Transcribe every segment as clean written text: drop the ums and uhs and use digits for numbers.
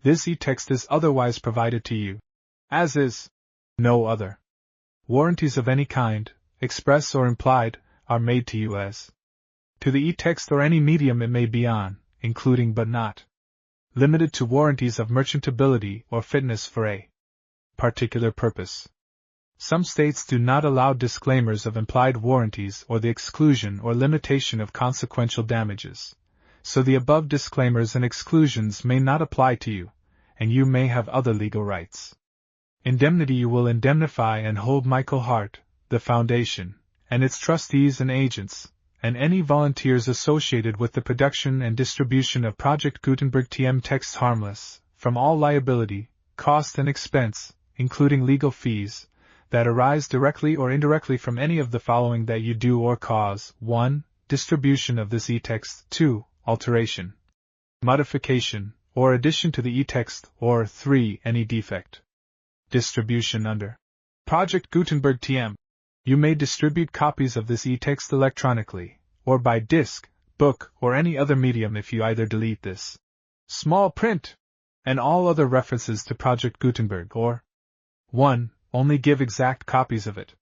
This e-text is otherwise provided to you, as is no other. Warranties of any kind, express or implied, are made to you as to the e-text or any medium it may be on, including but not limited to warranties of merchantability or fitness for a particular purpose. Some states do not allow disclaimers of implied warranties or the exclusion or limitation of consequential damages, so the above disclaimers and exclusions may not apply to you, and you may have other legal rights. Indemnity: you will indemnify and hold Michael Hart, the Foundation, and its trustees and agents, and any volunteers associated with the production and distribution of Project Gutenberg TM texts harmless from all liability, cost and expense, including legal fees, that arise directly or indirectly from any of the following that you do or cause: 1. Distribution of this e-text, 2. Alteration, modification, or addition to the e-text, or 3. Any defect. Distribution under Project Gutenberg TM. You may distribute copies of this e-text electronically, or by disc, book, or any other medium if you either delete this small print and all other references to Project Gutenberg, or 1. Only give exact copies of it.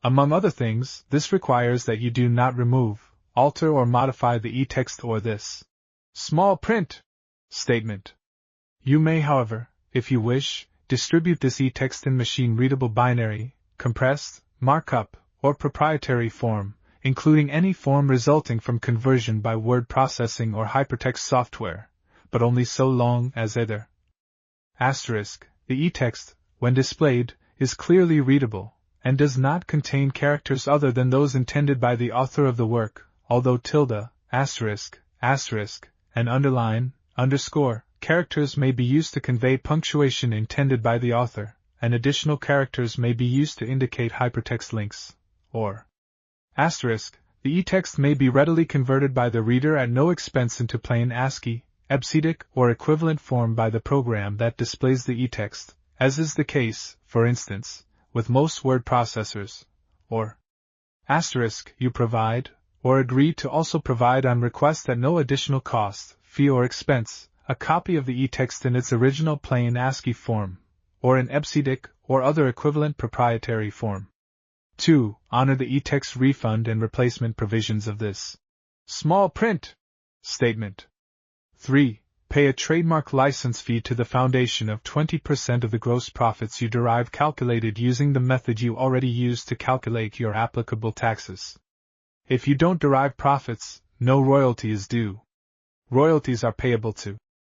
Among other things, this requires that you do not remove, alter or modify the e-text or this small print statement. You may, however, if you wish, distribute this e-text in machine-readable binary, compressed, markup, or proprietary form, including any form resulting from conversion by word processing or hypertext software, but only so long as either *, the e-text, when displayed, is clearly readable, and does not contain characters other than those intended by the author of the work, although tilde, asterisk, and underline, underscore, characters may be used to convey punctuation intended by the author, and additional characters may be used to indicate hypertext links, or asterisk. The e-text may be readily converted by the reader at no expense into plain ASCII, EBCDIC, or equivalent form by the program that displays the e-text, as is the case, for instance, with most word processors, or asterisk. You provide, or agree to also provide on request at no additional cost, fee or expense, a copy of the e-text in its original plain ASCII form, or in EBCDIC or other equivalent proprietary form. 2. Honor the e-text refund and replacement provisions of this small print statement. 3. Pay a trademark license fee to the Foundation of 20% of the gross profits you derive, calculated using the method you already use to calculate your applicable taxes. If you don't derive profits, no royalty is due. Royalties are payable to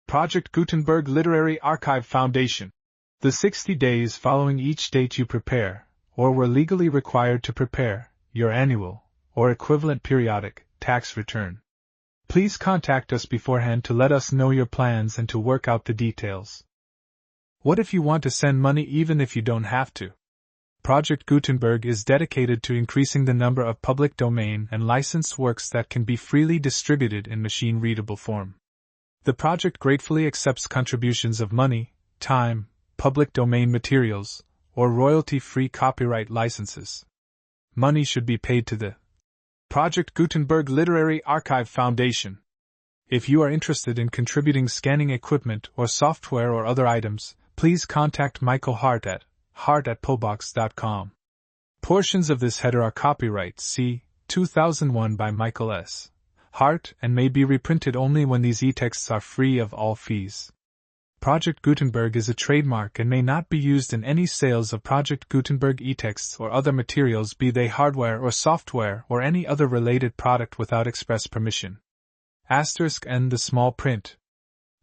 Project Gutenberg Literary Archive Foundation. The 60 days following each date you prepare, or were legally required to prepare, your annual, or equivalent periodic, tax return. Please contact us beforehand to let us know your plans and to work out the details. What if you want to send money even if you don't have to? Project Gutenberg is dedicated to increasing the number of public domain and licensed works that can be freely distributed in machine-readable form. The project gratefully accepts contributions of money, time, public domain materials, or royalty-free copyright licenses. Money should be paid to the Project Gutenberg Literary Archive Foundation. If you are interested in contributing scanning equipment or software or other items, please contact Michael Hart at hart@pobox.com. Portions of this header are copyright C. 2001 by Michael S. Hart and may be reprinted only when these e-texts are free of all fees. Project Gutenberg is a trademark and may not be used in any sales of Project Gutenberg e-texts or other materials, be they hardware or software or any other related product, without express permission. N. The small print.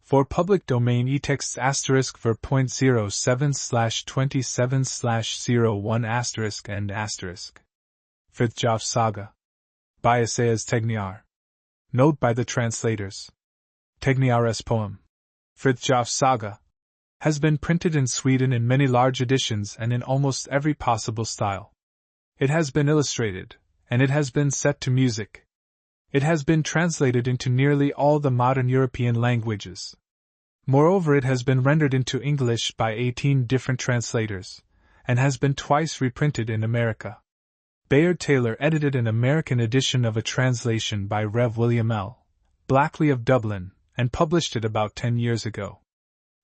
For public domain e-texts ver. 0.07/27/01 and Fridthjof Saga. By Esaias Tegnér. Note by the translators. Tegnér's poem, Fridthjof Saga, has been printed in Sweden in many large editions and in almost every possible style. It has been illustrated, and it has been set to music. It has been translated into nearly all the modern European languages. Moreover, it has been rendered into English by 18 different translators, and has been twice reprinted in America. Bayard Taylor edited an American edition of a translation by Rev. William L. Blackley of Dublin, and published it about 10 years ago.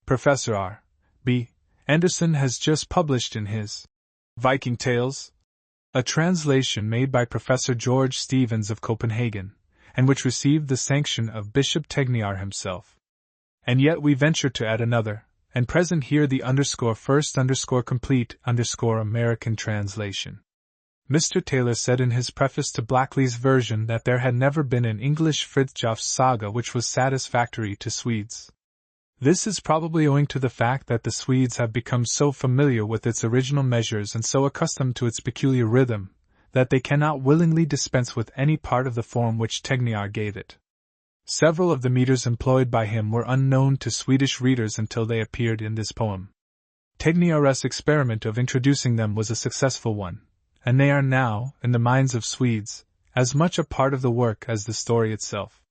Professor R. B. Anderson has just published in his Viking Tales, a translation made by Professor George Stevens of Copenhagen, and which received the sanction of Bishop Tegnér himself. And yet we venture to add another, and present here the _first_complete_American translation. Mr. Taylor said in his preface to Blackley's version that there had never been an English Fridthjof saga which was satisfactory to Swedes. This is probably owing to the fact that the Swedes have become so familiar with its original measures and so accustomed to its peculiar rhythm, that they cannot willingly dispense with any part of the form which Tegnér gave it. Several of the meters employed by him were unknown to Swedish readers until they appeared in this poem. Tegnér's experiment of introducing them was a successful one, and they are now, in the minds of Swedes, as much a part of the work as the story itself.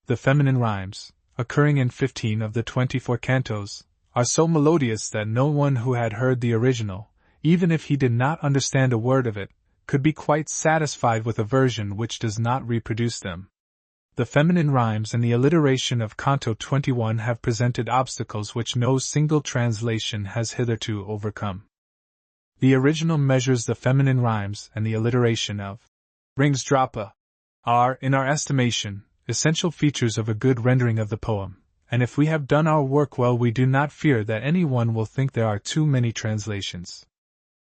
The feminine rhymes, occurring in 15 of the 24 cantos, are so melodious that no one who had heard the original, even if he did not understand a word of it, could be quite satisfied with a version which does not reproduce them. The feminine rhymes and the alliteration of Canto 21 have presented obstacles which no single translation has hitherto overcome. The original measures, the feminine rhymes, and the alliteration of Ringsdroppa are, in our estimation, essential features of a good rendering of the poem, and if we have done our work well, we do not fear that anyone will think there are too many translations.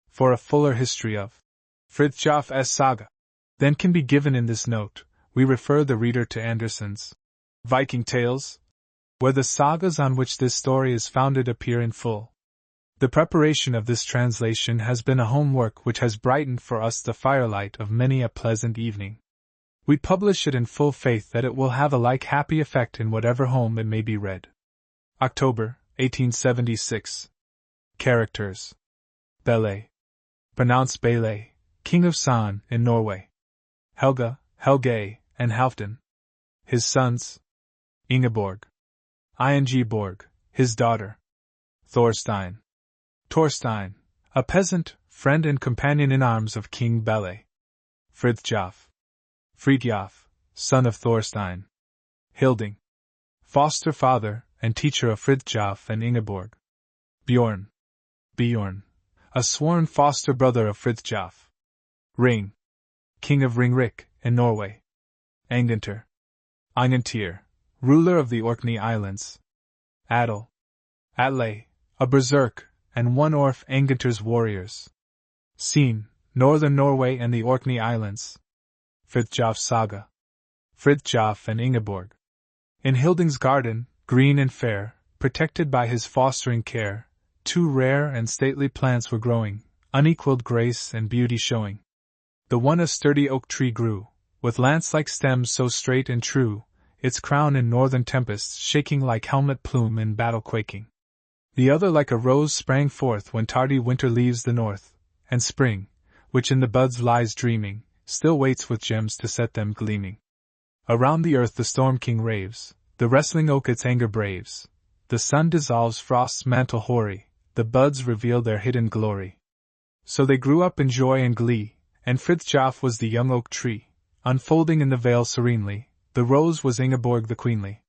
For a fuller history of Fridthjof's Saga than can be given in this note, we refer the reader to Anderson's Viking Tales, where the sagas on which this story is founded appear in full. The preparation of this translation has been a homework which has brightened for us the firelight of many a pleasant evening. We publish it in full faith that it will have a like happy effect in whatever home it may be read. October, 1876. Characters. Bele. Pronounced Bele, King of San in Norway. Helga, Helge, and Halfdan. His sons. Ingeborg. Ingeborg, his daughter. Thorstein. Torstein, a peasant, friend and companion in arms of King Bele. Fridthjof. Fridthjof, son of Thorstein. Hilding. Foster father and teacher of Fridthjof and Ingeborg. Bjorn. Bjorn, a sworn foster brother of Fridthjof. Ring. King of Ringrik in Norway. Angantyr. Angantyr, ruler of the Orkney Islands. Adel. Atle, a berserk, and one of Angantyr's warriors. Scene, northern Norway and the Orkney Islands. Fridthjof's Saga. Fridthjof and Ingeborg. In Hilding's garden, green and fair, protected by his fostering care, two rare and stately plants were growing, unequaled grace and beauty showing. The one a sturdy oak tree grew, with lance-like stems so straight and true, its crown in northern tempests shaking like helmet plume in battle quaking. The other like a rose sprang forth when tardy winter leaves the north, and spring, which in the buds lies dreaming, still waits with gems to set them gleaming. Around the earth the storm king raves, the wrestling oak its anger braves, the sun dissolves frost's mantle hoary, the buds reveal their hidden glory. So they grew up in joy and glee, and Fridthjof was the young oak tree, unfolding in the vale serenely, the rose was Ingeborg the queenly.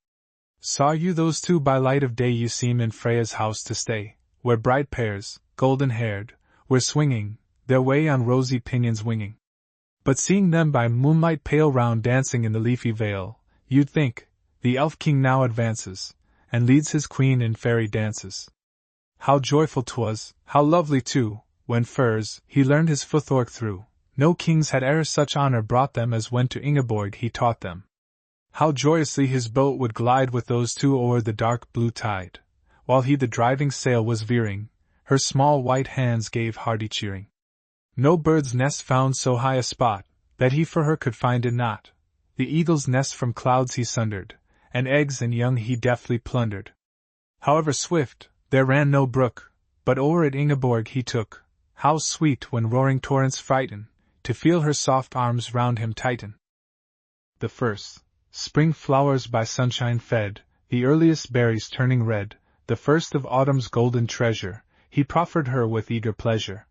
Saw you those two by light of day, you seem in Freya's house to stay, where bright pairs, golden-haired, were swinging, their way on rosy pinions winging. But seeing them by moonlight pale round dancing in the leafy vale, you'd think, the elf king now advances, and leads his queen in fairy dances. How joyful 'twas, how lovely too, when furs he learned his footwork through. No kings had e'er such honor brought them as when to Ingeborg he taught them. How joyously his boat would glide with those two o'er the dark blue tide, while he the driving sail was veering, her small white hands gave hearty cheering. No bird's nest found so high a spot, that he for her could find it not. The eagle's nest from clouds he sundered, and eggs and young he deftly plundered. However swift, there ran no brook, but o'er it Ingeborg he took. How sweet when roaring torrents frighten, to feel her soft arms round him tighten. The first spring flowers by sunshine fed, the earliest berries turning red, the first of autumn's golden treasure, he proffered her with eager pleasure.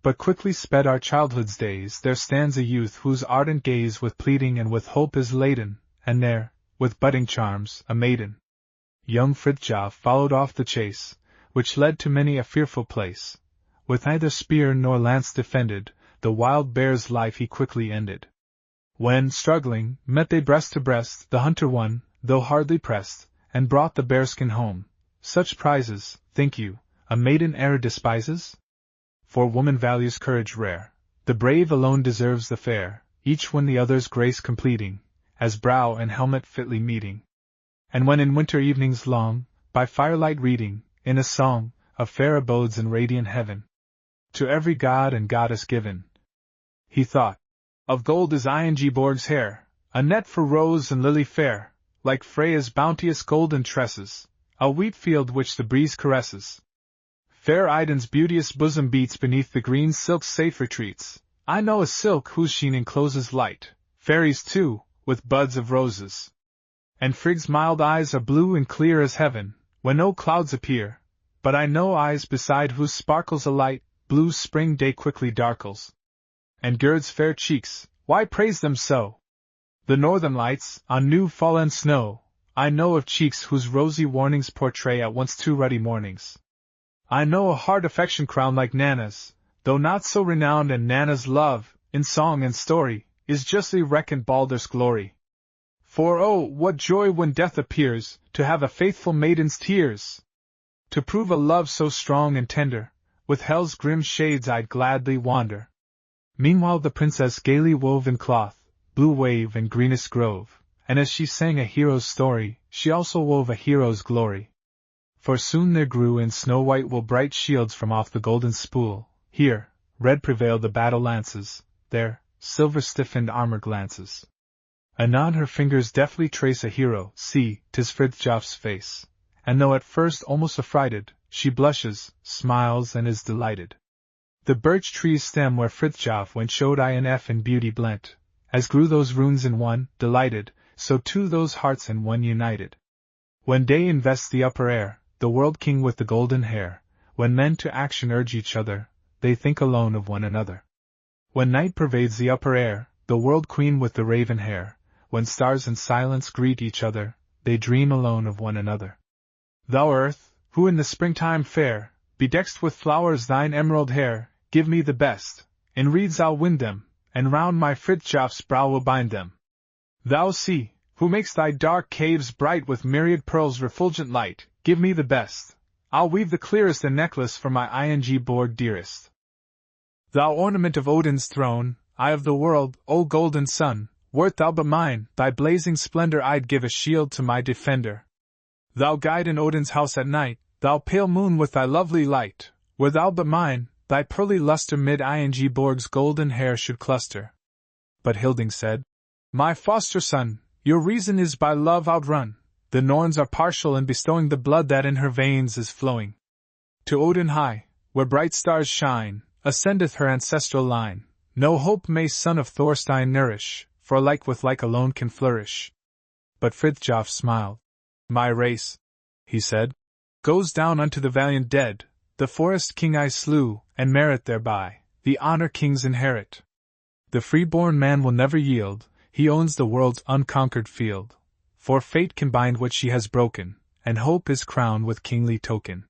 But quickly sped our childhood's days, there stands a youth whose ardent gaze with pleading and with hope is laden, and there, with budding charms, a maiden. Young Fridthjof followed off the chase, which led to many a fearful place. With neither spear nor lance defended, the wild bear's life he quickly ended. When, struggling, met they breast to breast, the hunter won, though hardly pressed, and brought the bearskin home. Such prizes, think you, a maiden e'er despises? For woman values courage rare. The brave alone deserves the fair, each one the other's grace completing, as brow and helmet fitly meeting. And when in winter evenings long, by firelight reading, in a song, of fair abodes in radiant heaven, to every god and goddess given, he thought, of gold is Ingeborg's hair, a net for rose and lily fair, like Freya's bounteous golden tresses, a wheat field which the breeze caresses. Fair Iden's beauteous bosom beats beneath the green silk's safe retreats. I know a silk whose sheen encloses light, fairies too, with buds of roses. And Frigg's mild eyes are blue and clear as heaven, when no clouds appear, but I know eyes beside whose sparkles a light, blue spring day quickly darkles. And Gerd's fair cheeks, why praise them so? The northern lights, on new fallen snow, I know of cheeks whose rosy warnings portray at once two ruddy mornings. I know a heart affection crowned like Nana's, though not so renowned, and Nana's love, in song and story, is justly reckoned Baldur's glory. For oh, what joy when death appears, to have a faithful maiden's tears! To prove a love so strong and tender, with hell's grim shades I'd gladly wander. Meanwhile the princess gaily wove in cloth, blue wave and greenest grove, and as she sang a hero's story, she also wove a hero's glory. For soon there grew in snow-white wool bright shields from off the golden spool. Here, red prevailed the battle lances, there, silver stiffened armor glances. Anon her fingers deftly trace a hero, see, 'tis Fridthjof's face, and though at first almost affrighted, she blushes, smiles and is delighted. The birch tree's stem where Fridthjof went showed I and F in beauty blent, as grew those runes in one, delighted, so too those hearts in one united. When day invests the upper air, the world king with the golden hair, when men to action urge each other, they think alone of one another. When night pervades the upper air, the world queen with the raven hair, when stars in silence greet each other, they dream alone of one another. Thou earth, who in the springtime fair, bedeck'st with flowers thine emerald hair, give me the best, in wreaths I'll wind them, and round my Fridthjof's brow will bind them. Thou sea, who makes thy dark caves bright with myriad pearls refulgent light, give me the best, I'll weave the clearest a necklace for my Ingeborg dearest. Thou ornament of Odin's throne, eye of the world, O golden sun, wert thou but mine, thy blazing splendor I'd give a shield to my defender. Thou guide in Odin's house at night, thou pale moon with thy lovely light, were thou but mine, thy pearly luster mid Ingeborg's golden hair should cluster. But Hilding said, My foster son, your reason is by love outrun. The Norns are partial in bestowing the blood that in her veins is flowing. To Odin high, where bright stars shine, ascendeth her ancestral line. No hope may son of Thorstein nourish, for like with like alone can flourish. But Fridthjof smiled. My race, he said, goes down unto the valiant dead, the forest king I slew, and merit thereby the honor kings inherit. The free-born man will never yield, he owns the world's unconquered field. For fate can bind what she has broken, and hope is crowned with kingly token.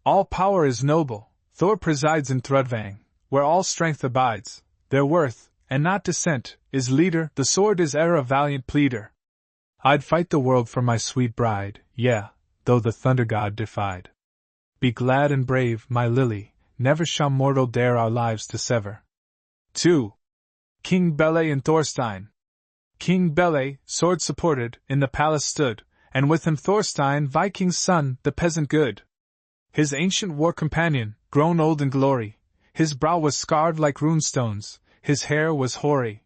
All power is noble, Thor presides in Thrudvang, where all strength abides, their worth, and not descent, is leader, the sword is e'er a valiant pleader. I'd fight the world for my sweet bride, yea, though the thunder god defied. Be glad and brave, my lily, never shall mortal dare our lives to sever. 2. King Bele and Thorstein. King Bele, sword supported, in the palace stood, and with him Thorstein, Viking's son, the peasant good. His ancient war companion, grown old in glory, his brow was scarred like runestones, his hair was hoary.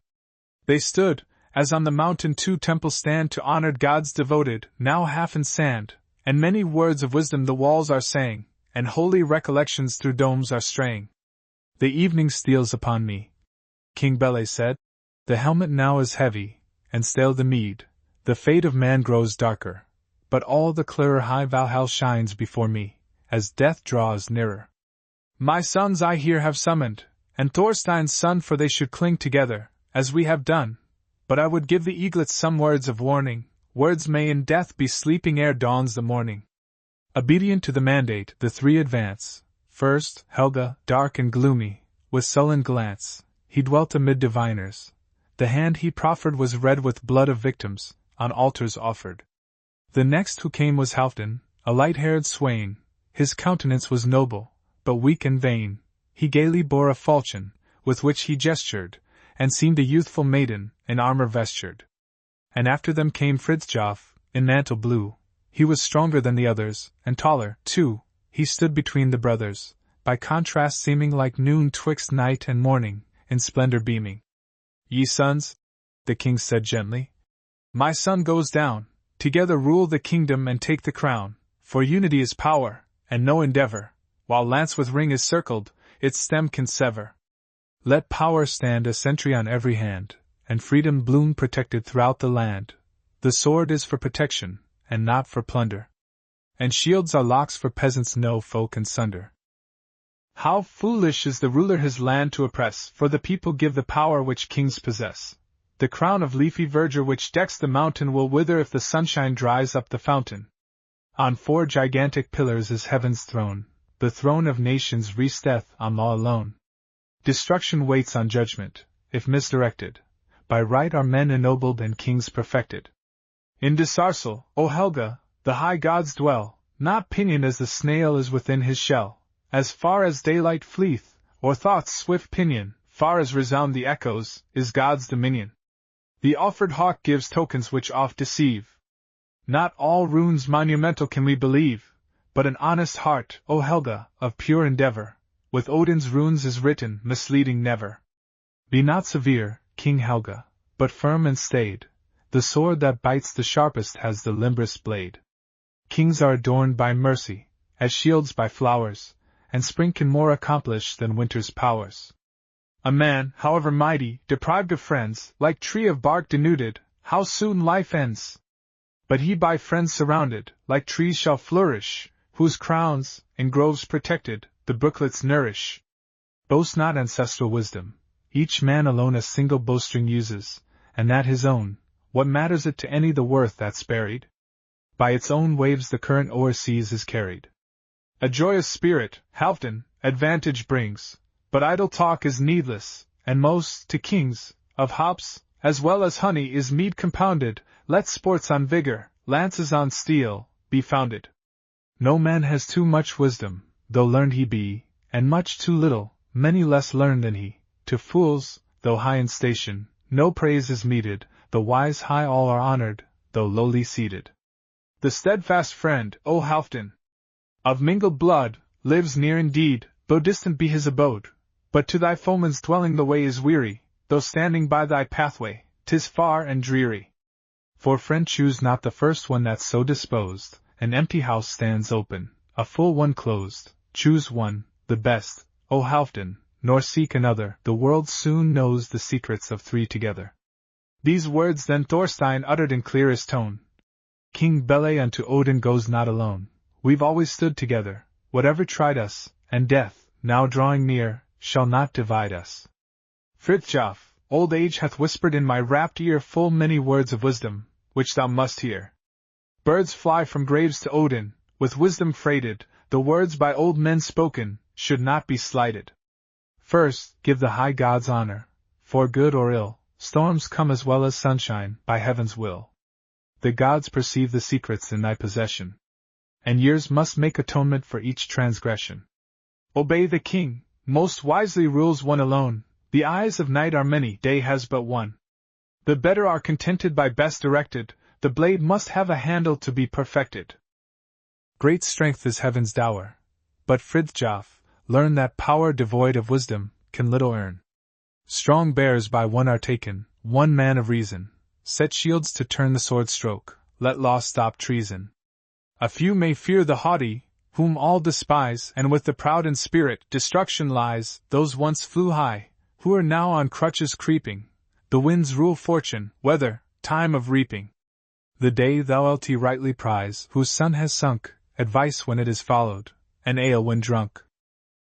They stood, as on the mountain two temples stand to honored gods devoted, now half in sand, and many words of wisdom the walls are saying, and holy recollections through domes are straying. The evening steals upon me, King Bele said. The helmet now is heavy, and stale the mead, the fate of man grows darker, but all the clearer high Valhall shines before me, as death draws nearer. My sons I here have summoned, and Thorstein's son, for they should cling together, as we have done, but I would give the eaglets some words of warning, words may in death be sleeping ere dawns the morning. Obedient to the mandate, the three advance. First, Helga, dark and gloomy, with sullen glance, he dwelt amid diviners. The hand he proffered was red with blood of victims, on altars offered. The next who came was Halfdan, a light-haired swain. His countenance was noble, but weak and vain. He gaily bore a falchion, with which he gestured, and seemed a youthful maiden, in armor vestured. And after them came Fridthjof, in mantle blue. He was stronger than the others, and taller, too. He stood between the brothers, by contrast seeming like noon twixt night and morning, in splendor beaming. Ye sons, the king said gently, my son goes down, together rule the kingdom and take the crown, for unity is power, and no endeavor, while lance with ring is circled, its stem can sever. Let power stand a sentry on every hand, and freedom bloom protected throughout the land. The sword is for protection, and not for plunder. And shields are locks for peasants no foe can sunder. How foolish is the ruler his land to oppress, for the people give the power which kings possess. The crown of leafy verdure which decks the mountain will wither if the sunshine dries up the fountain. On 4 gigantic pillars is heaven's throne, the throne of nations resteth on law alone. Destruction waits on judgment, if misdirected. By right are men ennobled and kings perfected. In Disarcel, O Helga, the high gods dwell, not pinion as the snail is within his shell. As far as daylight fleeth, or thought's swift pinion, far as resound the echoes, is God's dominion. The offered hawk gives tokens which oft deceive. Not all runes monumental can we believe, but an honest heart, O Helga, of pure endeavor, with Odin's runes is written, misleading never. Be not severe, King Helga, but firm and staid. The sword that bites the sharpest has the limberest blade. Kings are adorned by mercy, as shields by flowers, and spring can more accomplish than winter's powers. A man, however mighty, deprived of friends, like tree of bark denuded, how soon life ends! But he by friends surrounded, like trees shall flourish, whose crowns, in groves protected, the brooklets nourish. Boast not ancestral wisdom, each man alone a single bowstring uses, and that his own. What matters it to any the worth that's buried? By its own waves the current o'er seas is carried. A joyous spirit, Halfdan, advantage brings, but idle talk is needless, and most, to kings, of hops, as well as honey is mead compounded. Let sports on vigor, lances on steel, be founded. No man has too much wisdom, though learned he be, and much too little, many less learned than he. To fools, though high in station, no praise is meted. The wise high all are honored, though lowly seated. The steadfast friend, O Halfdan, of mingled blood, lives near indeed, though distant be his abode. But to thy foeman's dwelling the way is weary, though standing by thy pathway, 'tis far and dreary. For friend choose not the first one that's so disposed, an empty house stands open, a full one closed. Choose one, the best, O Halfdan, nor seek another. The world soon knows the secrets of three together. These words then Thorstein uttered in clearest tone. King Bele unto Odin goes not alone. We've always stood together, whatever tried us, and death, now drawing near, shall not divide us. Fridthjof, old age hath whispered in my rapt ear full many words of wisdom, which thou must hear. Birds fly from graves to Odin, with wisdom freighted. The words by old men spoken, should not be slighted. First, give the high gods honor, for good or ill. Storms come as well as sunshine, by heaven's will. The gods perceive the secrets in thy possession, and years must make atonement for each transgression. Obey the king, most wisely rules one alone. The eyes of night are many, day has but one. The better are contented by best directed, the blade must have a handle to be perfected. Great strength is heaven's dower, but Fridthjof, learn that power devoid of wisdom, can little earn. Strong bears by one are taken, one man of reason. Set shields to turn the sword stroke, let law stop treason. A few may fear the haughty, whom all despise, and with the proud in spirit destruction lies. Those once flew high, who are now on crutches creeping. The winds rule fortune, weather, time of reaping. The day thou rightly prize, whose sun has sunk, advice when it is followed, and ale when drunk.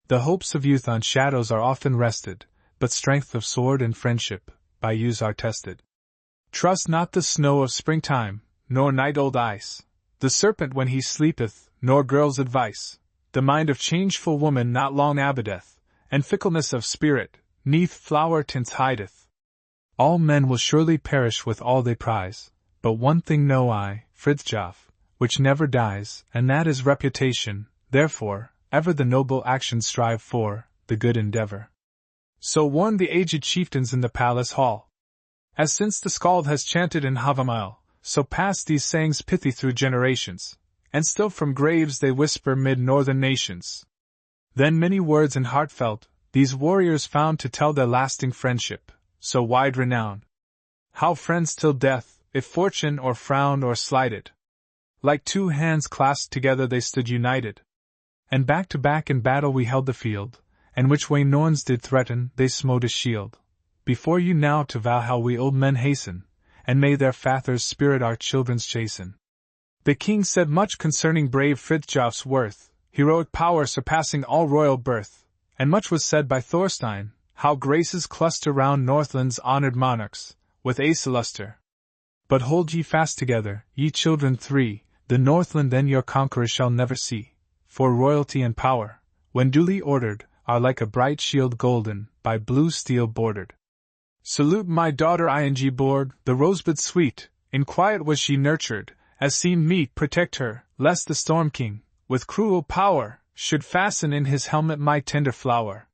The hopes of youth on shadows are often rested, but strength of sword and friendship, by use are tested. Trust not the snow of springtime, nor night-old ice, the serpent when he sleepeth, nor girl's advice, the mind of changeful woman not long abideth, and fickleness of spirit, neath flower tints hideth. All men will surely perish with all they prize, but one thing know I, Fridthjof, which never dies, and that is reputation, therefore, ever the noble action strive for, the good endeavor. So warned the aged chieftains in the palace hall. As since the skald has chanted in Havamile, so pass these sayings pithy through generations, and still from graves they whisper mid northern nations. Then many words and heartfelt, these warriors found to tell their lasting friendship, so wide renown. How friends till death, if fortune or frown or slighted. Like two hands clasped together they stood united. And back to back in battle we held the field, and which way Norns did threaten, they smote his shield. Before you now to Valhall we old men hasten, and may their father's spirit our children's chasten. The king said much concerning brave Fridthjof's worth, heroic power surpassing all royal birth, and much was said by Thorstein, how graces cluster round Northland's honored monarchs, with ace lustre. But hold ye fast together, ye children three, the Northland then your conquerors shall never see, for royalty and power, when duly ordered, are like a bright shield golden, by blue steel bordered. Salute my daughter Ingeborg, the rosebud sweet, in quiet was she nurtured, as seemed meet protect her, lest the storm king, with cruel power, should fasten in his helmet my tender flower.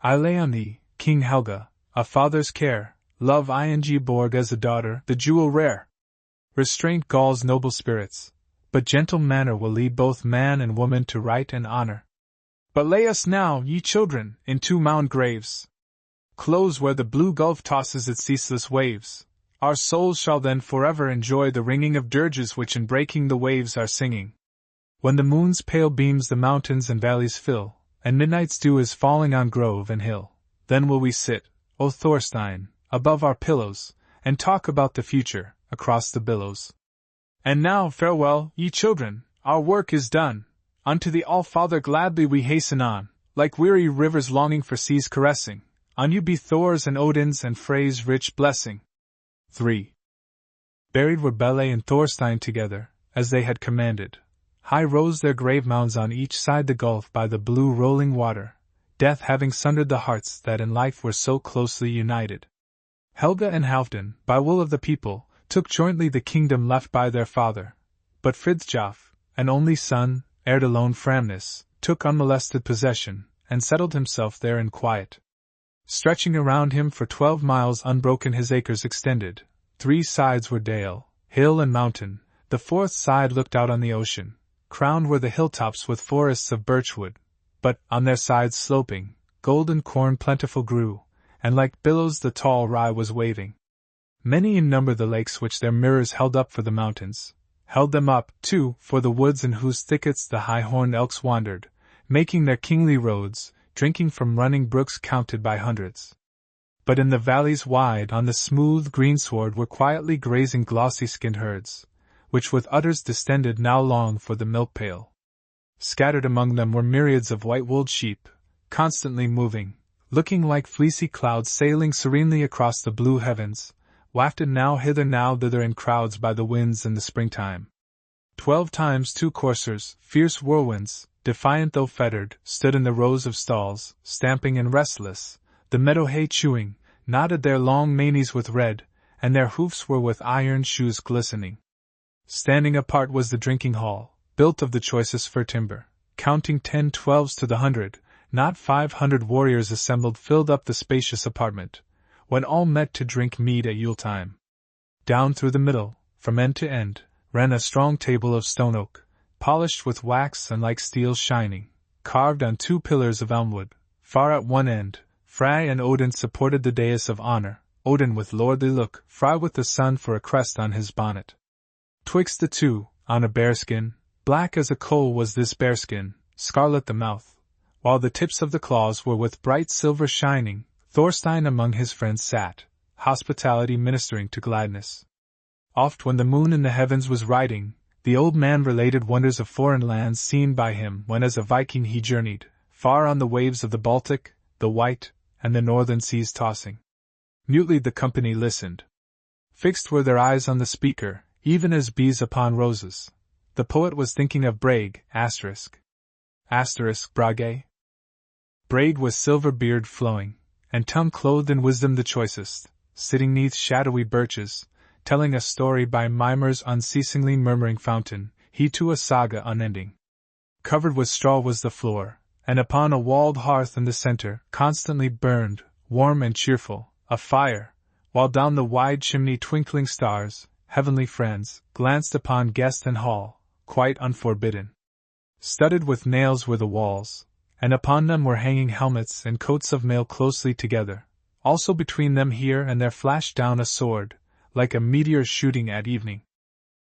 I lay on thee, King Helga, a father's care, love Ingeborg as a daughter, the jewel rare. Restraint galls noble spirits, but gentle manner will lead both man and woman to right and honor. But lay us now, ye children, in two mound graves, close where the blue gulf tosses its ceaseless waves. Our souls shall then forever enjoy the ringing of dirges which in breaking the waves are singing. When the moon's pale beams the mountains and valleys fill, and midnight's dew is falling on grove and hill, then will we sit, O Thorstein, above our pillows, and talk about the future, across the billows. And now farewell, ye children, our work is done, unto the All-Father gladly we hasten on, like weary rivers longing for seas caressing, on you be Thor's and Odin's and Frey's rich blessing. 3. Buried were Bele and Thorstein together, as they had commanded. High rose their grave mounds on each side the gulf by the blue rolling water, death having sundered the hearts that in life were so closely united. Helga and Halfdan, by will of the people, took jointly the kingdom left by their father, but Fridthjof, an only son, heir to lone Framness, took unmolested possession, and settled himself there in quiet. Stretching around him for 12 miles unbroken his acres extended, 3 sides were dale, hill and mountain, the 4th side looked out on the ocean, crowned were the hilltops with forests of birchwood, but, on their sides sloping, golden corn plentiful grew, and like billows the tall rye was waving. Many in number the lakes which their mirrors held up for the mountains, held them up, too, for the woods in whose thickets the high-horned elks wandered, making their kingly roads, drinking from running brooks counted by hundreds. But in the valleys wide on the smooth greensward were quietly grazing glossy-skinned herds, which with udders distended now long for the milk pail. Scattered among them were myriads of white-wooled sheep, constantly moving, looking like fleecy clouds sailing serenely across the blue heavens, wafted now hither now thither in crowds by the winds in the springtime. 12 times 2 coursers, fierce whirlwinds, defiant though fettered, stood in the rows of stalls, stamping and restless, the meadow hay chewing, knotted their long manes with red, and their hoofs were with iron shoes glistening. Standing apart was the drinking hall, built of the choicest fir timber, counting 10-12s to the 100, not 500 warriors assembled filled up the spacious apartment, when all met to drink mead at Yuletime. Down through the middle, from end to end, ran a strong table of stone oak, polished with wax and like steel shining, carved on 2 pillars of elmwood. Far at one end, Frey and Odin supported the dais of honor, Odin with lordly look, Frey with the sun for a crest on his bonnet. Twixt the two, on a bearskin, black as a coal was this bearskin, scarlet the mouth, while the tips of the claws were with bright silver shining, Thorstein among his friends sat, hospitality ministering to gladness. Oft when the moon in the heavens was riding, the old man related wonders of foreign lands seen by him when as a Viking he journeyed, far on the waves of the Baltic, the White, and the northern seas tossing. Mutely the company listened. Fixed were their eyes on the speaker, even as bees upon roses. The poet was thinking of Brage, Brage. Brage was silver beard flowing, and tongue clothed in wisdom the choicest, sitting neath shadowy birches, telling a story by mimers unceasingly murmuring fountain, he to a saga unending. Covered with straw was the floor, and upon a walled hearth in the center constantly burned, warm and cheerful, a fire, while down the wide chimney twinkling stars, heavenly friends, glanced upon guest and hall, quite unforbidden. Studded with nails were the walls, and upon them were hanging helmets and coats of mail closely together. Also between them here and there flashed down a sword, like a meteor shooting at evening.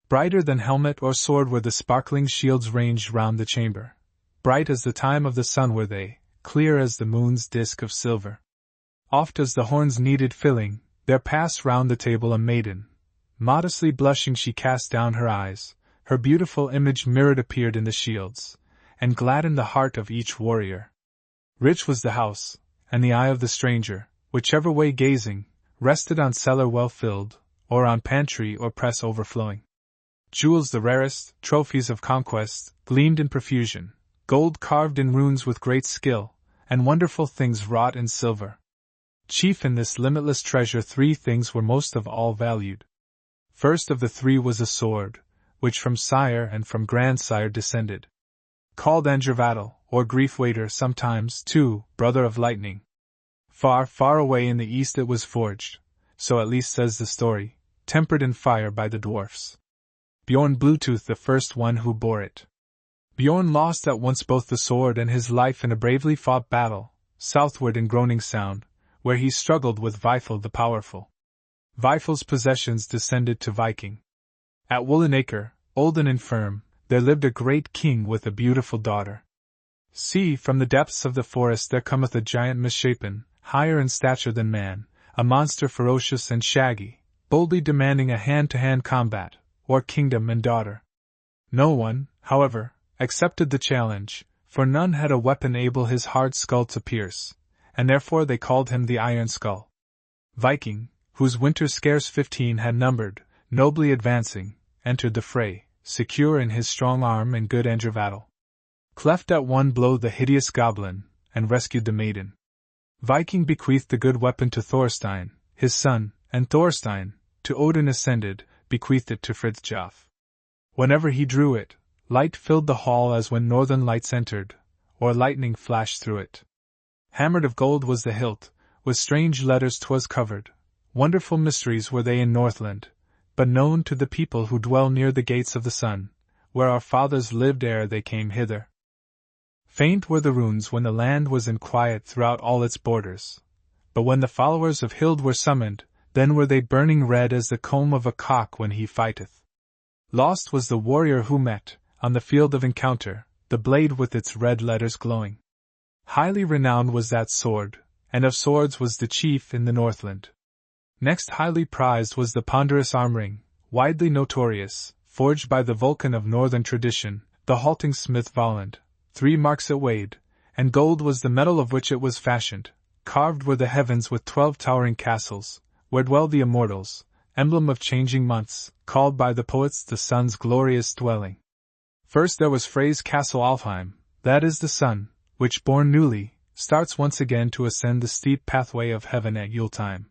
Brighter than helmet or sword were the sparkling shields ranged round the chamber. Bright as the time of the sun were they, clear as the moon's disk of silver. Oft as the horns needed filling, there passed round the table a maiden. Modestly blushing she cast down her eyes, her beautiful image mirrored appeared in the shields, and gladdened the heart of each warrior. Rich was the house, and the eye of the stranger, whichever way gazing, rested on cellar well filled, or on pantry or press overflowing. Jewels the rarest, trophies of conquest, gleamed in profusion, gold carved in runes with great skill, and wonderful things wrought in silver. Chief in this limitless treasure 3 things were most of all valued. First of the 3 was a sword, which from sire and from grandsire descended. Called Angervattle, or Grief-Waiter sometimes, too, brother of lightning. Far, far away in the east it was forged, so at least says the story, tempered in fire by the dwarfs. Bjorn Bluetooth the first one who bore it. Bjorn lost at once both the sword and his life in a bravely fought battle, southward in Groaning Sound, where he struggled with Weifel the powerful. Weifel's possessions descended to Viking. At Woolenacre, old and infirm, there lived a great king with a beautiful daughter. See, from the depths of the forest there cometh a giant misshapen, higher in stature than man, a monster ferocious and shaggy, boldly demanding a hand-to-hand combat, or kingdom and daughter. No one, however, accepted the challenge, for none had a weapon able his hard skull to pierce, and therefore they called him the Iron Skull. Viking, whose winters scarce 15 had numbered, nobly advancing, entered the fray, secure in his strong arm and good Angervattle. Cleft at one blow the hideous goblin, and rescued the maiden. Viking bequeathed the good weapon to Thorstein, his son, and Thorstein, to Odin ascended, bequeathed it to Fridthjof. Whenever he drew it, light filled the hall as when northern lights entered, or lightning flashed through it. Hammered of gold was the hilt, with strange letters 'twas covered. Wonderful mysteries were they in Northland, but known to the people who dwell near the gates of the sun, where our fathers lived ere they came hither. Faint were the runes when the land was in quiet throughout all its borders, but when the followers of Hild were summoned, then were they burning red as the comb of a cock when he fighteth. Lost was the warrior who met, on the field of encounter, the blade with its red letters glowing. Highly renowned was that sword, and of swords was the chief in the Northland. Next highly prized was the ponderous arm-ring, widely notorious, forged by the Vulcan of northern tradition, the halting smith Volland. 3 marks it weighed, and gold was the metal of which it was fashioned. Carved were the heavens with 12 towering castles, where dwell the immortals, emblem of changing months, called by the poets the sun's glorious dwelling. First there was Frey's castle Alfheim, that is the sun, which born newly, starts once again to ascend the steep pathway of heaven at Yuletime.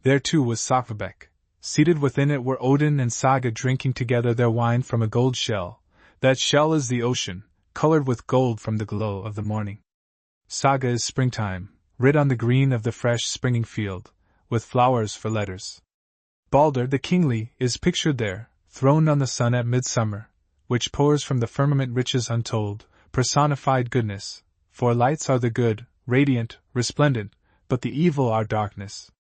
There too was Sakvabeck. Seated within it were Odin and Saga drinking together their wine from a gold shell. That shell is the ocean, colored with gold from the glow of the morning. Saga is springtime, writ on the green of the fresh springing field, with flowers for letters. Balder the kingly is pictured there, throned on the sun at midsummer, which pours from the firmament riches untold, personified goodness, for lights are the good, radiant, resplendent, but the evil are darkness.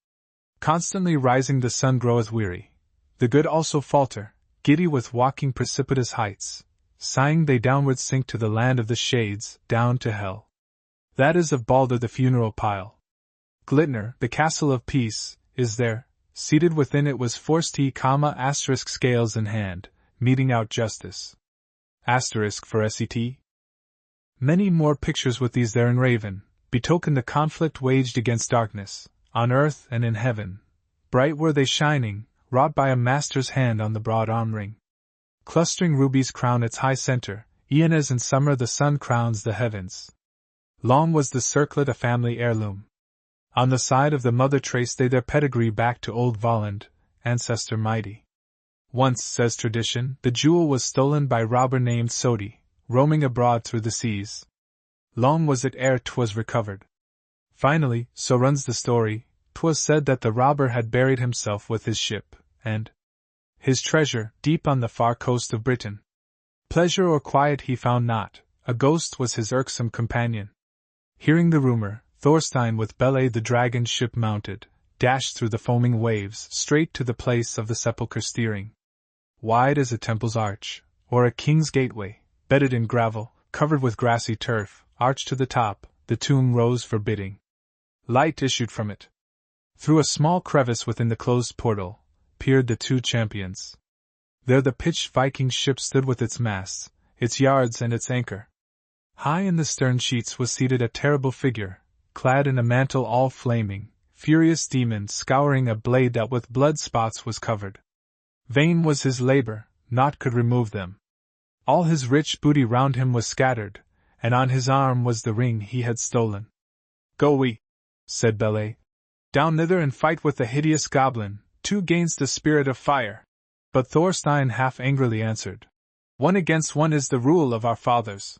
Constantly rising the sun groweth weary. The good also falter, giddy with walking precipitous heights. Sighing they downward sink to the land of the shades, down to hell. That is of Balder the funeral pile. Glitnir, the castle of peace, is there. Seated within it was Forsti, scales in hand, meting out justice. For Set. Many more pictures with these there enraven, betoken the conflict waged against darkness, on earth and in heaven. Bright were they shining, wrought by a master's hand on the broad arm ring. Clustering rubies crown its high center, e'en as in summer the sun crowns the heavens. Long was the circlet a family heirloom. On the side of the mother traced they their pedigree back to old Volland, ancestor mighty. Once, says tradition, the jewel was stolen by robber named Sodi, roaming abroad through the seas. Long was it ere 'twas recovered. Finally, so runs the story, 'twas said that the robber had buried himself with his ship, and his treasure, deep on the far coast of Britain. Pleasure or quiet he found not, a ghost was his irksome companion. Hearing the rumor, Thorstein with Bele the dragon ship mounted, dashed through the foaming waves, straight to the place of the sepulchre steering. Wide as a temple's arch, or a king's gateway, bedded in gravel, covered with grassy turf, arched to the top, the tomb rose forbidding. Light issued from it. Through a small crevice within the closed portal, peered the two champions. There the pitched Viking ship stood with its masts, its yards and its anchor. High in the stern sheets was seated a terrible figure, clad in a mantle all flaming, furious demon scouring a blade that with blood spots was covered. Vain was his labor, naught could remove them. All his rich booty round him was scattered, and on his arm was the ring he had stolen. Go we, said Bele, down thither and fight with the hideous goblin, two gainst the spirit of fire. But Thorstein half angrily answered, one against one is the rule of our fathers.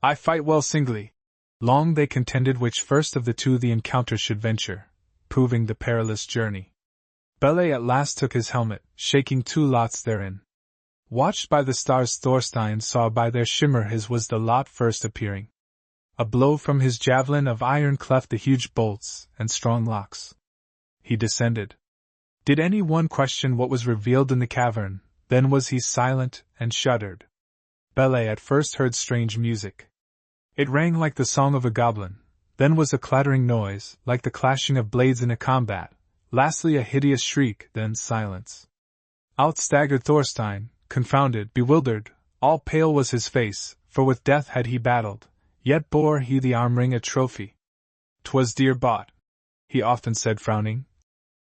I fight well singly. Long they contended which first of the two the encounter should venture, proving the perilous journey. Bele at last took his helmet, shaking two lots therein. Watched by the stars Thorstein saw by their shimmer his was the lot first appearing. A blow from his javelin of iron cleft the huge bolts and strong locks. He descended. Did any one question what was revealed in the cavern, then was he silent and shuddered. Bele at first heard strange music. It rang like the song of a goblin, then was a clattering noise, like the clashing of blades in a combat, lastly a hideous shriek, then silence. Out staggered Thorstein, confounded, bewildered, all pale was his face, for with death had he battled, yet bore he the arm-ring a trophy. 'Twas dear bought, he often said frowning.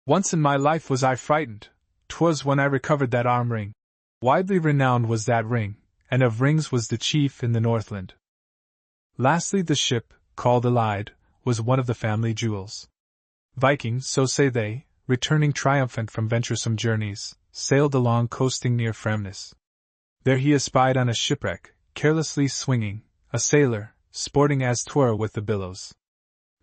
Once in my life was I frightened, 'twas when I recovered that arm-ring. Widely renowned was that ring, and of rings was the chief in the Northland. Lastly the ship, called Elide, was one of the family jewels. Vikings, so say they, returning triumphant from venturesome journeys, sailed along coasting near Framnes. There he espied on a shipwreck, carelessly swinging, a sailor, sporting as 'twere with the billows.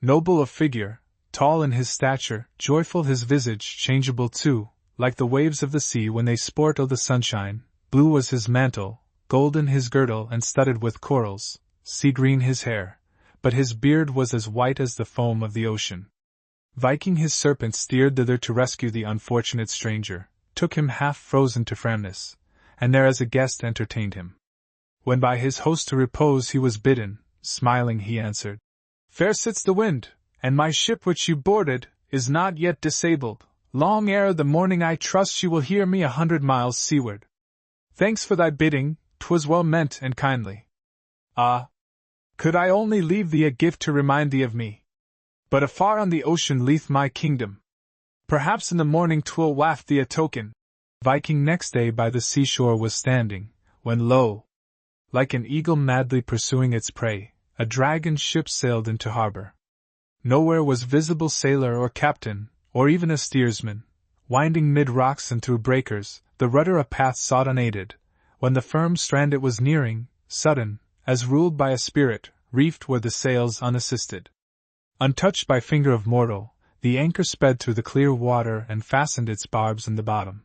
Noble of figure, tall in his stature, joyful his visage, changeable too, like the waves of the sea when they sport o' the sunshine, blue was his mantle, golden his girdle and studded with corals, sea-green his hair, but his beard was as white as the foam of the ocean. Viking his serpent steered thither to rescue the unfortunate stranger, took him half frozen to Framnes, and there as a guest entertained him. When by his host to repose he was bidden, smiling he answered, Fair sits the wind, and my ship which you boarded is not yet disabled. Long ere the morning I trust she will hear me 100 miles seaward. Thanks for thy bidding, 'twas well meant and kindly. Ah! Could I only leave thee a gift to remind thee of me! But afar on the ocean lieth my kingdom. Perhaps in the morning 'twill waft thee a token. Viking next day by the seashore was standing, when lo! Like an eagle madly pursuing its prey, a dragon ship sailed into harbor. Nowhere was visible sailor or captain, or even a steersman. Winding mid rocks and through breakers, the rudder a path sought unaided. When the firm strand it was nearing, sudden, as ruled by a spirit, reefed were the sails unassisted. Untouched by finger of mortal, the anchor sped through the clear water and fastened its barbs in the bottom.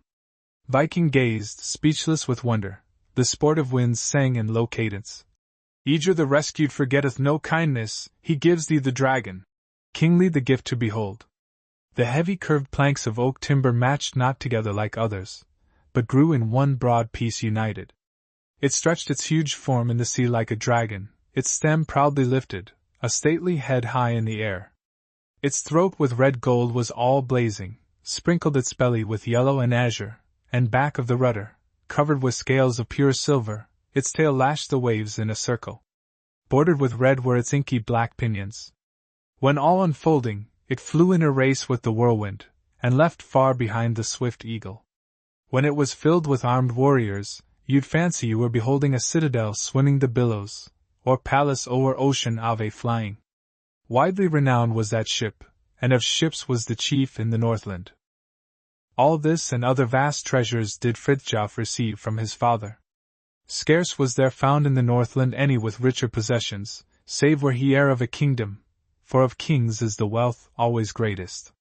Viking gazed, speechless with wonder. The sportive winds sang in low cadence. Eager the rescued forgetteth no kindness, he gives thee the dragon. Kingly the gift to behold. The heavy curved planks of oak timber matched not together like others, but grew in one broad piece united. It stretched its huge form in the sea like a dragon, its stem proudly lifted, a stately head high in the air. Its throat with red gold was all blazing, sprinkled its belly with yellow and azure, and back of the rudder, covered with scales of pure silver, its tail lashed the waves in a circle. Bordered with red were its inky black pinions. When all unfolding, it flew in a race with the whirlwind, and left far behind the swift eagle. When it was filled with armed warriors, you'd fancy you were beholding a citadel swimming the billows, or palace o'er ocean Ave flying. Widely renowned was that ship, and of ships was the chief in the Northland. All this and other vast treasures did Fridthjof receive from his father. Scarce was there found in the Northland any with richer possessions, save were he heir of a kingdom, for of kings is the wealth always greatest.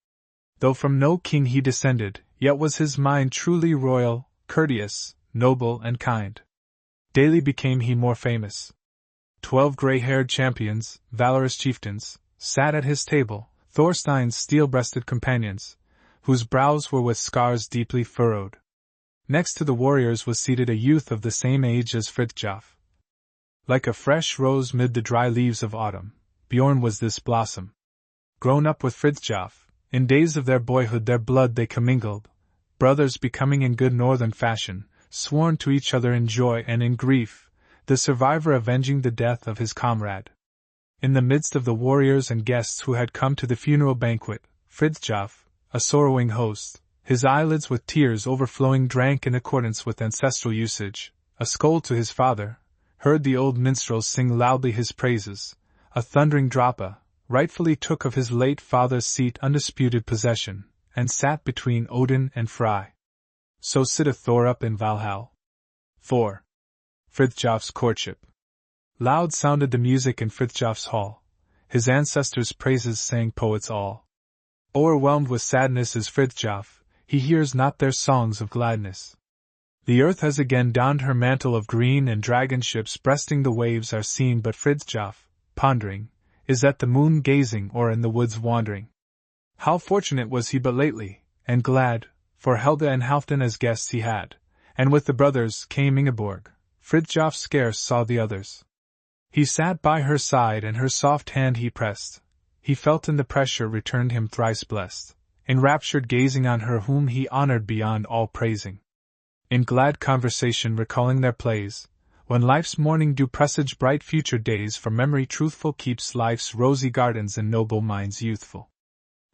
Though from no king he descended, yet was his mind truly royal, courteous, noble and kind. Daily became he more famous. 12 grey-haired champions, valorous chieftains, sat at his table, Thorstein's steel-breasted companions, whose brows were with scars deeply furrowed. Next to the warriors was seated a youth of the same age as Fridthjof. Like a fresh rose mid the dry leaves of autumn, Bjorn was this blossom. Grown up with Fridthjof, in days of their boyhood their blood they commingled, brothers becoming in good northern fashion, sworn to each other in joy and in grief, the survivor avenging the death of his comrade. In the midst of the warriors and guests who had come to the funeral banquet, Fridthjof, a sorrowing host, his eyelids with tears overflowing drank in accordance with ancestral usage, a scold to his father, heard the old minstrels sing loudly his praises, a thundering Droppa, rightfully took of his late father's seat undisputed possession, and sat between Odin and Frey. So sitteth Thor up in Valhall. 4. Fridthjof's courtship. Loud sounded the music in Fridthjof's hall, his ancestors' praises sang poets all. O'erwhelmed with sadness is Fridthjof, he hears not their songs of gladness. The earth has again donned her mantle of green and dragon ships breasting the waves are seen, but Fridthjof, pondering, is at the moon gazing or in the woods wandering. How fortunate was he but lately, and glad, for Helga and Halfdan as guests he had, and with the brothers came Ingeborg. Fridthjof scarce saw the others. He sat by her side and her soft hand he pressed, he felt in the pressure returned him thrice blessed, enraptured gazing on her whom he honored beyond all praising. In glad conversation recalling their plays, when life's morning dew presage bright future days, for memory truthful keeps life's rosy gardens and noble minds youthful.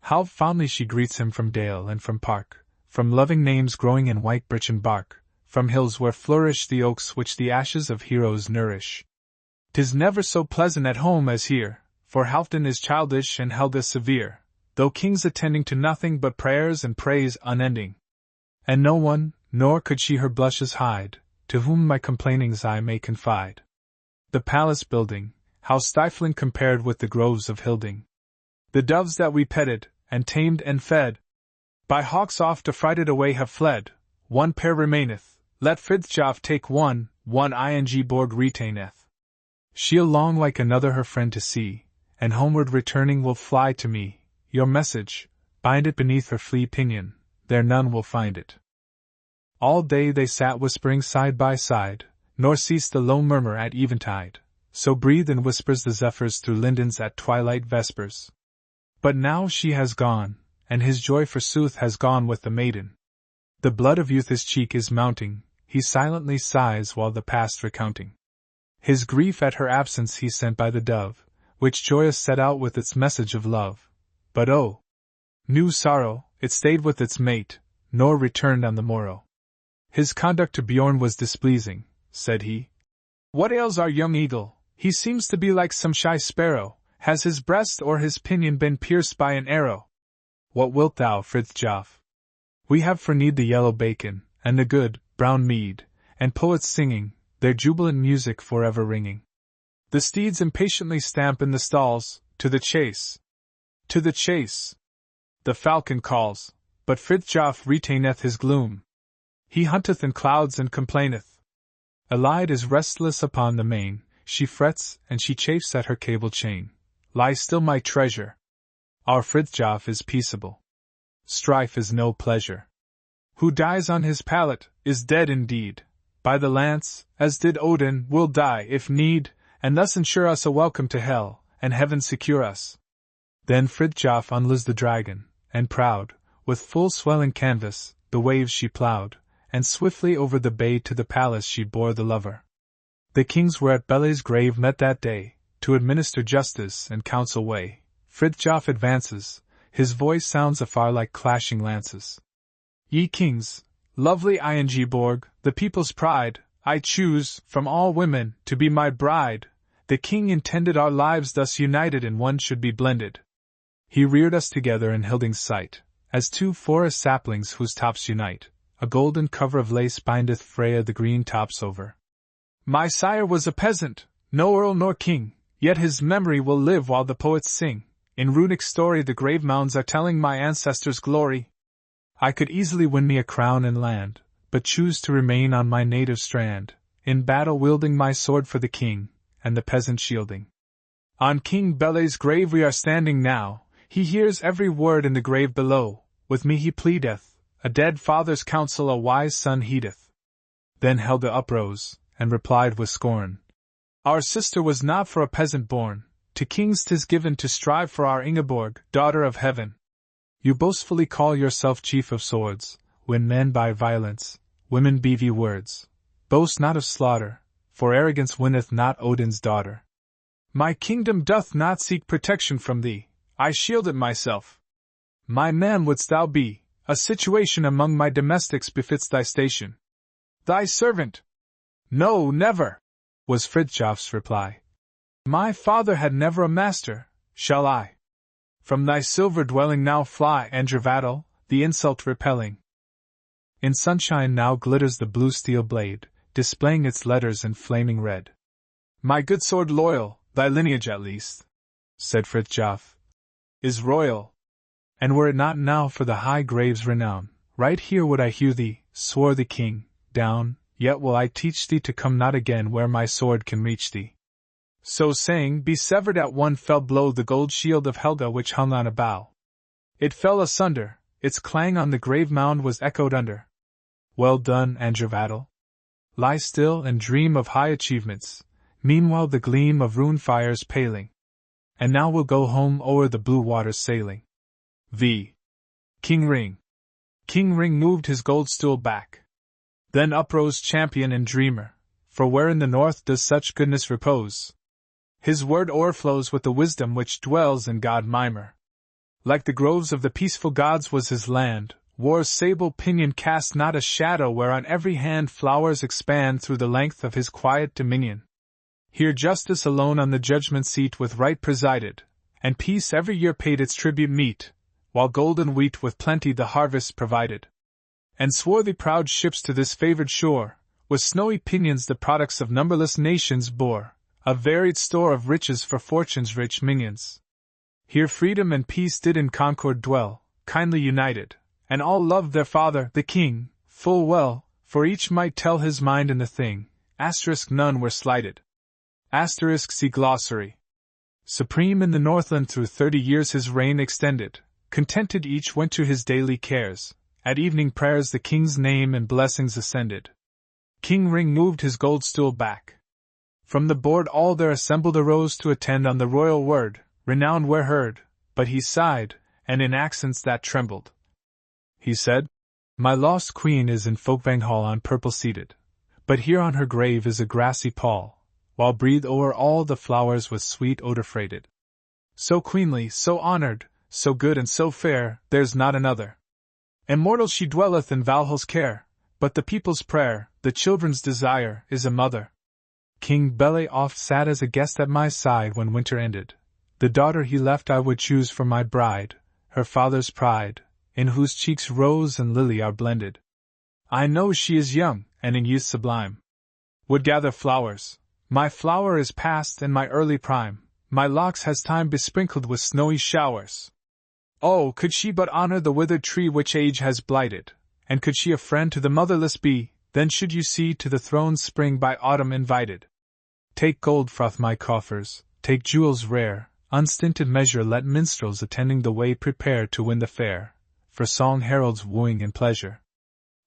How fondly she greets him from dale and from park, from loving names growing in white birchen bark, from hills where flourish the oaks which the ashes of heroes nourish. 'Tis never so pleasant at home as here, for Halfdan is childish and Helga severe, though kings attending to nothing but prayers and praise unending. And no one, nor could she her blushes hide, to whom my complainings I may confide. The palace building, how stifling compared with the groves of Hilding. The doves that we petted, and tamed and fed, by hawks oft affrighted away have fled, one pair remaineth, let Fridthjof take one Ingeborg retaineth. She'll long like another her friend to see, and homeward returning will fly to me, your message, bind it beneath her flea pinion, there none will find it. All day they sat whispering side by side, nor ceased the low murmur at eventide, so breathe in whispers the zephyrs through lindens at twilight vespers. But now she has gone, and his joy forsooth has gone with the maiden. The blood of youth his cheek is mounting, he silently sighs while the past recounting. His grief at her absence he sent by the dove, which joyous set out with its message of love. But oh! New sorrow, it stayed with its mate, nor returned on the morrow. His conduct to Bjorn was displeasing, said he. What ails our young eagle? He seems to be like some shy sparrow. Has his breast or his pinion been pierced by an arrow? What wilt thou, Fridthjof? We have for need the yellow bacon, and the good, brown mead, and poets singing, their jubilant music forever ringing. The steeds impatiently stamp in the stalls, to the chase! To the chase! The falcon calls, but Fridthjof retaineth his gloom. He hunteth in clouds and complaineth. Elide is restless upon the main, she frets and she chafes at her cable chain. Lie still, my treasure. Our Fridthjof is peaceable. Strife is no pleasure. Who dies on his pallet, is dead indeed. By the lance, as did Odin, will die if need, and thus ensure us a welcome to hell, and heaven secure us. Then Fridthjof unloosed the dragon, and proud, with full swelling canvas, the waves she ploughed, and swiftly over the bay to the palace she bore the lover. The kings were at Bele's grave met that day, to administer justice and counsel weigh. Fridthjof advances, his voice sounds afar like clashing lances. Ye kings, lovely Ingeborg, the people's pride, I choose, from all women, to be my bride. The king intended our lives thus united in one should be blended. He reared us together in Hilding's sight, as two forest saplings whose tops unite. A golden cover of lace bindeth Freya the green tops over. My sire was a peasant, no earl nor king, yet his memory will live while the poets sing. In runic story the grave mounds are telling my ancestors' glory. I could easily win me a crown and land, but choose to remain on my native strand, in battle wielding my sword for the king, and the peasant shielding. On King Belé's grave we are standing now, he hears every word in the grave below, with me he pleadeth, a dead father's counsel a wise son heedeth. Then Helga uprose, and replied with scorn, Our sister was not for a peasant born, to kings 'tis given to strive for our Ingeborg, daughter of heaven. You boastfully call yourself chief of swords, win men by violence, women beavy words. Boast not of slaughter, for arrogance winneth not Odin's daughter. My kingdom doth not seek protection from thee, I shield it myself. My man wouldst thou be, a situation among my domestics befits thy station. Thy servant? No, never, was Fridthjof's reply. My father had never a master, shall I? From thy silver dwelling now fly, Andrevadel, the insult repelling. In sunshine now glitters the blue steel blade, displaying its letters in flaming red. My good sword loyal, thy lineage at least, said Fridthjof, is royal. And were it not now for the high grave's renown, right here would I hew thee, swore the king, down, yet will I teach thee to come not again where my sword can reach thee. So saying, be severed at one fell blow the gold shield of Helga which hung on a bough. It fell asunder, its clang on the grave mound was echoed under. Well done, Andrevadel. Lie still and dream of high achievements, meanwhile the gleam of rune fires paling. And now we'll go home o'er the blue waters sailing. V. King Ring. King Ring moved his gold stool back. Then uprose champion and dreamer, for where in the north does such goodness repose? His word o'erflows with the wisdom which dwells in God Mimer. Like the groves of the peaceful gods was his land, war's sable pinion cast not a shadow where on every hand flowers expand through the length of his quiet dominion. Here justice alone on the judgment seat with right presided, and peace every year paid its tribute meet, while golden wheat with plenty the harvest provided. And swarthy proud ships to this favored shore, with snowy pinions the products of numberless nations bore, a varied store of riches for fortune's rich minions. Here freedom and peace did in concord dwell, kindly united, and all loved their father, the king, full well, for each might tell his mind in the thing, asterisk none were slighted. Asterisk see glossary. Supreme in the Northland through 30 years his reign extended, contented each went to his daily cares, at evening prayers the king's name and blessings ascended. King Ring moved his gold stool back. From the board all there assembled arose to attend on the royal word, renowned where heard, but he sighed, and in accents that trembled, he said, My lost queen is in Folkvang Hall on purple seated, but here on her grave is a grassy pall, while breathe o'er all the flowers with sweet odor freighted. So queenly, so honored, so good and so fair, there's not another. Immortal she dwelleth in Valhall's care, but the people's prayer, the children's desire, is a mother. King Belé oft sat as a guest at my side when winter ended. The daughter he left I would choose for my bride, her father's pride, in whose cheeks rose and lily are blended. I know she is young, and in youth sublime. Would gather flowers. My flower is past and my early prime, my locks has time besprinkled with snowy showers. Oh, could she but honor the withered tree which age has blighted, and could she a friend to the motherless be, then should you see to the throne's spring by autumn invited. Take gold froth my coffers, take jewels rare, unstinted measure let minstrels attending the way prepare to win the fair, for song heralds wooing and pleasure.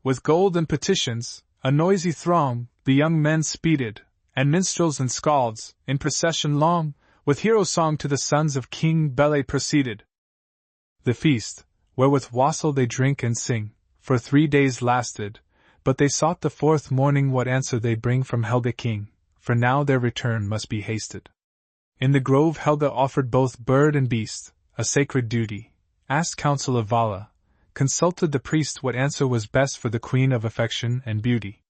With gold and petitions, a noisy throng, the young men speeded, and minstrels and skalds, in procession long, with hero song to the sons of King Belé proceeded. The feast, where with wassail they drink and sing, for 3 days lasted, but they sought the 4th morning what answer they'd bring from Helga king, for now their return must be hasted. In the grove Helga offered both bird and beast, a sacred duty, asked counsel of Vala, consulted the priest what answer was best for the queen of affection and beauty.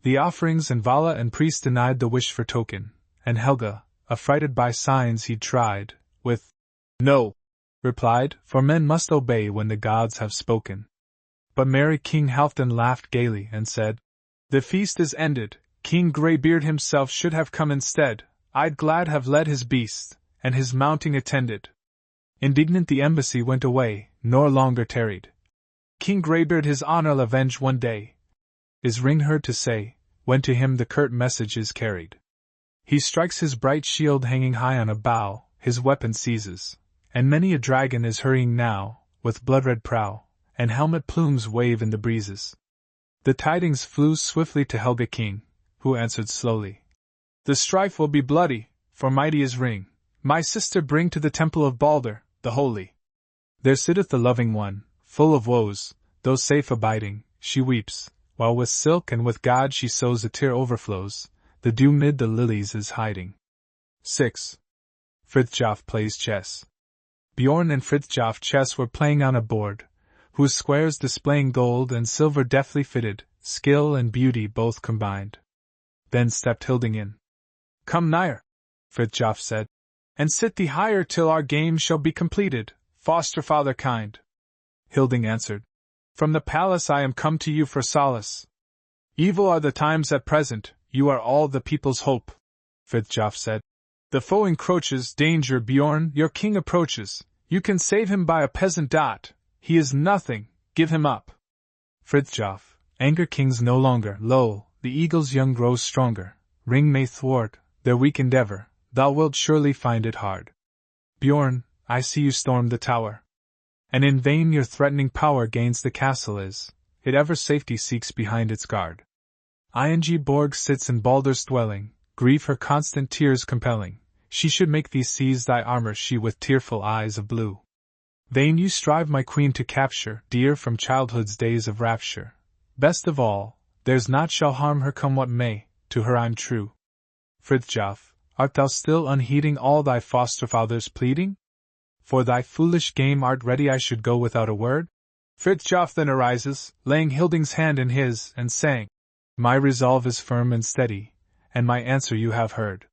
The offerings and Vala and priest denied the wish for token, and Helga, affrighted by signs he'd tried, with "No," replied, for men must obey when the gods have spoken. But merry King Halfdan laughed gaily and said, "The feast is ended, King Greybeard himself should have come instead, I'd glad have led his beast, and his mounting attended." Indignant the embassy went away, nor longer tarried. King Greybeard his honor avenged one day, is ring heard to say, when to him the curt message is carried. He strikes his bright shield hanging high on a bough, his weapon seizes, and many a dragon is hurrying now, with blood-red prow, and helmet plumes wave in the breezes. The tidings flew swiftly to Helga King, who answered slowly, "The strife will be bloody, for mighty is Ring, my sister bring to the temple of Balder, the holy. There sitteth the loving one, full of woes, though safe abiding, she weeps, while with silk and with God she sews a tear overflows, the dew mid the lilies is hiding." 6. Fridthjof plays chess. Bjorn and Fridthjof chess were playing on a board, whose squares displaying gold and silver deftly fitted, skill and beauty both combined. Then stepped Hilding in. "Come nigher," Fridthjof said, "and sit thee higher till our game shall be completed, foster father kind." Hilding answered, "From the palace I am come to you for solace. Evil are the times at present, you are all the people's hope." Fridthjof said, "The foe encroaches, danger Bjorn, your king approaches, you can save him by a peasant dot, he is nothing, give him up." Fridthjof, anger kings no longer, lo, the eagle's young grows stronger, Ring may thwart their weak endeavor, thou wilt surely find it hard. Bjorn, I see you storm the tower. And in vain your threatening power gains the castle is, it ever safety seeks behind its guard. Borg sits in Balder's dwelling, grief her constant tears compelling, she should make thee seize thy armor she with tearful eyes of blue. Vain you strive my queen to capture, dear from childhood's days of rapture. Best of all, there's naught shall harm her come what may, to her I'm true. Fridthjof, art thou still unheeding all thy foster-father's pleading? For thy foolish game art ready I should go without a word? Fridthjof then arises, laying Hilding's hand in his, and saying, "My resolve is firm and steady, and my answer you have heard.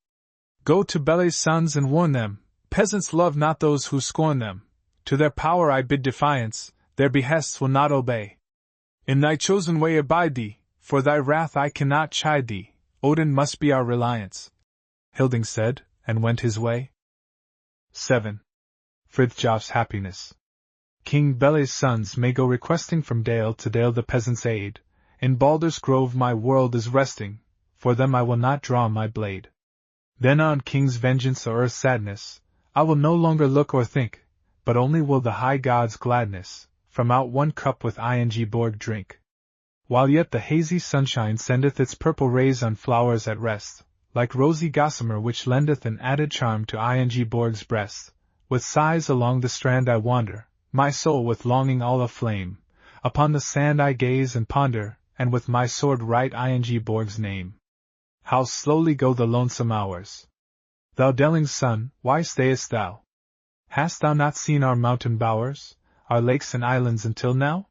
Go to Bele's sons and warn them, peasants love not those who scorn them. To their power I bid defiance, their behests will not obey. In thy chosen way abide thee, for thy wrath I cannot chide thee, Odin must be our reliance." Hilding said, and went his way. 7. Fridthjof's happiness. King Bele's sons may go requesting from dale to dale the peasant's aid, in Balder's grove my world is resting, for them I will not draw my blade. Then on king's vengeance or earth's sadness, I will no longer look or think, but only will the high god's gladness, from out one cup with Borg drink. While yet the hazy sunshine sendeth its purple rays on flowers at rest, like rosy gossamer which lendeth an added charm to Borg's breast, with sighs along the strand I wander, my soul with longing all aflame, upon the sand I gaze and ponder, and with my sword write Borg's name. How slowly go the lonesome hours! Thou Delling's son, why stayest thou? Hast thou not seen our mountain bowers, our lakes and islands until now?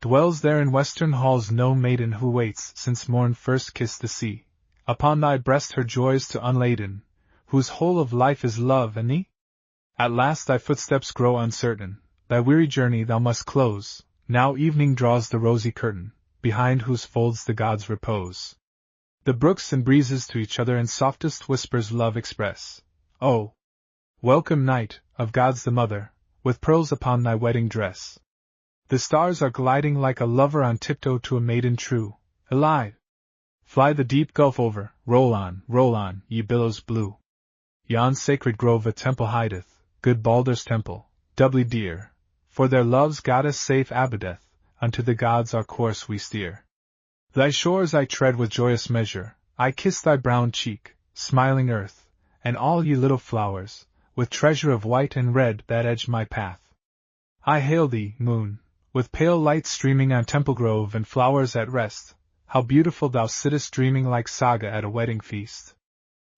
Dwells there in western halls no maiden who waits since morn first kissed the sea, upon thy breast her joys to unladen, whose whole of life is love and thee? At last thy footsteps grow uncertain, thy weary journey thou must close, now evening draws the rosy curtain, behind whose folds the gods repose. The brooks and breezes to each other in softest whispers love express. Oh, welcome night, of gods the mother, with pearls upon thy wedding dress. The stars are gliding like a lover on tiptoe to a maiden true. Alive! Fly the deep gulf over, roll on, ye billows blue. Yon sacred grove a temple hideth, good Balder's temple, doubly dear, for their love's goddess safe abideth, unto the gods our course we steer. Thy shores I tread with joyous measure, I kiss thy brown cheek, smiling earth, and all ye little flowers, with treasure of white and red that edge my path. I hail thee, moon, with pale light streaming on temple grove and flowers at rest, how beautiful thou sittest dreaming like Saga at a wedding feast.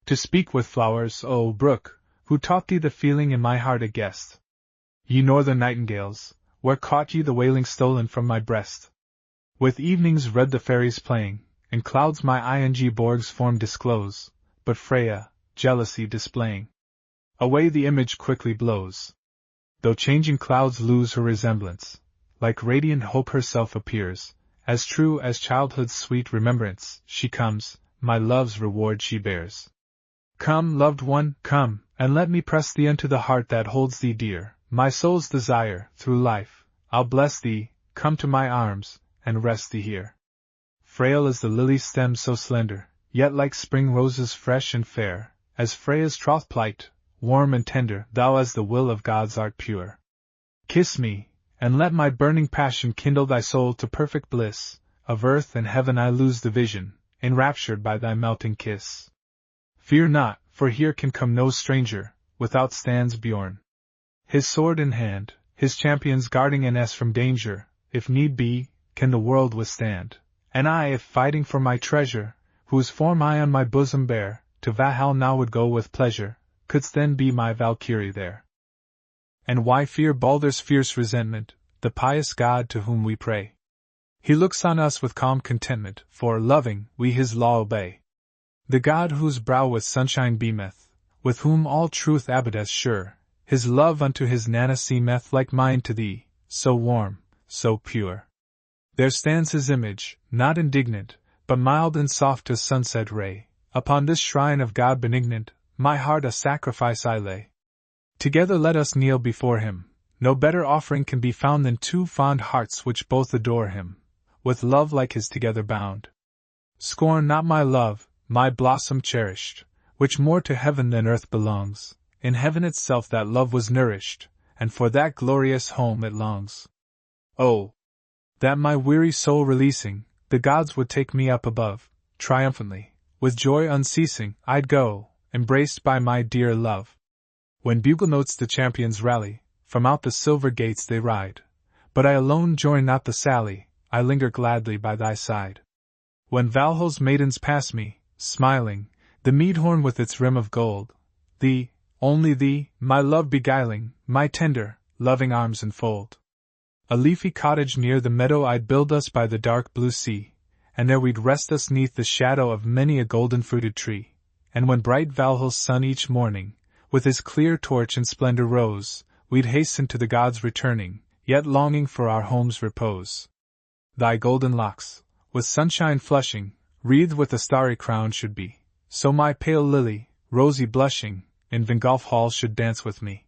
To speak with flowers, O brook, who taught thee the feeling in my heart a guest? Ye northern nightingales, where caught ye the wailing stolen from my breast? With evening's red the fairies playing, in clouds my Borg's form disclose, but Freya, jealousy displaying. Away the image quickly blows. Though changing clouds lose her resemblance, like radiant hope herself appears, as true as childhood's sweet remembrance, she comes, my love's reward she bears. Come, loved one, come, and let me press thee unto the heart that holds thee dear, my soul's desire, through life, I'll bless thee, come to my arms, and rest thee here. Frail as the lily stem so slender, yet like spring roses fresh and fair, as Freya's troth plight, warm and tender, thou as the will of gods art pure. Kiss me, and let my burning passion kindle thy soul to perfect bliss, of earth and heaven I lose the vision, enraptured by thy melting kiss. Fear not, for here can come no stranger, without stands Bjorn. His sword in hand, his champions guarding us from danger, if need be, can the world withstand. And I, if fighting for my treasure, whose form I on my bosom bear, to Valhall now would go with pleasure, couldst then be my Valkyrie there. And why fear Baldur's fierce resentment, the pious god to whom we pray? He looks on us with calm contentment, for, loving, we his law obey. The god whose brow with sunshine beameth, with whom all truth abideth sure, his love unto his Nana seemeth like mine to thee, so warm, so pure. There stands his image, not indignant, but mild and soft as sunset ray. Upon this shrine of God benignant, my heart a sacrifice I lay. Together let us kneel before him. No better offering can be found than two fond hearts which both adore him, with love like his together bound. Scorn not my love, my blossom cherished, which more to heaven than earth belongs. In heaven itself that love was nourished, and for that glorious home it longs. Oh, that my weary soul releasing, the gods would take me up above, triumphantly, with joy unceasing, I'd go, embraced by my dear love. When bugle notes the champions rally, from out the silver gates they ride, but I alone join not the sally, I linger gladly by thy side. When Valhall's maidens pass me, smiling, the mead horn with its rim of gold, thee, only thee, my love beguiling, my tender, loving arms enfold. A leafy cottage near the meadow I'd build us by the dark blue sea, and there we'd rest us 'neath the shadow of many a golden-fruited tree. And when bright Valhall's sun each morning, with his clear torch and splendor rose, we'd hasten to the gods returning, yet longing for our home's repose. Thy golden locks, with sunshine flushing, wreathed with a starry crown should be, so my pale lily, rosy blushing, in Vingolf Hall should dance with me.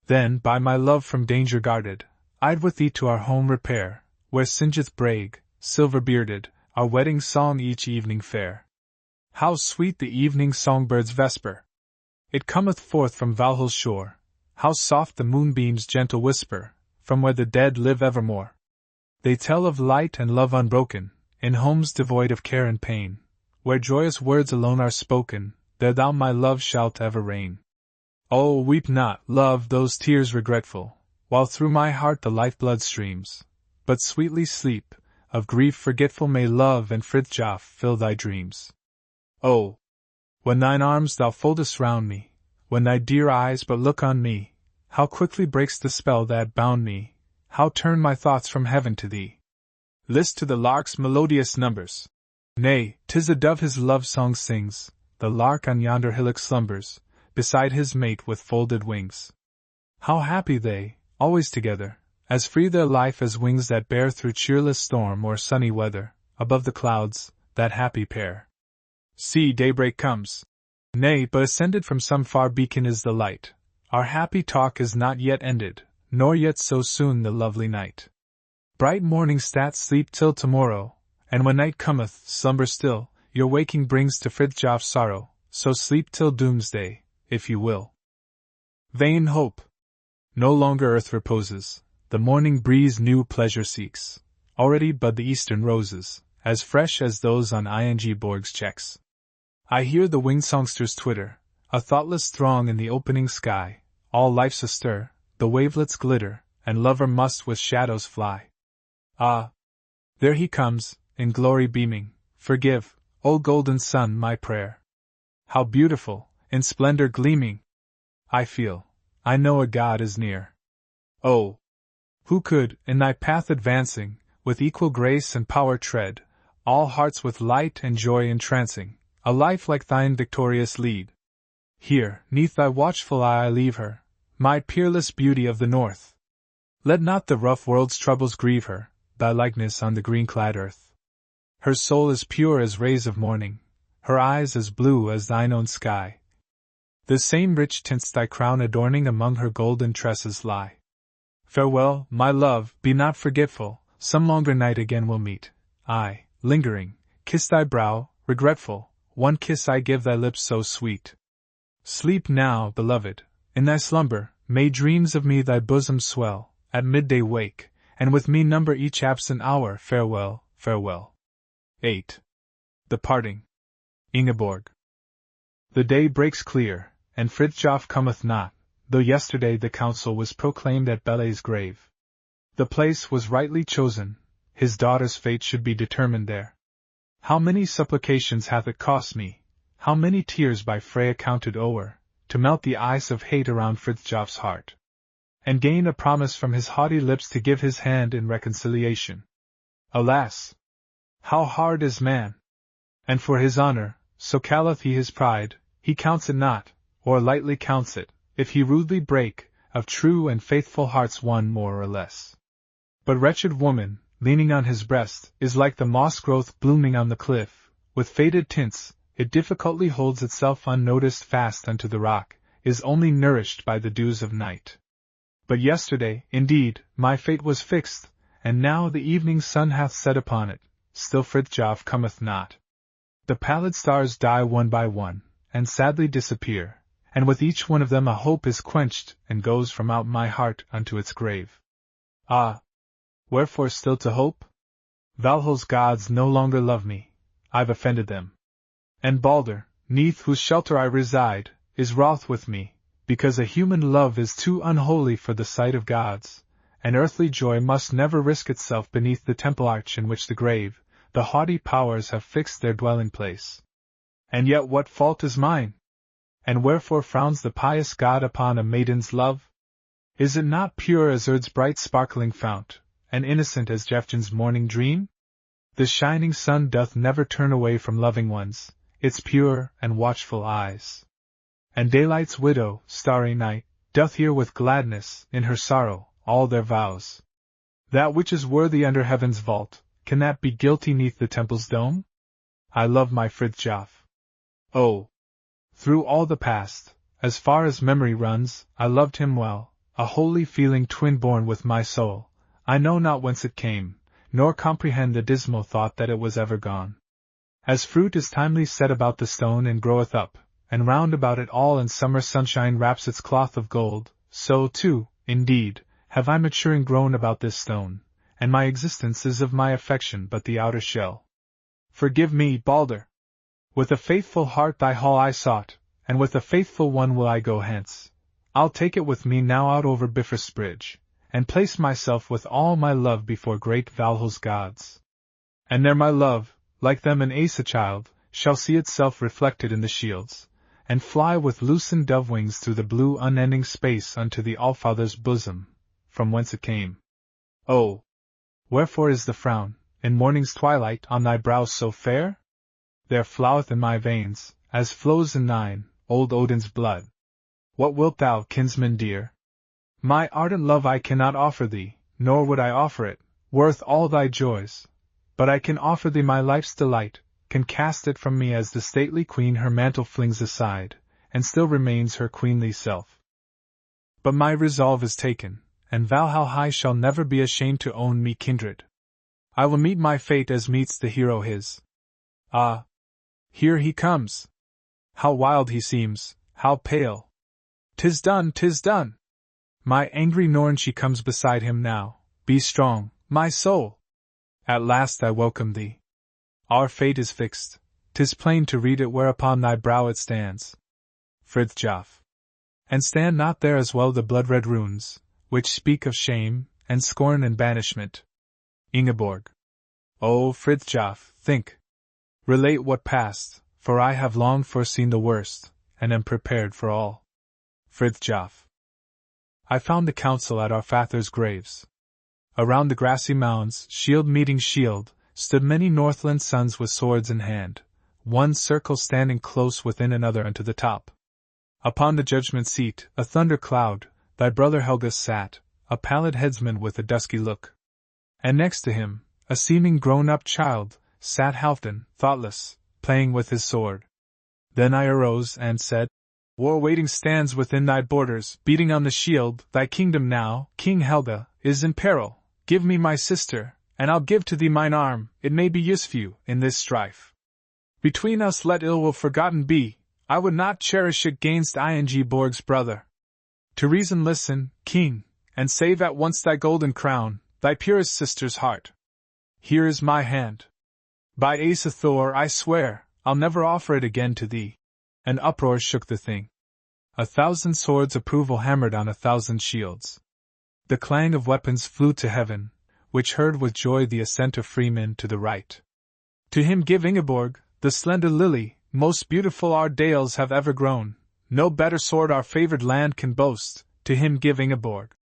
Then, by my love from danger guarded, I'd with thee to our home repair, where singeth Brage, silver-bearded, our wedding song each evening fair. How sweet the evening songbird's vesper! It cometh forth from Valhall's shore. How soft the moonbeam's gentle whisper, from where the dead live evermore. They tell of light and love unbroken, in homes devoid of care and pain, where joyous words alone are spoken, there thou my love shalt ever reign. Oh, weep not, love, those tears regretful, while through my heart the life-blood streams, but sweetly sleep, of grief forgetful may love and Fridthjof fill thy dreams. Oh, when thine arms thou foldest round me, when thy dear eyes but look on me, how quickly breaks the spell that bound me, how turn my thoughts from heaven to thee. List to the lark's melodious numbers. Nay, 'tis a dove his love song sings, the lark on yonder hillock slumbers, beside his mate with folded wings. How happy they, always together, as free their life as wings that bear through cheerless storm or sunny weather, above the clouds, that happy pair. See, daybreak comes. Nay, but ascended from some far beacon is the light. Our happy talk is not yet ended, nor yet so soon the lovely night. Bright morning stat sleep till tomorrow, and when night cometh, slumber still, your waking brings to Fridthjof sorrow, so sleep till doomsday, if you will. Vain hope! No longer earth reposes, the morning breeze new pleasure seeks, already bud the eastern roses, as fresh as those on Borg's checks. I hear the winged songsters twitter, a thoughtless throng in the opening sky, all life's astir, the wavelets glitter, and lover must with shadows fly. Ah! There he comes, in glory beaming, forgive, O golden sun, my prayer. How beautiful, in splendor gleaming! I feel, I know a god is near. Oh! Who could, in thy path advancing, with equal grace and power tread, all hearts with light and joy entrancing, a life like thine victorious lead? Here, 'neath thy watchful eye I leave her, my peerless beauty of the north. Let not the rough world's troubles grieve her, thy likeness on the green-clad earth. Her soul is pure as rays of morning, her eyes as blue as thine own sky. The same rich tints thy crown adorning among her golden tresses lie. Farewell, my love, be not forgetful, some longer night again we'll meet. I, lingering, kiss thy brow, regretful, one kiss I give thy lips so sweet. Sleep now, beloved, in thy slumber, may dreams of me thy bosom swell, at midday wake, and with me number each absent hour. Farewell, farewell. 8. The Parting. Ingeborg. The day breaks clear, and Fridthjof cometh not, though yesterday the council was proclaimed at Belé's grave. The place was rightly chosen, his daughter's fate should be determined there. How many supplications hath it cost me, how many tears by Freya counted o'er, to melt the ice of hate around Fridthjof's heart, and gain a promise from his haughty lips to give his hand in reconciliation. Alas! How hard is man! And for his honor, so calleth he his pride, he counts it not, or lightly counts it, if he rudely break, of true and faithful hearts one more or less. But wretched woman, leaning on his breast, is like the moss growth blooming on the cliff, with faded tints, it difficultly holds itself unnoticed fast unto the rock, is only nourished by the dews of night. But yesterday, indeed, my fate was fixed, and now the evening sun hath set upon it, still Fridthjof cometh not. The pallid stars die one by one, and sadly disappear, and with each one of them a hope is quenched and goes from out my heart unto its grave. Ah! Wherefore still to hope? Valhall's gods no longer love me, I've offended them. And Balder, 'neath whose shelter I reside, is wroth with me, because a human love is too unholy for the sight of gods, and earthly joy must never risk itself beneath the temple arch in which the grave, the haughty powers have fixed their dwelling place. And yet what fault is mine? And wherefore frowns the pious god upon a maiden's love? Is it not pure as Urd's bright sparkling fount, and innocent as Jeftin's morning dream? The shining sun doth never turn away from loving ones, its pure and watchful eyes. And daylight's widow, starry night, doth hear with gladness, in her sorrow, all their vows. That which is worthy under heaven's vault, can that be guilty 'neath the temple's dome? I love my Fridthjof. Oh! Through all the past, as far as memory runs, I loved him well, a holy feeling twin-born with my soul. I know not whence it came, nor comprehend the dismal thought that it was ever gone. As fruit is timely set about the stone and groweth up, and round about it all in summer sunshine wraps its cloth of gold, so too, indeed, have I maturing grown about this stone, and my existence is of my affection but the outer shell. Forgive me, Balder! With a faithful heart thy hall I sought, and with a faithful one will I go hence. I'll take it with me now out over Bifrost's bridge, and place myself with all my love before great Valhall's gods. And there my love, like them an Asa child, shall see itself reflected in the shields, and fly with loosened dove wings through the blue unending space unto the Allfather's bosom, from whence it came. Oh! Wherefore is the frown, in morning's twilight, on thy brow so fair? There floweth in my veins, as flows in thine, old Odin's blood. What wilt thou, kinsman dear? My ardent love I cannot offer thee, nor would I offer it, worth all thy joys. But I can offer thee my life's delight, can cast it from me as the stately queen her mantle flings aside, and still remains her queenly self. But my resolve is taken, and Valhall high shall never be ashamed to own me kindred. I will meet my fate as meets the hero his. Ah! Here he comes! How wild he seems, how pale! 'Tis done, 'tis done! My angry Norn, she comes beside him now. Be strong, my soul! At last I welcome thee. Our fate is fixed, 'tis plain to read it where upon thy brow it stands. Fridthjof. And stand not there as well the blood-red runes, which speak of shame, and scorn and banishment? Ingeborg. O Fridthjof, think! Relate what passed, for I have long foreseen the worst, and am prepared for all. Fridthjof. I found the council at our fathers' graves. Around the grassy mounds, shield meeting shield, stood many Northland sons with swords in hand, one circle standing close within another unto the top. Upon the judgment seat, a thunder cloud, thy brother Helga sat, a pallid headsman with a dusky look. And next to him, a seeming grown-up child, sat Halfdan, thoughtless, playing with his sword. Then I arose and said, War waiting stands within thy borders, beating on the shield, thy kingdom now, King Helga, is in peril. Give me my sister, and I'll give to thee mine arm, it may be useful in this strife. Between us let ill will forgotten be, I would not cherish it gainst Ingeborg's brother. To reason listen, king, and save at once thy golden crown, thy purest sister's heart. Here is my hand. By Asa Thor I swear, I'll never offer it again to thee. An uproar shook the thing. 1,000 swords approval hammered on 1,000 shields. The clang of weapons flew to heaven, which heard with joy the assent of freemen to the right. To him give Ingeborg, the slender lily, most beautiful our dales have ever grown, no better sword our favored land can boast, to him give Ingeborg.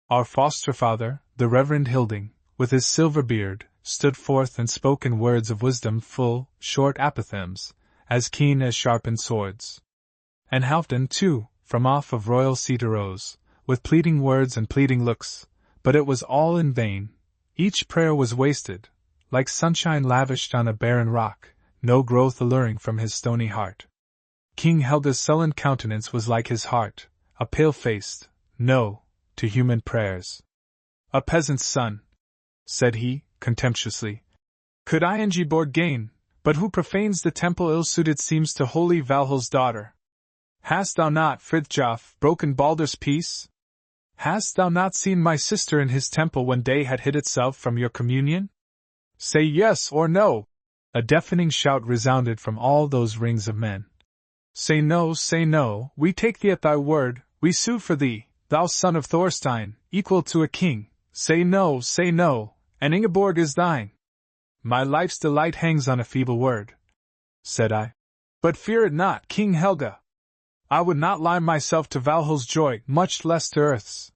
Our foster father, the Reverend Hilding, with his silver beard, stood forth and spoke in words of wisdom full, short apothegms, as keen as sharpened swords. And Halfdan, too, from off of royal seat arose, with pleading words and pleading looks, but it was all in vain. Each prayer was wasted, like sunshine lavished on a barren rock, no growth alluring from his stony heart. King Helga's sullen countenance was like his heart, a pale-faced, no, to human prayers. A peasant's son, said he, contemptuously. Could Ingeborg gain, but who profanes the temple ill-suited seems to holy Valhall's daughter. Hast thou not, Fridthjof, broken Baldur's peace? Hast thou not seen my sister in his temple when day had hid itself from your communion? Say yes or no! A deafening shout resounded from all those rings of men. Say no, we take thee at thy word, we sue for thee, thou son of Thorstein, equal to a king. Say no, and Ingeborg is thine. My life's delight hangs on a feeble word, said I. But fear it not, King Helga. I would not lie myself to Valhall's joy, much less to earth's.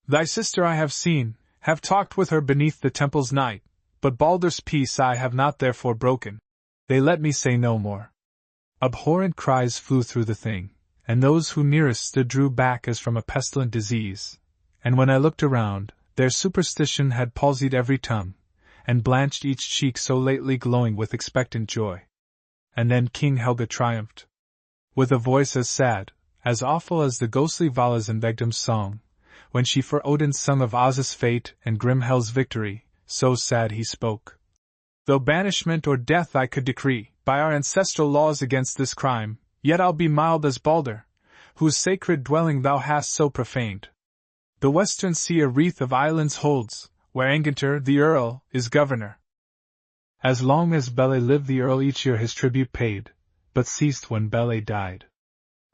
Thy sister I have seen, have talked with her beneath the temple's night, but Baldur's peace I have not therefore broken. They let me say no more. Abhorrent cries flew through the thing, and those who nearest stood drew back as from a pestilent disease, and when I looked around, their superstition had palsied every tongue, and blanched each cheek so lately glowing with expectant joy. And then King Helga triumphed. With a voice as sad, as awful as the ghostly Vala's and Vegdam's song, when she for Odin sung of Oza's fate and grim Hel's victory, so sad he spoke. Though banishment or death I could decree, by our ancestral laws against this crime, yet I'll be mild as Baldur, whose sacred dwelling thou hast so profaned. The western sea a wreath of islands holds, where Angantyr, the Earl, is governor. As long as Bele lived the Earl each year his tribute paid, but ceased when Bele died.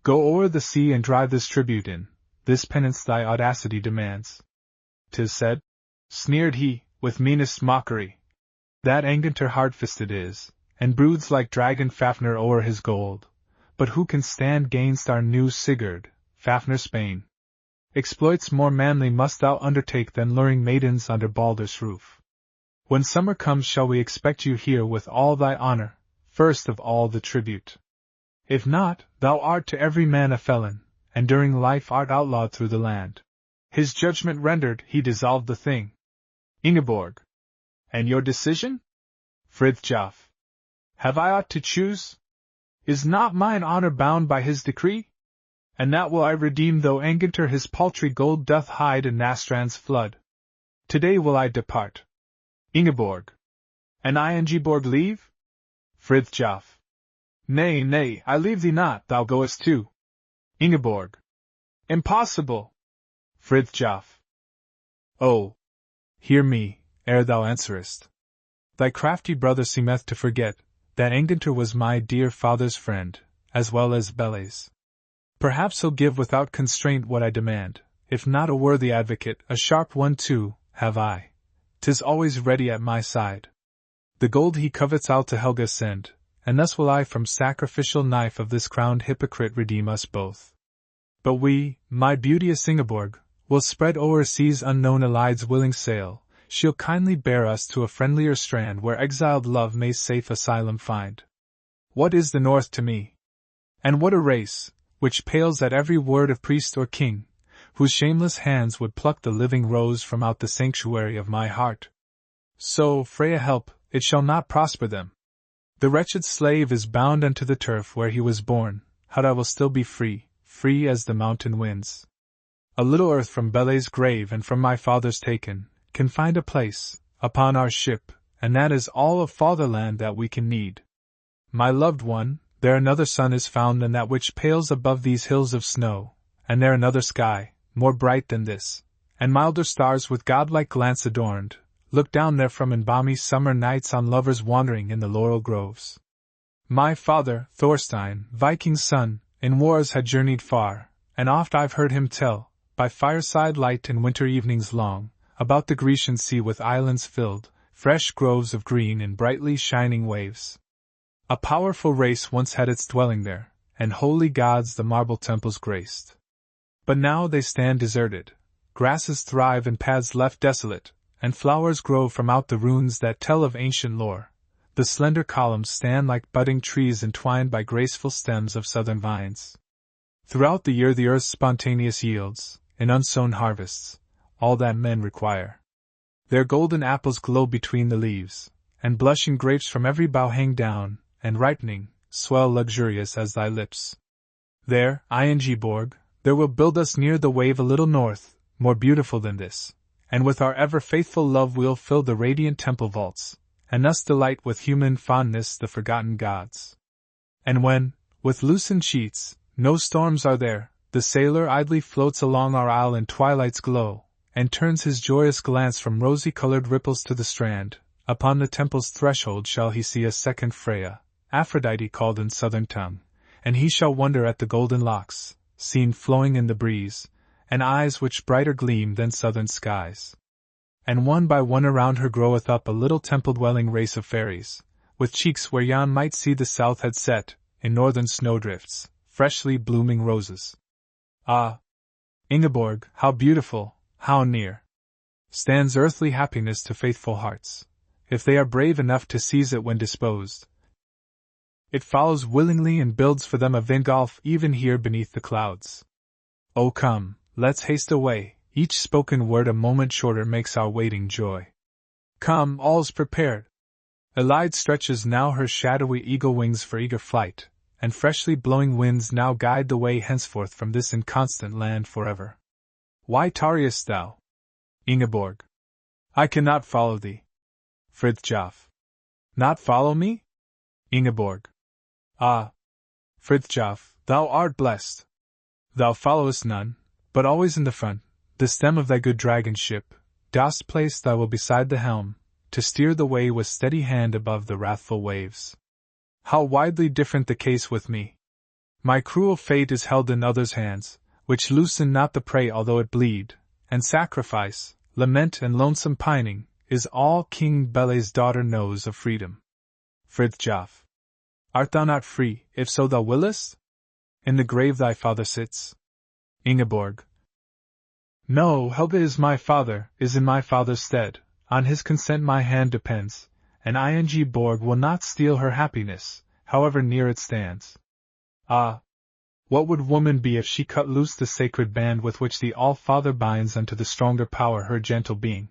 Go o'er the sea and drive this tribute in, this penance thy audacity demands. 'Tis said, sneered he, with meanest mockery, that Angantyr hard-fisted is, and broods like dragon Fafnir o'er his gold, but who can stand gainst our new Sigurd, Fafnir's bane? Exploits more manly must thou undertake than luring maidens under Baldur's roof. When summer comes shall we expect you here with all thy honor, first of all the tribute. If not, thou art to every man a felon, and during life art outlawed through the land. His judgment rendered, he dissolved the thing. Ingeborg. And your decision? Fridthjof. Have I aught to choose? Is not mine honor bound by his decree? And that will I redeem though Angantyr his paltry gold doth hide in Nastrand's flood. Today will I depart. Ingeborg. And Ingeborg leave? Fridthjof. Nay, I leave thee not, thou goest too. Ingeborg. Impossible. Fridthjof. Oh. Hear me, ere thou answerest. Thy crafty brother seemeth to forget, that Angantyr was my dear father's friend, as well as Bele's. Perhaps he'll give without constraint what I demand, if not a worthy advocate, a sharp one too, have I. 'Tis always ready at my side. The gold he covets I'll to Helga send, and thus will I from sacrificial knife of this crowned hypocrite redeem us both. But we, my beauteous Ingeborg, will spread o'er seas unknown Elide's willing sail, she'll kindly bear us to a friendlier strand where exiled love may safe asylum find. What is the North to me? And what a race, which pales at every word of priest or king, whose shameless hands would pluck the living rose from out the sanctuary of my heart. So, Freya help, it shall not prosper them. The wretched slave is bound unto the turf where he was born, but I will still be free, free as the mountain winds. A little earth from Belé's grave and from my father's taken, can find a place, upon our ship, and that is all of fatherland that we can need. My loved one, there another sun is found than that which pales above these hills of snow, and there another sky, more bright than this, and milder stars with godlike glance adorned, look down therefrom in balmy summer nights on lovers wandering in the laurel groves. My father, Thorstein, Viking's son, in wars had journeyed far, and oft I've heard him tell, by fireside light in winter evenings long, about the Grecian sea with islands filled, fresh groves of green and brightly shining waves. A powerful race once had its dwelling there, and holy gods the marble temples graced. But now they stand deserted, grasses thrive in paths left desolate, and flowers grow from out the ruins that tell of ancient lore. The slender columns stand like budding trees entwined by graceful stems of southern vines. Throughout the year the earth spontaneous yields, in unsown harvests, all that men require. Their golden apples glow between the leaves, and blushing grapes from every bough hang down, and ripening, swell luxurious as thy lips. There, Ingeborg, there will build us near the wave a little north, more beautiful than this, and with our ever-faithful love we'll fill the radiant temple vaults, and thus delight with human fondness the forgotten gods. And when, with loosened sheets, no storms are there, the sailor idly floats along our isle in twilight's glow, and turns his joyous glance from rosy-colored ripples to the strand, upon the temple's threshold shall he see a second Freya, Aphrodite called in southern tongue, and he shall wonder at the golden locks, seen flowing in the breeze, and eyes which brighter gleam than southern skies. And one by one around her groweth up a little temple-dwelling race of fairies, with cheeks where yon might see the south had set, in northern snowdrifts, freshly blooming roses. Ah! Ingeborg, how beautiful, how near, stands earthly happiness to faithful hearts, if they are brave enough to seize it when disposed. It follows willingly and builds for them a Vingolf even here beneath the clouds. Oh come, let's haste away, each spoken word a moment shorter makes our waiting joy. Come, all's prepared. Elide stretches now her shadowy eagle wings for eager flight, and freshly blowing winds now guide the way henceforth from this inconstant land forever. Why tarriest thou, Ingeborg? I cannot follow thee. Fridthjof. Not follow me? Ingeborg. Ah! Fridthjof, thou art blessed. Thou followest none, but always in the front, the stem of thy good dragon ship, dost place thy will beside the helm, to steer the way with steady hand above the wrathful waves. How widely different the case with me! My cruel fate is held in others' hands, which loosen not the prey although it bleed, and sacrifice, lament and lonesome pining, is all King Belé's daughter knows of freedom. Fridthjof. Art thou not free, if so thou willest? In the grave thy father sits. Ingeborg. No, Helga is my father, is in my father's stead, on his consent my hand depends, and Ingeborg will not steal her happiness, however near it stands. Ah! What would woman be if she cut loose the sacred band with which the All-Father binds unto the stronger power her gentle being?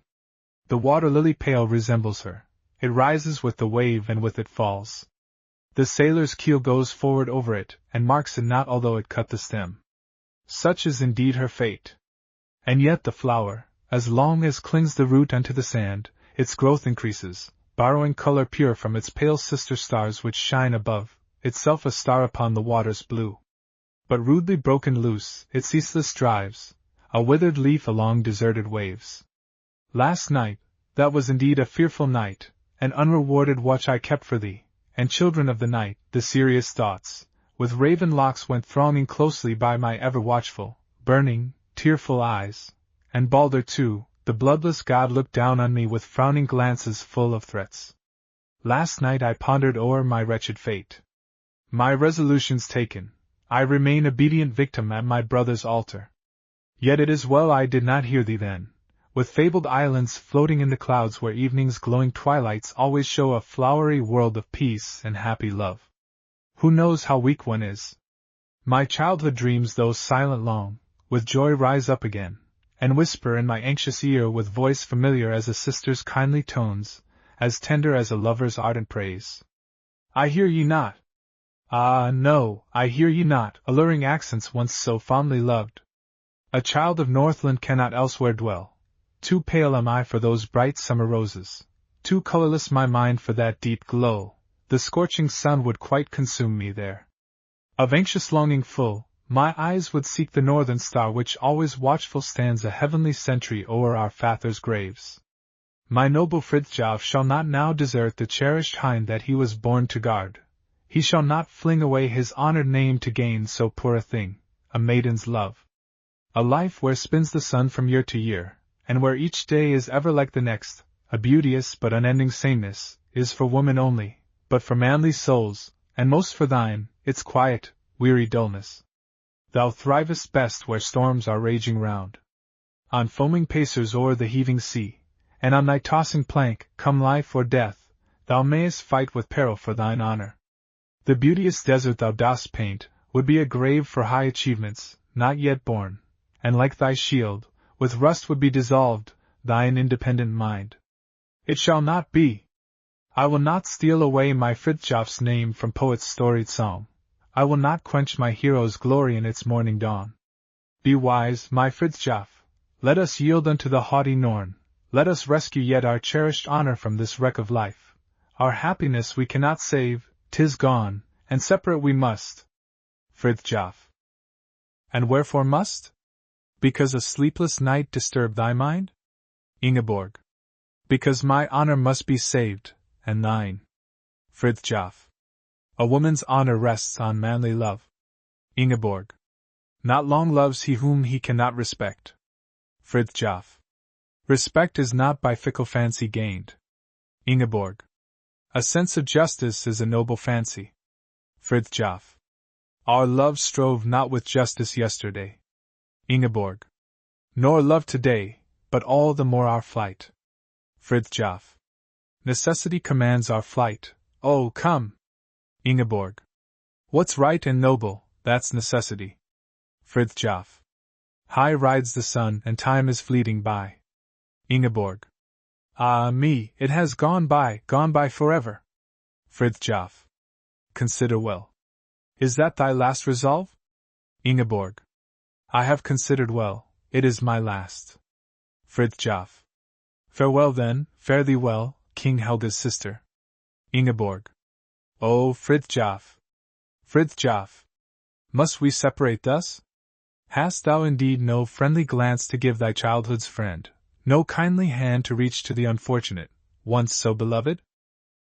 The water-lily pale resembles her, it rises with the wave and with it falls. The sailor's keel goes forward over it, and marks it not although it cut the stem. Such is indeed her fate. And yet the flower, as long as clings the root unto the sand, its growth increases, borrowing color pure from its pale sister stars which shine above, itself a star upon the water's blue. But rudely broken loose, it ceaseless strives, a withered leaf along deserted waves. Last night, that was indeed a fearful night, an unrewarded watch I kept for thee, and children of the night, the serious thoughts, with raven locks went thronging closely by my ever-watchful, burning, tearful eyes, and Balder too, the bloodless god looked down on me with frowning glances full of threats. Last night I pondered o'er my wretched fate. My resolutions taken, I remain obedient victim at my brother's altar. Yet it is well I did not hear thee then, with fabled islands floating in the clouds where evening's glowing twilights always show a flowery world of peace and happy love. Who knows how weak one is? My childhood dreams, though silent long, with joy rise up again, and whisper in my anxious ear with voice familiar as a sister's kindly tones, as tender as a lover's ardent praise. I hear ye not. Ah, no, I hear ye not, alluring accents once so fondly loved. A child of Northland cannot elsewhere dwell. Too pale am I for those bright summer roses, too colorless my mind for that deep glow, the scorching sun would quite consume me there. Of anxious longing full, my eyes would seek the northern star which always watchful stands a heavenly sentry o'er our fathers' graves. My noble Fridthjof shall not now desert the cherished hind that he was born to guard. He shall not fling away his honored name to gain so poor a thing, a maiden's love. A life where spins the sun from year to year, and where each day is ever like the next, a beauteous but unending sameness, is for woman only, but for manly souls, and most for thine, its quiet, weary dullness. Thou thrivest best where storms are raging round. On foaming pacers o'er the heaving sea, and on thy tossing plank, come life or death, thou mayest fight with peril for thine honor. The beauteous desert thou dost paint would be a grave for high achievements, not yet born, and like thy shield, with rust would be dissolved, thine independent mind. It shall not be. I will not steal away my Fridthjof's name from poet's storied psalm. I will not quench my hero's glory in its morning dawn. Be wise, my Fridthjof. Let us yield unto the haughty Norn. Let us rescue yet our cherished honor from this wreck of life. Our happiness we cannot save, 'tis gone, and separate we must. Fridthjof. And wherefore must? Because a sleepless night disturbed thy mind? Ingeborg. Because my honor must be saved, and thine. Fridthjof. A woman's honor rests on manly love. Ingeborg. Not long loves he whom he cannot respect. Fridthjof. Respect is not by fickle fancy gained. Ingeborg. A sense of justice is a noble fancy. Fridthjof. Our love strove not with justice yesterday. Ingeborg. Nor love today, but all the more our flight. Fridthjof. Necessity commands our flight. Oh, come! Ingeborg. What's right and noble, that's necessity. Fridthjof. High rides the sun and time is fleeting by. Ingeborg. Ah me, it has gone by forever. Fridthjof. Consider well. Is that thy last resolve? Ingeborg. I have considered well, it is my last. Fridthjof. Farewell then, fare thee well, King Helga's sister. Ingeborg. Oh, Fridthjof! Fridthjof! Must we separate thus? Hast thou indeed no friendly glance to give thy childhood's friend, no kindly hand to reach to the unfortunate, once so beloved?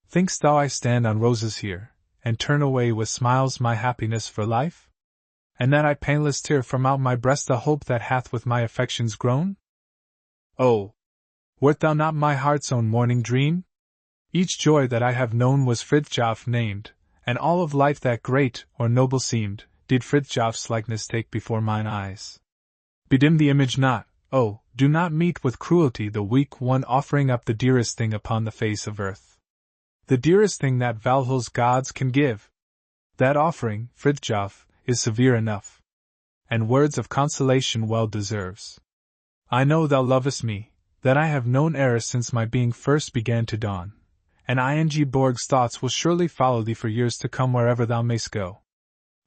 Think'st thou I stand on roses here, and turn away with smiles my happiness for life? And that I painless tear from out my breast the hope that hath with my affections grown? Oh! Wert thou not my heart's own morning dream? Each joy that I have known was Fridthjof named, and all of life that great or noble seemed, did Fridthjof's likeness take before mine eyes. Bedim the image not, oh, do not meet with cruelty the weak one offering up the dearest thing upon the face of earth. The dearest thing that Valhall's gods can give. That offering, Fridthjof, is severe enough, and words of consolation well deserves. I know thou lovest me, that I have known e'er since my being first began to dawn, and Ingeborg's thoughts will surely follow thee for years to come wherever thou mayst go.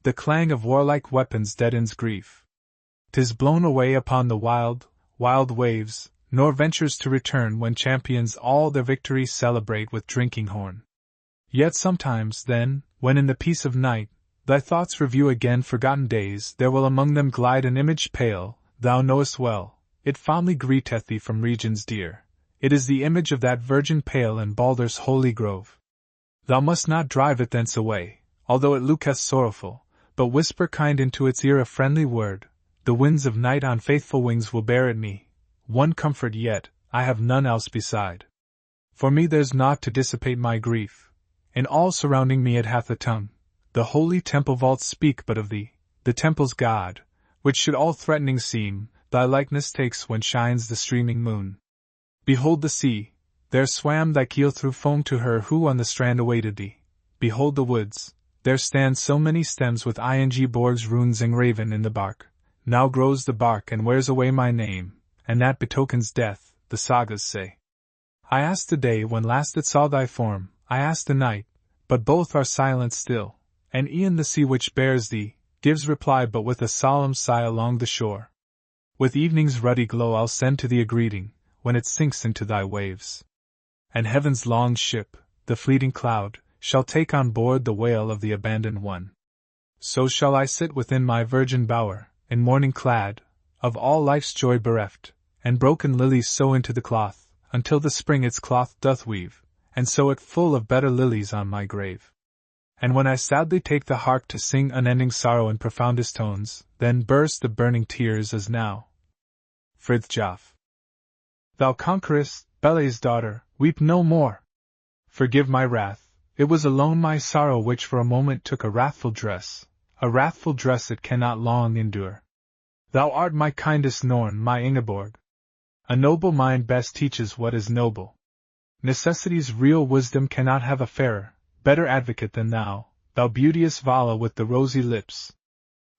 The clang of warlike weapons deadens grief. 'Tis blown away upon the wild, wild waves, nor ventures to return when champions all their victory celebrate with drinking horn. Yet sometimes, then, when in the peace of night, thy thoughts review again forgotten days, there will among them glide an image pale, thou knowest well, it fondly greeteth thee from regions dear. It is the image of that virgin pale in Baldur's holy grove. Thou must not drive it thence away, although it looketh sorrowful, but whisper kind into its ear a friendly word. The winds of night on faithful wings will bear it me. One comfort yet, I have none else beside. For me there's naught to dissipate my grief. In all surrounding me it hath a tongue. The holy temple vaults speak but of thee, the temple's God, which should all threatening seem, thy likeness takes when shines the streaming moon. Behold the sea, there swam thy keel through foam to her who on the strand awaited thee. Behold the woods, there stand so many stems with ing Borg's runes engraven in the bark. Now grows the bark and wears away my name, and that betokens death, the sagas say. I asked the day when last it saw thy form, I asked the night, but both are silent still, and e'en the sea which bears thee, gives reply but with a solemn sigh along the shore. With evening's ruddy glow I'll send to thee a greeting, when it sinks into thy waves. And heaven's long ship, the fleeting cloud, shall take on board the wail of the abandoned one. So shall I sit within my virgin bower, in mourning clad, of all life's joy bereft, and broken lilies sow into the cloth, until the spring its cloth doth weave, and sow it full of better lilies on my grave. And when I sadly take the harp to sing unending sorrow in profoundest tones, then burst the burning tears as now. Fridthjof. Thou conquerest, Belé's daughter, weep no more. Forgive my wrath, it was alone my sorrow which for a moment took a wrathful dress it cannot long endure. Thou art my kindest Norn, my Ingeborg. A noble mind best teaches what is noble. Necessity's real wisdom cannot have a fairer, better advocate than thou, thou beauteous Vala with the rosy lips.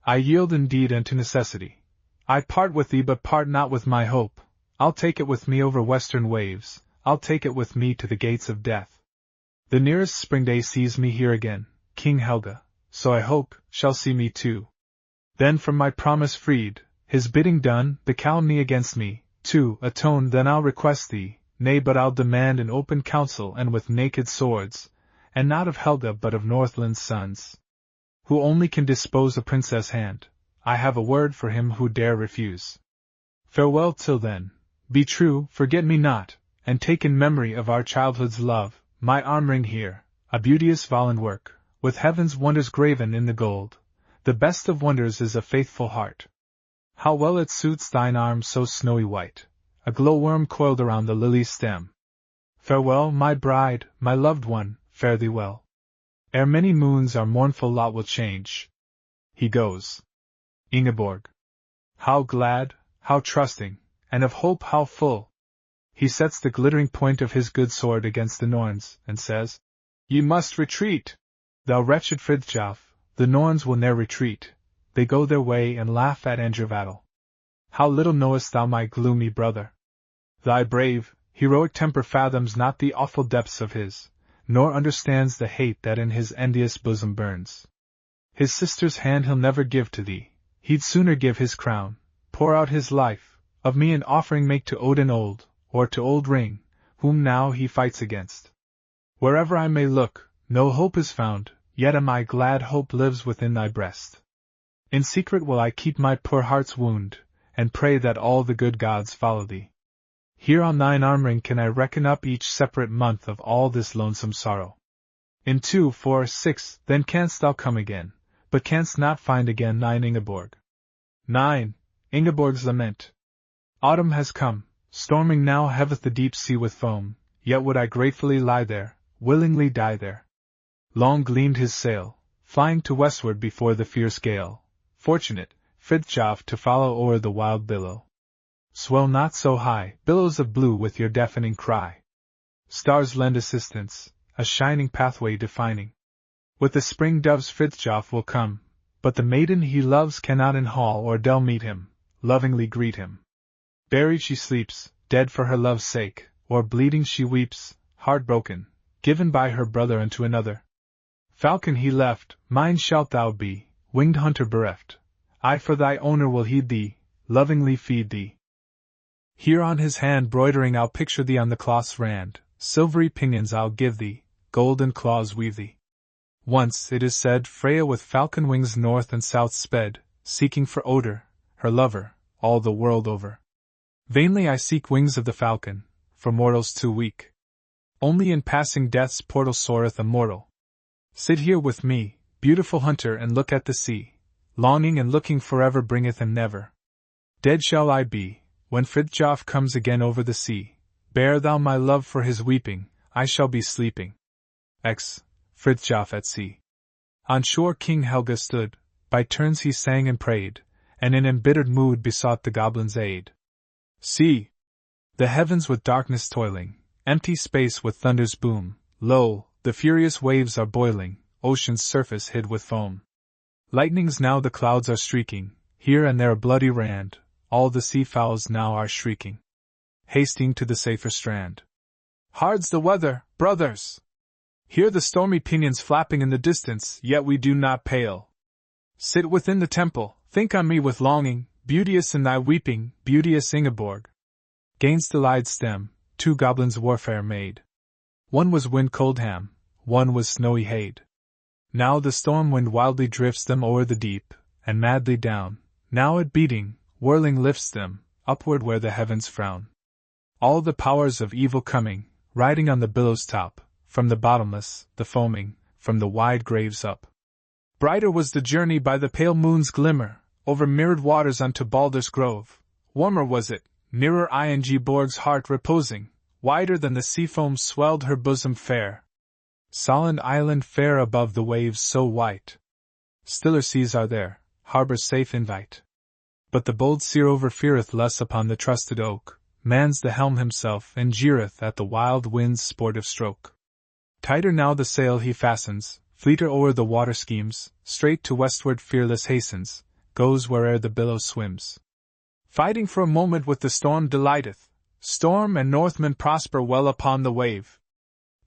I yield indeed unto necessity. I part with thee but part not with my hope. I'll take it with me over western waves, I'll take it with me to the gates of death. The nearest spring day sees me here again, King Helga, so I hope, shall see me too. Then from my promise freed, his bidding done, the calumny against me, to atone then I'll request thee, nay but I'll demand an open council and with naked swords, and not of Helga but of Northland's sons. Who only can dispose a princess' hand, I have a word for him who dare refuse. Farewell till then, be true, forget me not, and take in memory of our childhood's love, my armring here, a beauteous Valand work, with heaven's wonders graven in the gold. The best of wonders is a faithful heart. How well it suits thine arm so snowy white, a glowworm coiled around the lily stem. Farewell, my bride, my loved one, fare thee well. Ere many moons our mournful lot will change. He goes. Ingeborg. How glad, how trusting, and of hope how full. He sets the glittering point of his good sword against the Norns, and says, Ye must retreat. Thou wretched Fridthjof, the Norns will ne'er retreat, they go their way and laugh at Angervattle. How little knowest thou my gloomy brother. Thy brave, heroic temper fathoms not the awful depths of his, nor understands the hate that in his envious bosom burns. His sister's hand he'll never give to thee, he'd sooner give his crown, pour out his life, of me an offering make to Odin old, or to old Ring, whom now he fights against. Wherever I may look, no hope is found, yet am I glad hope lives within thy breast. In secret will I keep my poor heart's wound, and pray that all the good gods follow thee. Here on thine armring can I reckon up each separate month of all this lonesome sorrow. In 2, 4, 6, then canst thou come again, but canst not find again thine Ingeborg. 9. Ingeborg's Lament. Autumn has come, storming now heaveth the deep sea with foam, yet would I gratefully lie there, willingly die there. Long gleamed his sail, flying to westward before the fierce gale, fortunate, Fridthjof, to follow o'er the wild billow. Swell not so high, billows of blue, with your deafening cry. Stars lend assistance, a shining pathway defining. With the spring doves Fridthjof will come, but the maiden he loves cannot in hall or dell meet him, lovingly greet him. Buried she sleeps, dead for her love's sake, or bleeding she weeps, heartbroken, given by her brother unto another. Falcon he left, mine shalt thou be, winged hunter bereft. I for thy owner will heed thee, lovingly feed thee. Here on his hand broidering I'll picture thee on the cloth's rand, silvery pinions I'll give thee, golden claws weave thee. Once, it is said, Freya with falcon wings north and south sped, seeking for Oder, her lover, all the world over. Vainly I seek wings of the falcon, for mortals too weak. Only in passing death's portal soareth a mortal. Sit here with me, beautiful hunter, and look at the sea. Longing and looking forever bringeth him never. Dead shall I be, when Fridthjof comes again over the sea. Bear thou my love for his weeping, I shall be sleeping. X. Fridthjof at sea. On shore King Helga stood, by turns he sang and prayed, and in embittered mood besought the goblin's aid. See! The heavens with darkness toiling, empty space with thunder's boom, lo, the furious waves are boiling, ocean's surface hid with foam. Lightnings now the clouds are streaking, here and there a bloody rand, all the sea fowls now are shrieking, hasting to the safer strand. Hard's the weather, brothers! Hear the stormy pinions flapping in the distance, yet we do not pale. Sit within the temple, think on me with longing, beauteous in thy weeping, beauteous Ingeborg. 'Gainst the lied stem, two goblins warfare made. One was wind-cold Ham, one was snowy Hade. Now the storm wind wildly drifts them o'er the deep, and madly down, now it beating, whirling lifts them, upward where the heavens frown. All the powers of evil coming, riding on the billow's top, from the bottomless, the foaming, from the wide graves up. Brighter was the journey by the pale moon's glimmer, over mirrored waters unto Baldur's Grove. Warmer was it, nearer Ingeborg's heart reposing, wider than the sea foam swelled her bosom fair. Solent island fair above the waves so white. Stiller seas are there, harbors safe invite. But the bold seer overfeareth less upon the trusted oak, mans the helm himself and jeereth at the wild wind's sportive stroke. Tighter now the sail he fastens, fleeter o'er the water schemes, straight to westward fearless hastens, goes where'er the billow swims. Fighting for a moment with the storm delighteth, storm and Northmen prosper well upon the wave.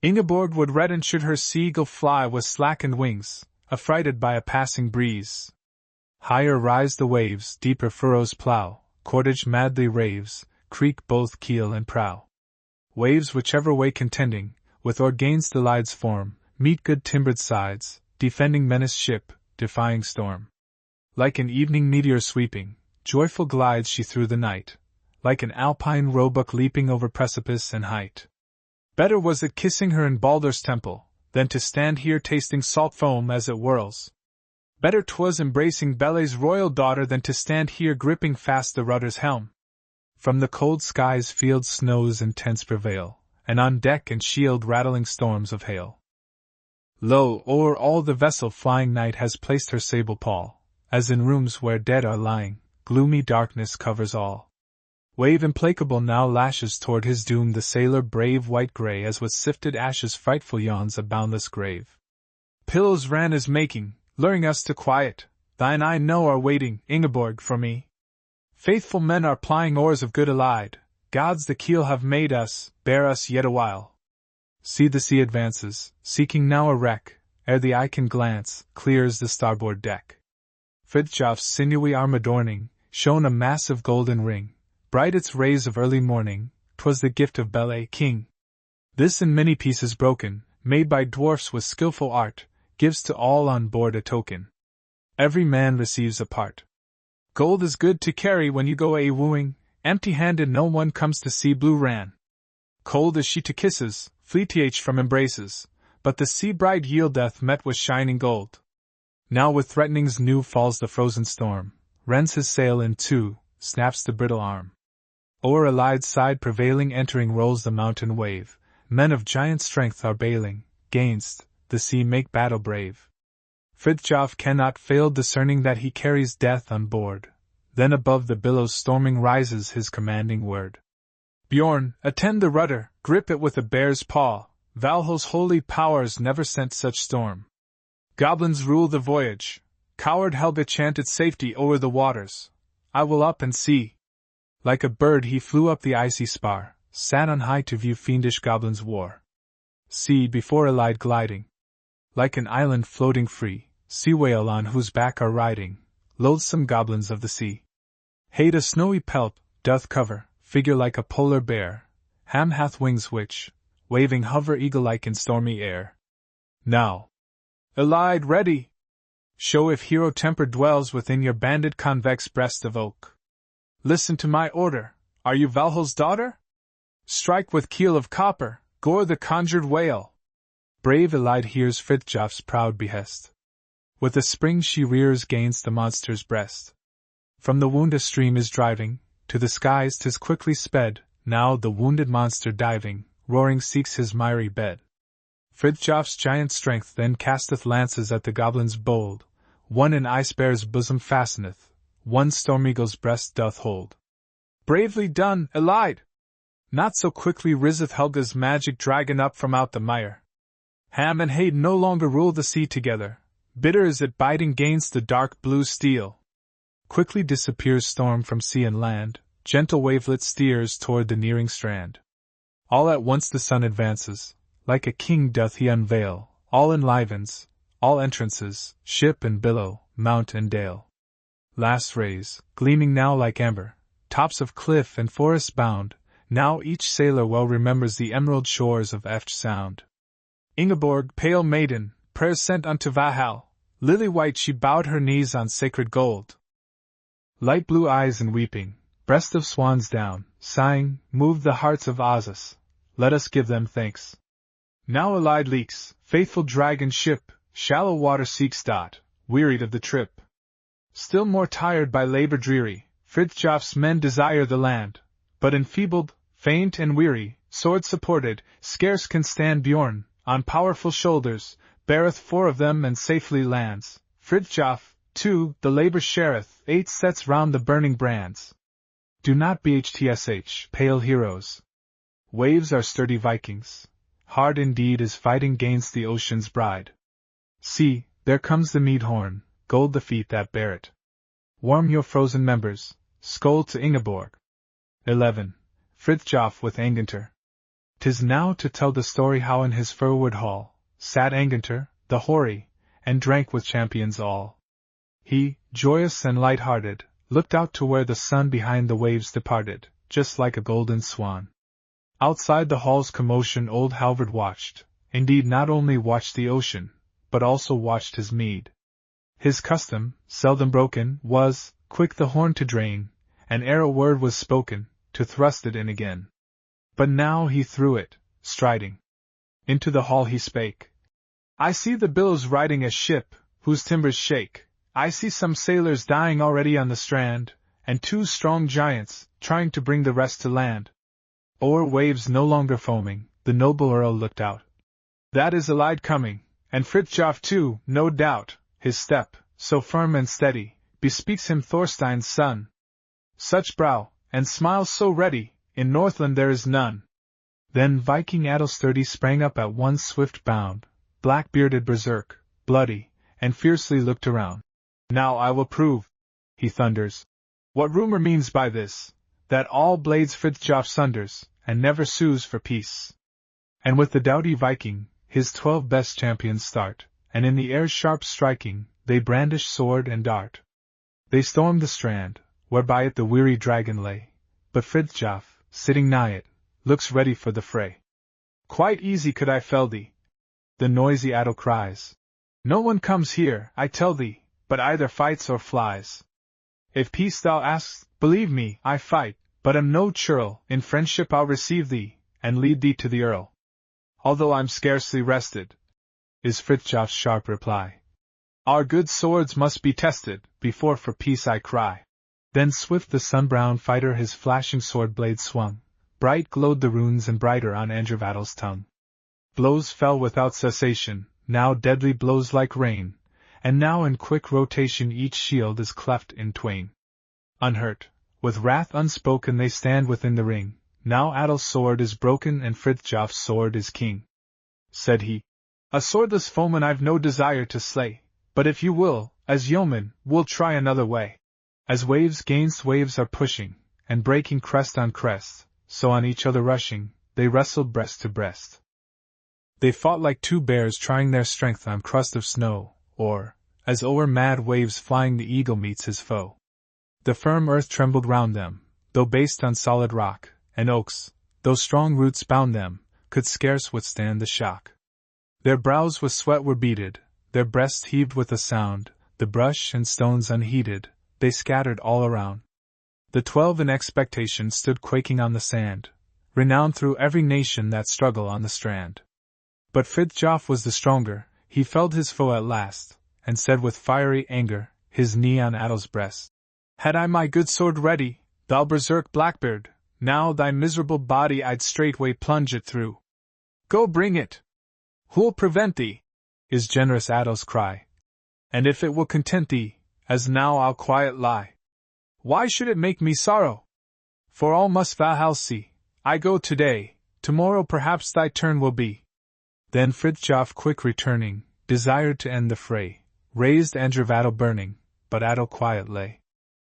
Ingeborg would redden should her sea-eagle fly with slackened wings, affrighted by a passing breeze. Higher rise the waves, deeper furrows plough, cordage madly raves, creak both keel and prow. Waves whichever way contending, with Orgain's the lide's form, meet good timbered sides, defending menaced ship, defying storm. Like an evening meteor sweeping, joyful glides she through the night, like an alpine roebuck leaping over precipice and height. Better was it kissing her in Baldur's temple, than to stand here tasting salt foam as it whirls. Better 'twas embracing Belé's royal daughter than to stand here gripping fast the rudder's helm. From the cold skies field snows intense prevail, and on deck and shield rattling storms of hail. Lo, o'er all the vessel flying night has placed her sable pall, as in rooms where dead are lying, gloomy darkness covers all. Wave implacable now lashes toward his doom the sailor brave white-gray as with sifted ashes frightful yawns a boundless grave. Pillows Ran is making, luring us to quiet, thine I know are waiting, Ingeborg, for me. Faithful men are plying oars of good allied, gods the keel have made us, bear us yet awhile. See the sea advances, seeking now a wreck, ere the eye can glance, clears the starboard deck. Fridthjof's sinewy arm adorning, shone a massive golden ring, bright its rays of early morning, 'twas the gift of Belé, king. This in many pieces broken, made by dwarfs with skillful art, gives to all on board a token. Every man receives a part. Gold is good to carry when you go a-wooing, empty-handed no one comes to see Blue Ran. Cold is she to kisses, fleet from embraces, but the sea-bride yieldeth met with shining gold. Now with threatenings new falls the frozen storm, rends his sail in two, snaps the brittle arm. O'er a lied side prevailing entering rolls the mountain wave, men of giant strength are bailing, gainst the sea make battle brave. Fridthjof cannot fail discerning that he carries death on board, then above the billows storming rises his commanding word. Bjorn, attend the rudder, grip it with a bear's paw, Valhall's holy powers never sent such storm. Goblins rule the voyage, coward Helga chanted safety o'er the waters, I will up and see. Like a bird he flew up the icy spar, sat on high to view fiendish goblins' war. See before a light gliding, like an island floating free, sea whale on whose back are riding, loathsome goblins of the sea. Hate a snowy pelt, doth cover, figure like a polar bear, Ham hath wings which, waving hover eagle-like in stormy air. Now, allied ready! Show if hero temper dwells within your banded convex breast of oak. Listen to my order, are you Valhall's daughter? Strike with keel of copper, gore the conjured whale. Brave Elide hears Fridthjof's proud behest. With a spring she rears gainst the monster's breast. From the wound a stream is driving, to the skies 'tis quickly sped, now the wounded monster diving, roaring seeks his miry bed. Fridthjof's giant strength then casteth lances at the goblins bold, one in Icebear's bosom fasteneth, one storm eagle's breast doth hold. Bravely done, Elide! Not so quickly riseth Helga's magic dragon up from out the mire. Ham and Hade no longer rule the sea together, bitter is it biting gainst the dark blue steel. Quickly disappears storm from sea and land, gentle wavelet steers toward the nearing strand. All at once the sun advances, like a king doth he unveil, all enlivens, all entrances, ship and billow, mount and dale. Last rays, gleaming now like amber, tops of cliff and forest bound, now each sailor well remembers the emerald shores of Eft Sound. Ingeborg, pale maiden, prayers sent unto Valhall, lily-white she bowed her knees on sacred gold. Light blue eyes and weeping, breast of swan's down, sighing, moved the hearts of Ozus, let us give them thanks. Now Elide leaks, faithful dragon ship, shallow water seeks dot, wearied of the trip. Still more tired by labor dreary, Fridthjof's men desire the land, but enfeebled, faint and weary, sword supported, scarce can stand Bjorn, on powerful shoulders, beareth 4 of them and safely lands. Fridthjof, too, the labor shareth, 8 sets round the burning brands. Do not bhtsh, pale heroes. Waves are sturdy Vikings. Hard indeed is fighting gainst the ocean's bride. See, there comes the mead horn, gold the feet that bear it. Warm your frozen members, scold to Ingeborg. 11. Fridthjof with Angantyr. 'Tis now to tell the story how in his firwood hall sat Angantyr, the hoary, and drank with champions all. He, joyous and light-hearted, looked out to where the sun behind the waves departed, just like a golden swan. Outside the hall's commotion old Halvard watched, indeed not only watched the ocean, but also watched his mead. His custom, seldom broken, was, quick the horn to drain, and ere a word was spoken, to thrust it in again. But now he threw it, striding. Into the hall he spake. I see the billows riding a ship, whose timbers shake. I see some sailors dying already on the strand, and 2 strong giants, trying to bring the rest to land. O'er waves no longer foaming, the noble earl looked out. That is Elide coming, and Fridthjof too, no doubt. His step, so firm and steady, bespeaks him Thorstein's son. Such brow, and smiles so ready, in Northland there is none. Then Viking Adelsturdy sprang up at one swift bound, black-bearded berserk, bloody, and fiercely looked around. Now I will prove, he thunders, what rumor means by this, that all blades Fridthjof sunders, and never sues for peace. And with the doughty Viking, his 12 best champions start, and in the air sharp striking, they brandish sword and dart. They storm the strand, whereby it the weary dragon lay, but Fridthjof, sitting nigh it, looks ready for the fray. Quite easy could I fell thee, the noisy Adel cries. No one comes here, I tell thee, but either fights or flies. If peace thou ask'st, believe me, I fight, but am no churl. In friendship I'll receive thee, and lead thee to the earl. Although I'm scarcely rested, is Fridthjof's sharp reply. Our good swords must be tested, before for peace I cry. Then swift the sun-brown fighter his flashing sword blade swung, bright glowed the runes and brighter on Andrivadal's tongue. Blows fell without cessation, now deadly blows like rain, and now in quick rotation each shield is cleft in twain. Unhurt, with wrath unspoken they stand within the ring, now Adel's sword is broken and Fridthjof's sword is king. Said he, a swordless foeman I've no desire to slay, but if you will, as yeomen, we'll try another way. As waves gainst waves are pushing, and breaking crest on crest, so on each other rushing, they wrestled breast to breast. They fought like 2 bears trying their strength on crust of snow, or, as o'er mad waves flying the eagle meets his foe. The firm earth trembled round them, though based on solid rock, and oaks, though strong roots bound them, could scarce withstand the shock. Their brows with sweat were beaded, their breasts heaved with a sound, the brush and stones unheeded, they scattered all around. The 12 in expectation stood quaking on the sand, renowned through every nation that struggle on the strand. But Fridthjof was the stronger, he felled his foe at last, and said with fiery anger, his knee on Adel's breast, had I my good sword ready, thou berserk Blackbeard, now thy miserable body I'd straightway plunge it through. Go bring it! Who'll prevent thee? Is generous Adel's cry. And if it will content thee, as now I'll quiet lie, Why should it make me sorrow? For all must Valhall see. I go today, tomorrow perhaps thy turn will be. Then Fridthjof quick returning, desired to end the fray, raised Andrvattle burning, but Attle quiet lay.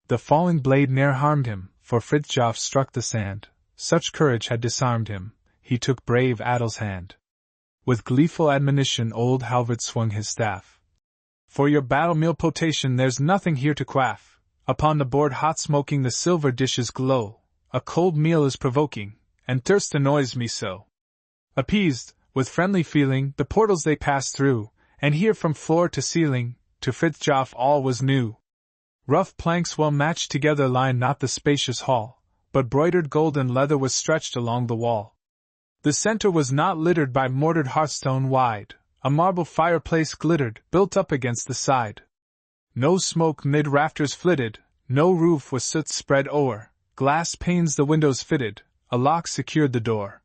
The falling blade ne'er harmed him, for Fridthjof struck the sand, such courage had disarmed him, he took brave Attle's hand. With gleeful admonition old Halvard swung his staff. For your battle meal potation there's nothing here to quaff, upon the board hot smoking the silver dishes glow, a cold meal is provoking, and thirst annoys me so. Appeased, with friendly feeling, the portals they passed through, and here from floor to ceiling, to Fridthjof all was new. Rough planks well matched together lined not the spacious hall, but broidered gold and leather was stretched along the wall. The center was not littered by mortared hearthstone wide, a marble fireplace glittered, built up against the side. No smoke mid rafters flitted, no roof was soot spread o'er, glass panes the windows fitted, a lock secured the door.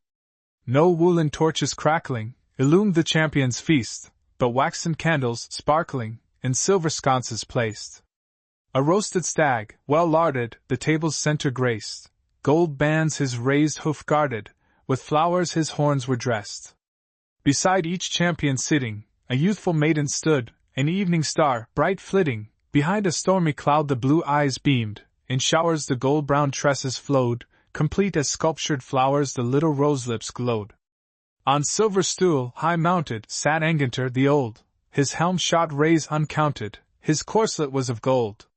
No woolen torches crackling, illumed the champion's feast, but waxen candles, sparkling, in silver sconces placed. A roasted stag, well larded, the table's center graced, gold bands his raised hoof guarded, with flowers his horns were dressed. Beside each champion sitting, a youthful maiden stood, an evening star, bright flitting, behind a stormy cloud the blue eyes beamed, in showers the gold-brown tresses flowed, complete as sculptured flowers the little rose-lips glowed. On silver stool, high mounted, sat Angantyr the old, his helm shot rays uncounted, his corslet was of gold.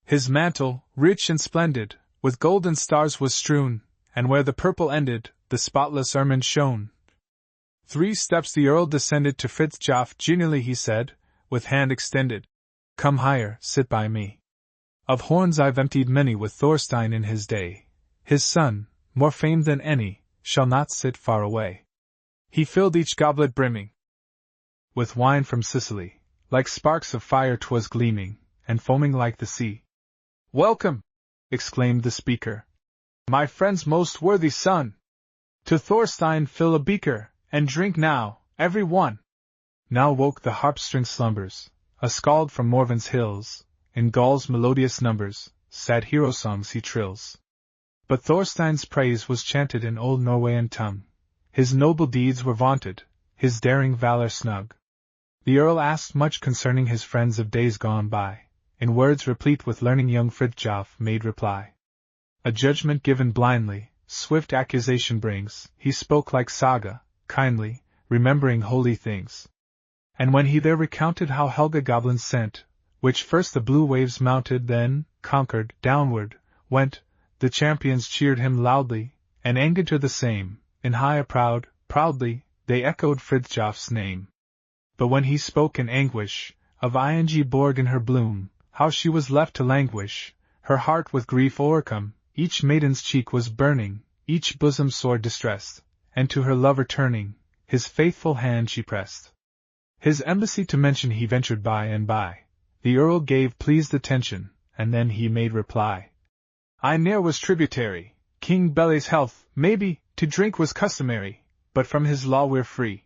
His mantle, rich and splendid, with golden stars was strewn, and where the purple ended, the spotless ermine shone. 3 steps the earl descended to Fridthjof, genially he said, with hand extended. Come higher, sit by me. Of horns I've emptied many with Thorstein in his day. His son, more famed than any, shall not sit far away. He filled each goblet brimming with wine from Sicily, like sparks of fire 'twas gleaming, and foaming like the sea. Welcome, exclaimed the speaker, my friend's most worthy son. To Thorstein fill a beaker, and drink now, every one. Now woke the harp-string slumbers, a skald from Morven's hills, in Gaul's melodious numbers, sad hero songs he trills. But Thorstein's praise was chanted in old Norwegian tongue. His noble deeds were vaunted, his daring valor snug. The earl asked much concerning his friends of days gone by. In words replete with learning young Fridthjof made reply. A judgment given blindly, swift accusation brings, he spoke like Saga, kindly, remembering holy things. And when he there recounted how Helga goblins sent, which first the blue waves mounted then, conquered, downward, went, the champions cheered him loudly, and Angantyr the same, in high proudly, they echoed Fridthjof's name. But when he spoke in anguish, of Ingeborg in her bloom, how she was left to languish, her heart with grief o'ercome, each maiden's cheek was burning, each bosom sore distressed, and to her lover turning, his faithful hand she pressed. His embassy to mention he ventured by and by. The earl gave pleased attention, and then he made reply. I ne'er was tributary, King Bele's health, maybe, to drink was customary, but from his law we're free.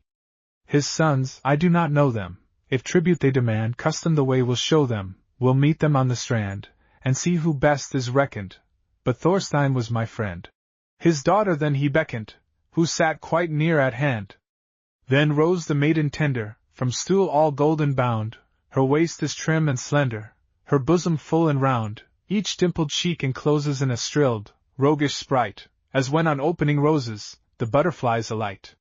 His sons, I do not know them, if tribute they demand, custom the way will show them, we'll meet them on the strand, and see who best is reckoned. But Thorstein was my friend. His daughter then he beckoned, who sat quite near at hand. Then rose the maiden tender, from stool all golden bound, her waist is trim and slender, her bosom full and round, each dimpled cheek encloses in a strilled, roguish sprite, as when on opening roses, the butterflies alight.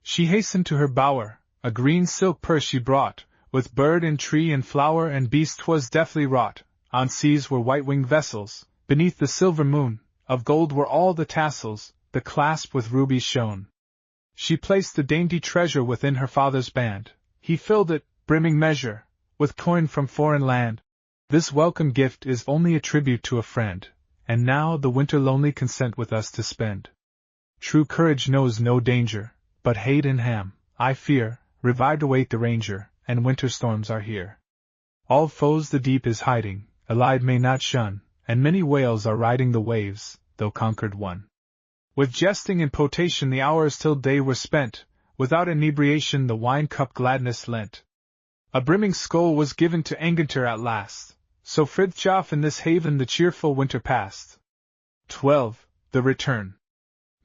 She hastened to her bower, a green silk purse she brought, with bird and tree and flower and beast 'twas deftly wrought, on seas were white-winged vessels, beneath the silver moon, of gold were all the tassels, the clasp with rubies shone. She placed the dainty treasure within her father's band, he filled it, brimming measure, with coin from foreign land. This welcome gift is only a tribute to a friend, and now the winter lonely consent with us to spend. True courage knows no danger, but hate and ham, I fear, revived await the ranger, and winter storms are here. All foes the deep is hiding, allied may not shun, and many whales are riding the waves, though conquered one. With jesting and potation the hours till day were spent, without inebriation the wine-cup gladness lent. A brimming skull was given to Angantyr at last, So Fridthjof in this haven the cheerful winter passed. 12. The return.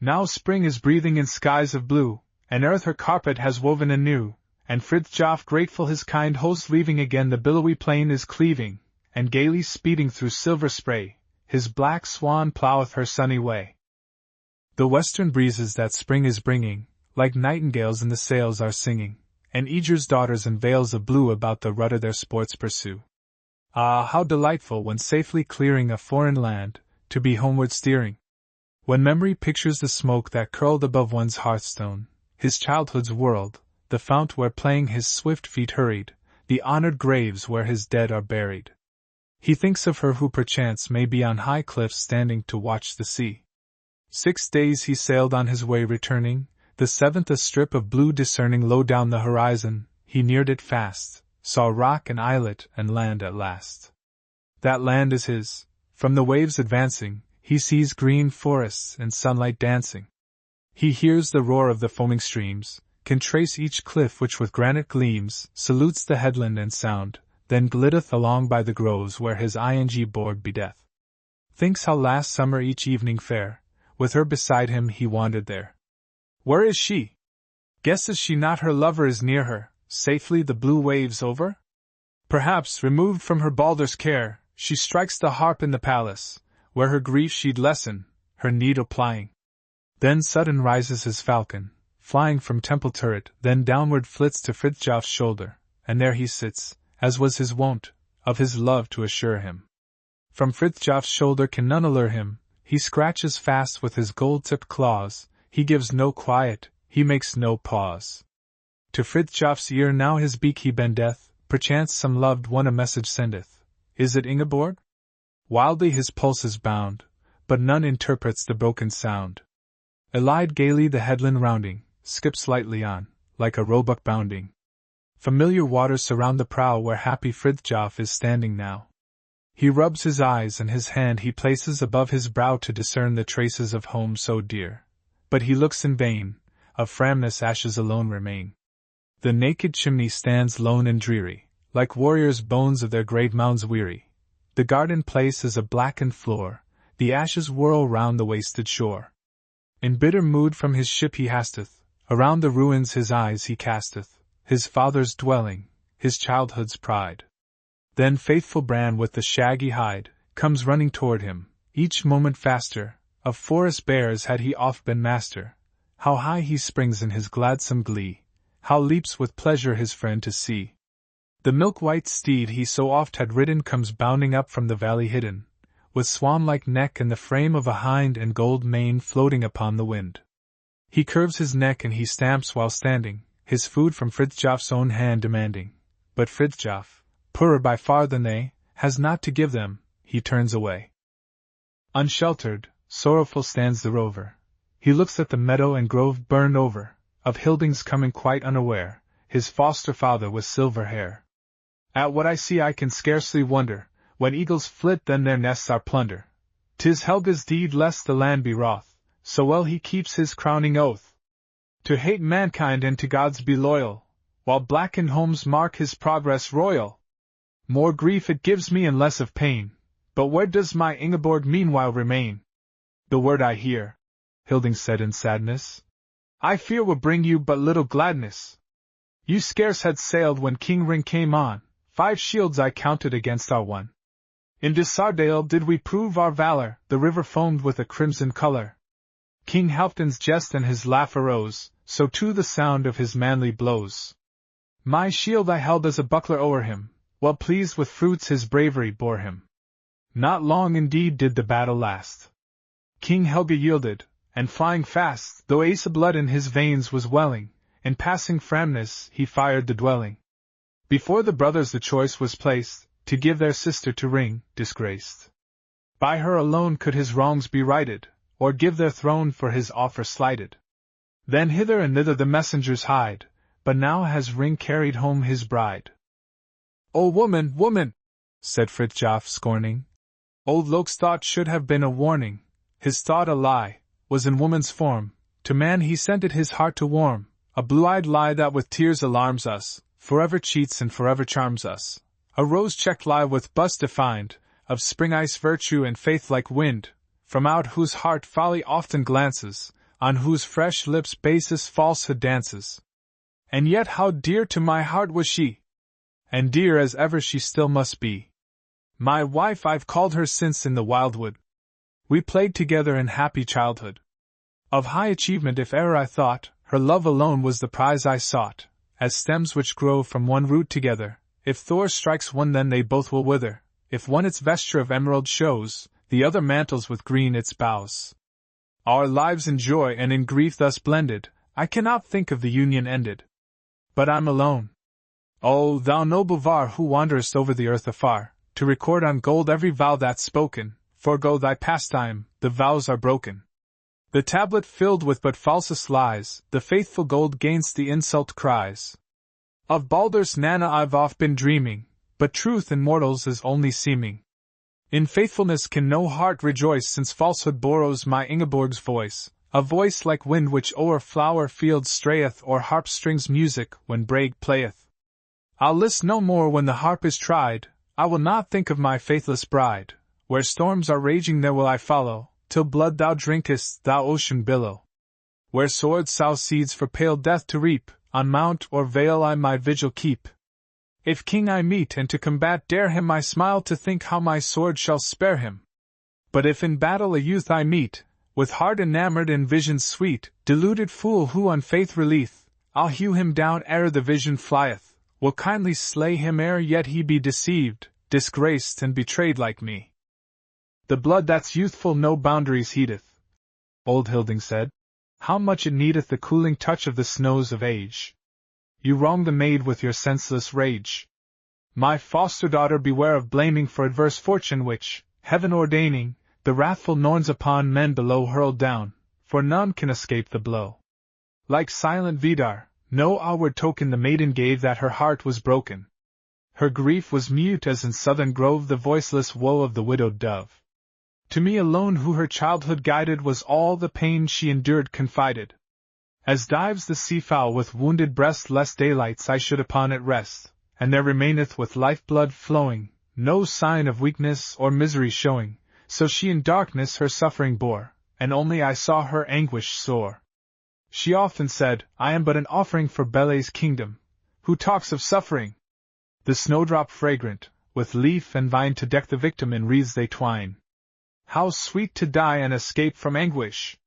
Now spring is breathing in skies of blue, and earth her carpet has woven anew, and Fridthjof grateful his kind host leaving again the billowy plain is cleaving, and gaily speeding through silver spray, his black swan ploweth her sunny way. The western breezes that spring is bringing, like nightingales in the sails are singing, and Aegir's daughters in veils of blue about the rudder their sports pursue. Ah, how delightful when safely clearing a foreign land, to be homeward steering. When memory pictures the smoke that curled above one's hearthstone, his childhood's world, the fount where playing his swift feet hurried, the honored graves where his dead are buried. He thinks of her who perchance may be on high cliffs standing to watch the sea. 6 days he sailed on his way returning, the 7th a strip of blue discerning low down the horizon, he neared it fast, saw rock and islet and land at last. That land is his. From the waves advancing, he sees green forests and sunlight dancing. He hears the roar of the foaming streams, can trace each cliff which with granite gleams, salutes the headland and sound, then glitteth along by the groves where his ing board bedeath. Thinks how last summer each evening fair, with her beside him he wandered there. Where is she? Guesses she not her lover is near her, safely the blue waves over? Perhaps, removed from her balder's care, she strikes the harp in the palace, where her grief she'd lessen, her needle plying. Then sudden rises his falcon, flying from temple turret, then downward flits to Fridthjof's shoulder, and there he sits, as was his wont, of his love to assure him. From Fridthjof's shoulder can none allure him, he scratches fast with his gold-tipped claws, he gives no quiet, he makes no pause. To Fridthjof's ear now his beak he bendeth, perchance some loved one a message sendeth. Is it Ingeborg? Wildly his pulses bound, but none interprets the broken sound. Elide gaily the headland rounding, skips lightly on, like a roebuck bounding. Familiar waters surround the prow where happy Fridthjof is standing now. He rubs his eyes and his hand he places above his brow to discern the traces of home so dear. But he looks in vain, of Framness ashes alone remain. The naked chimney stands lone and dreary, like warriors' bones of their grave mounds weary. The garden place is a blackened floor, the ashes whirl round the wasted shore. In bitter mood from his ship he hasteth, around the ruins his eyes he casteth, his father's dwelling, his childhood's pride. Then faithful Bran with the shaggy hide, comes running toward him, each moment faster, of forest bears had he oft been master. How high he springs in his gladsome glee, how leaps with pleasure his friend to see. The milk-white steed he so oft had ridden comes bounding up from the valley hidden, with swan-like neck and the frame of a hind and gold mane floating upon the wind. He curves his neck and he stamps while standing, his food from Fridthjof's own hand demanding. But Fridthjof, poorer by far than they, has not to give them, he turns away. Unsheltered, sorrowful stands the rover. He looks at the meadow and grove burned over, of Hilding's coming quite unaware, his foster father with silver hair. At what I see I can scarcely wonder, when eagles flit then their nests are plunder. 'Tis Helga's deed lest the land be wroth, so well he keeps his crowning oath. To hate mankind and to gods be loyal, while blackened homes mark his progress royal. More grief it gives me and less of pain, but where does my Ingeborg meanwhile remain? The word I hear, Hilding said in sadness, I fear will bring you but little gladness. You scarce had sailed when King Ring came on, 5 shields I counted against our one. In Dissardale did we prove our valor, the river foamed with a crimson color. King Halfdan's jest and his laugh arose, so too the sound of his manly blows. My shield I held as a buckler o'er him, well pleased with fruits his bravery bore him. Not long indeed did the battle last. King Helga yielded, and flying fast, though Asa blood in his veins was welling, in passing Framness he fired the dwelling. Before the brothers the choice was placed, to give their sister to Ring, disgraced. By her alone could his wrongs be righted, or give their throne for his offer slighted. Then hither and thither the messengers hied, but now has Ring carried home his bride. O woman, woman, said Fridthjof scorning. Old Lok's thought should have been a warning, his thought a lie, was in woman's form, to man he sent it his heart to warm, a blue-eyed lie that with tears alarms us, forever cheats and forever charms us. a rose-checked lie with bust defined, of spring ice virtue and faith like wind, from out whose heart folly often glances, on whose fresh lips basis falsehood dances. And yet how dear to my heart was she! And dear as ever she still must be. My wife I've called her since in the wildwood. We played together in happy childhood. Of high achievement if e'er I thought, her love alone was the prize I sought, as stems which grow from one root together, if Thor strikes one then they both will wither, if one its vesture of emerald shows, the other mantles with green its boughs. Our lives in joy and in grief thus blended, I cannot think of the union ended. But I'm alone. O thou noble Var who wanderest over the earth afar, to record on gold every vow that's spoken, forego thy pastime, the vows are broken. The tablet filled with but falsest lies, the faithful gold gainst the insult cries. Of Baldur's Nana I've oft been dreaming, but truth in mortals is only seeming. In faithfulness can no heart rejoice since falsehood borrows my Ingeborg's voice, a voice like wind which o'er flower fields strayeth or harp strings music when Brage playeth. I'll list no more when the harp is tried, I will not think of my faithless bride, where storms are raging there will I follow, till blood thou drinkest, thou ocean billow. Where swords sow seeds for pale death to reap, on mount or vale I my vigil keep. If king I meet and to combat dare him I smile to think how my sword shall spare him. But if in battle a youth I meet, with heart enamoured and visions sweet, deluded fool who on faith relieth, I'll hew him down ere the vision flieth, will kindly slay him ere yet he be deceived, disgraced and betrayed like me. The blood that's youthful no boundaries heedeth, old Hilding said. How much it needeth the cooling touch of the snows of age. You wrong the maid with your senseless rage. My foster daughter beware of blaming for adverse fortune which, heaven ordaining, the wrathful Norns upon men below hurled down, for none can escape the blow. Like silent Vidar, no outward token the maiden gave that her heart was broken. Her grief was mute as in southern grove the voiceless woe of the widowed dove. To me alone who her childhood guided was all the pain she endured confided. As dives the sea-fowl with wounded breast lest daylights I should upon it rest, and there remaineth with life-blood flowing, no sign of weakness or misery showing, so she in darkness her suffering bore, and only I saw her anguish sore. She often said, I am but an offering for Bele's kingdom. Who talks of suffering? The snowdrop fragrant, with leaf and vine to deck the victim in wreaths they twine. How sweet to die and escape from anguish!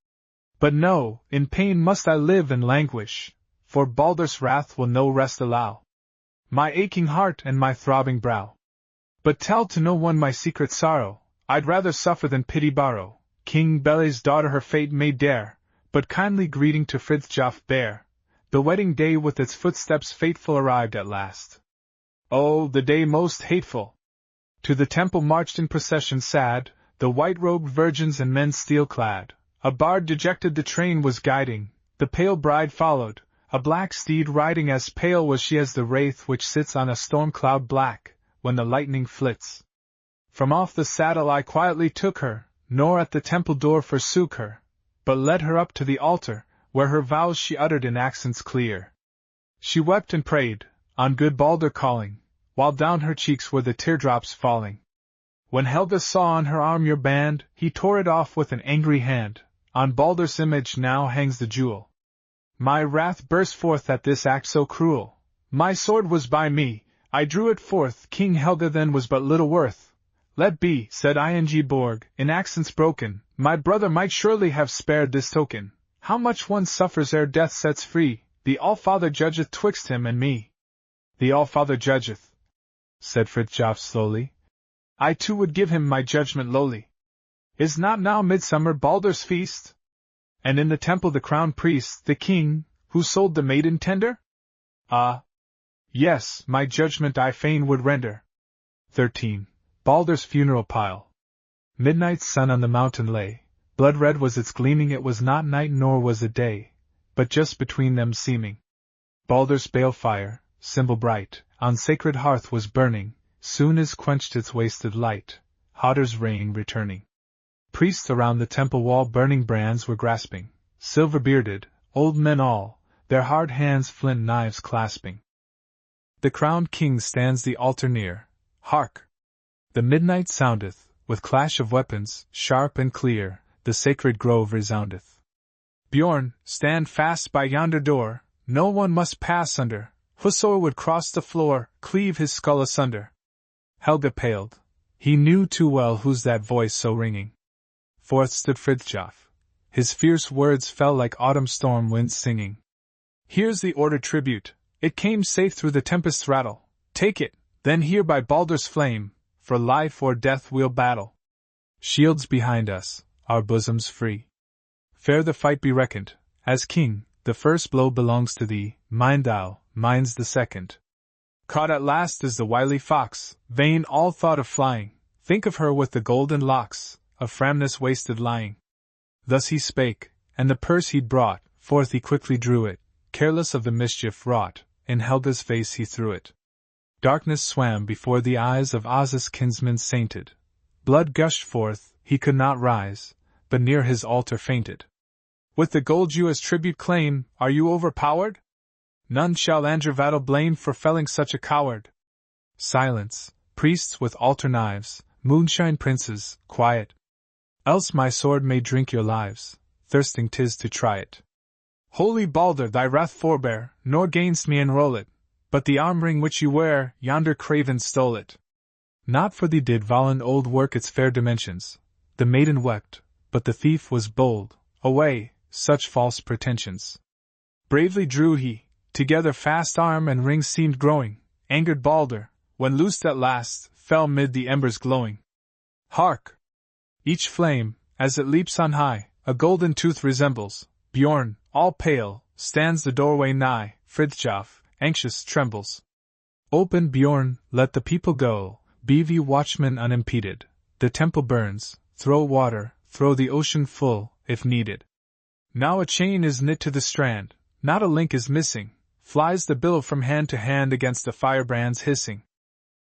But no, in pain must I live and languish, for Baldur's wrath will no rest allow. My aching heart and my throbbing brow. But tell to no one my secret sorrow, I'd rather suffer than pity borrow. King Bele's daughter her fate may dare, but kindly greeting to Fridthjof bear. The wedding day with its footsteps fateful arrived at last. Oh, the day most hateful! To the temple marched in procession sad, the white-robed virgins and men steel-clad. A bard dejected the train was guiding, the pale bride followed, a black steed riding as pale was she as the wraith which sits on a storm cloud black, when the lightning flits. From off the saddle I quietly took her, nor at the temple door forsook her, but led her up to the altar, where her vows she uttered in accents clear. She wept and prayed, on good Baldur calling, while down her cheeks were the teardrops falling. When Helga saw on her arm your band, he tore it off with an angry hand. On Baldur's image now hangs the jewel. My wrath burst forth at this act so cruel. My sword was by me, I drew it forth. King Helga then was but little worth. Let be, said Ingeborg, in accents broken, my brother might surely have spared this token. How much one suffers ere death sets free, the All-Father judgeth twixt him and me. The All-Father judgeth, said Fridthjof slowly. I too would give him my judgment lowly. Is not now midsummer Baldur's feast? And in the temple the crowned priest, the king, who sold the maiden tender? Ah! Yes, my judgment I fain would render. 13. Baldur's funeral pile. Midnight's sun on the mountain lay, blood-red was its gleaming, it was not night nor was it day, but just between them seeming. Baldur's balefire, symbol bright, on sacred hearth was burning, soon as quenched its wasted light, Hodder's reign returning. Priests around the temple wall burning brands were grasping, silver-bearded, old men all, their hard hands flint knives clasping. The crowned king stands the altar near, Hark! The midnight soundeth, with clash of weapons, sharp and clear, the sacred grove resoundeth. Bjorn, stand fast by yonder door, no one must pass under, whoso would cross the floor, cleave his skull asunder. Helga paled. He knew too well who's that voice so ringing. Forth stood Fridthjof. His fierce words fell like autumn storm winds singing. Here's the ordered tribute, it came safe through the tempest's rattle. Take it, then here by Baldur's flame, for life or death we'll battle. Shields behind us, our bosoms free. Fair the fight be reckoned, as king, the first blow belongs to thee, mine thou, mine's the second. Caught at last is the wily fox, vain all thought of flying, think of her with the golden locks, of Framness wasted lying. Thus he spake, and the purse he'd brought, forth he quickly drew it, careless of the mischief wrought, in Helga's face he threw it. Darkness swam before the eyes of Oz's kinsman sainted. Blood gushed forth, he could not rise, but near his altar fainted. With the gold you as tribute claim, are you overpowered? None shall Andrevadel blame for felling such a coward. Silence, priests with altar knives, moonshine princes, quiet. Else my sword may drink your lives, thirsting 'tis to try it. Holy Baldur, thy wrath forbear, nor gainst me enroll it, but the armring which you wear, yonder craven stole it. Not for thee did Valen old work its fair dimensions, the maiden wept, but the thief was bold, away, such false pretensions. Bravely drew he, together fast arm and ring seemed growing, angered Baldur, when loosed at last, fell mid the embers glowing. Hark! Each flame, as it leaps on high, a golden tooth resembles. Bjorn, all pale, stands the doorway nigh. Fridthjof, anxious, trembles. Open, Bjorn, let the people go, be we watchmen unimpeded. The temple burns, throw water, throw the ocean full, if needed. Now a chain is knit to the strand, not a link is missing. Flies the billow from hand to hand against the firebrand's hissing.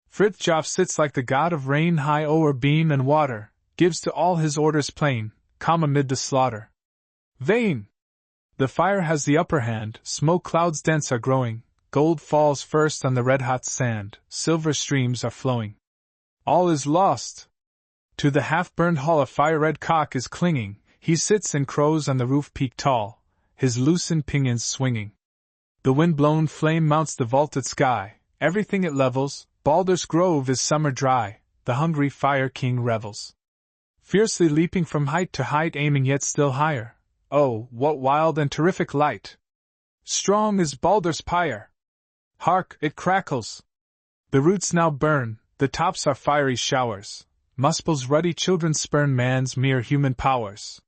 Fridthjof sits like the god of rain high o'er beam and water, gives to all his orders plain, calm amid the slaughter. Vain! The fire has the upper hand, smoke clouds dense are growing, gold falls first on the red-hot sand, silver streams are flowing. All is lost! To the half-burned hall a fire-red cock is clinging, he sits and crows on the roof peak tall, his loosened pinions swinging. The wind-blown flame mounts the vaulted sky, everything it levels, Baldur's grove is summer dry, the hungry Fire King revels. Fiercely leaping from height to height, aiming yet still higher. Oh, what wild and terrific light! Strong is Baldur's pyre! Hark, it crackles! The roots now burn, the tops are fiery showers. Muspel's ruddy children spurn man's mere human powers.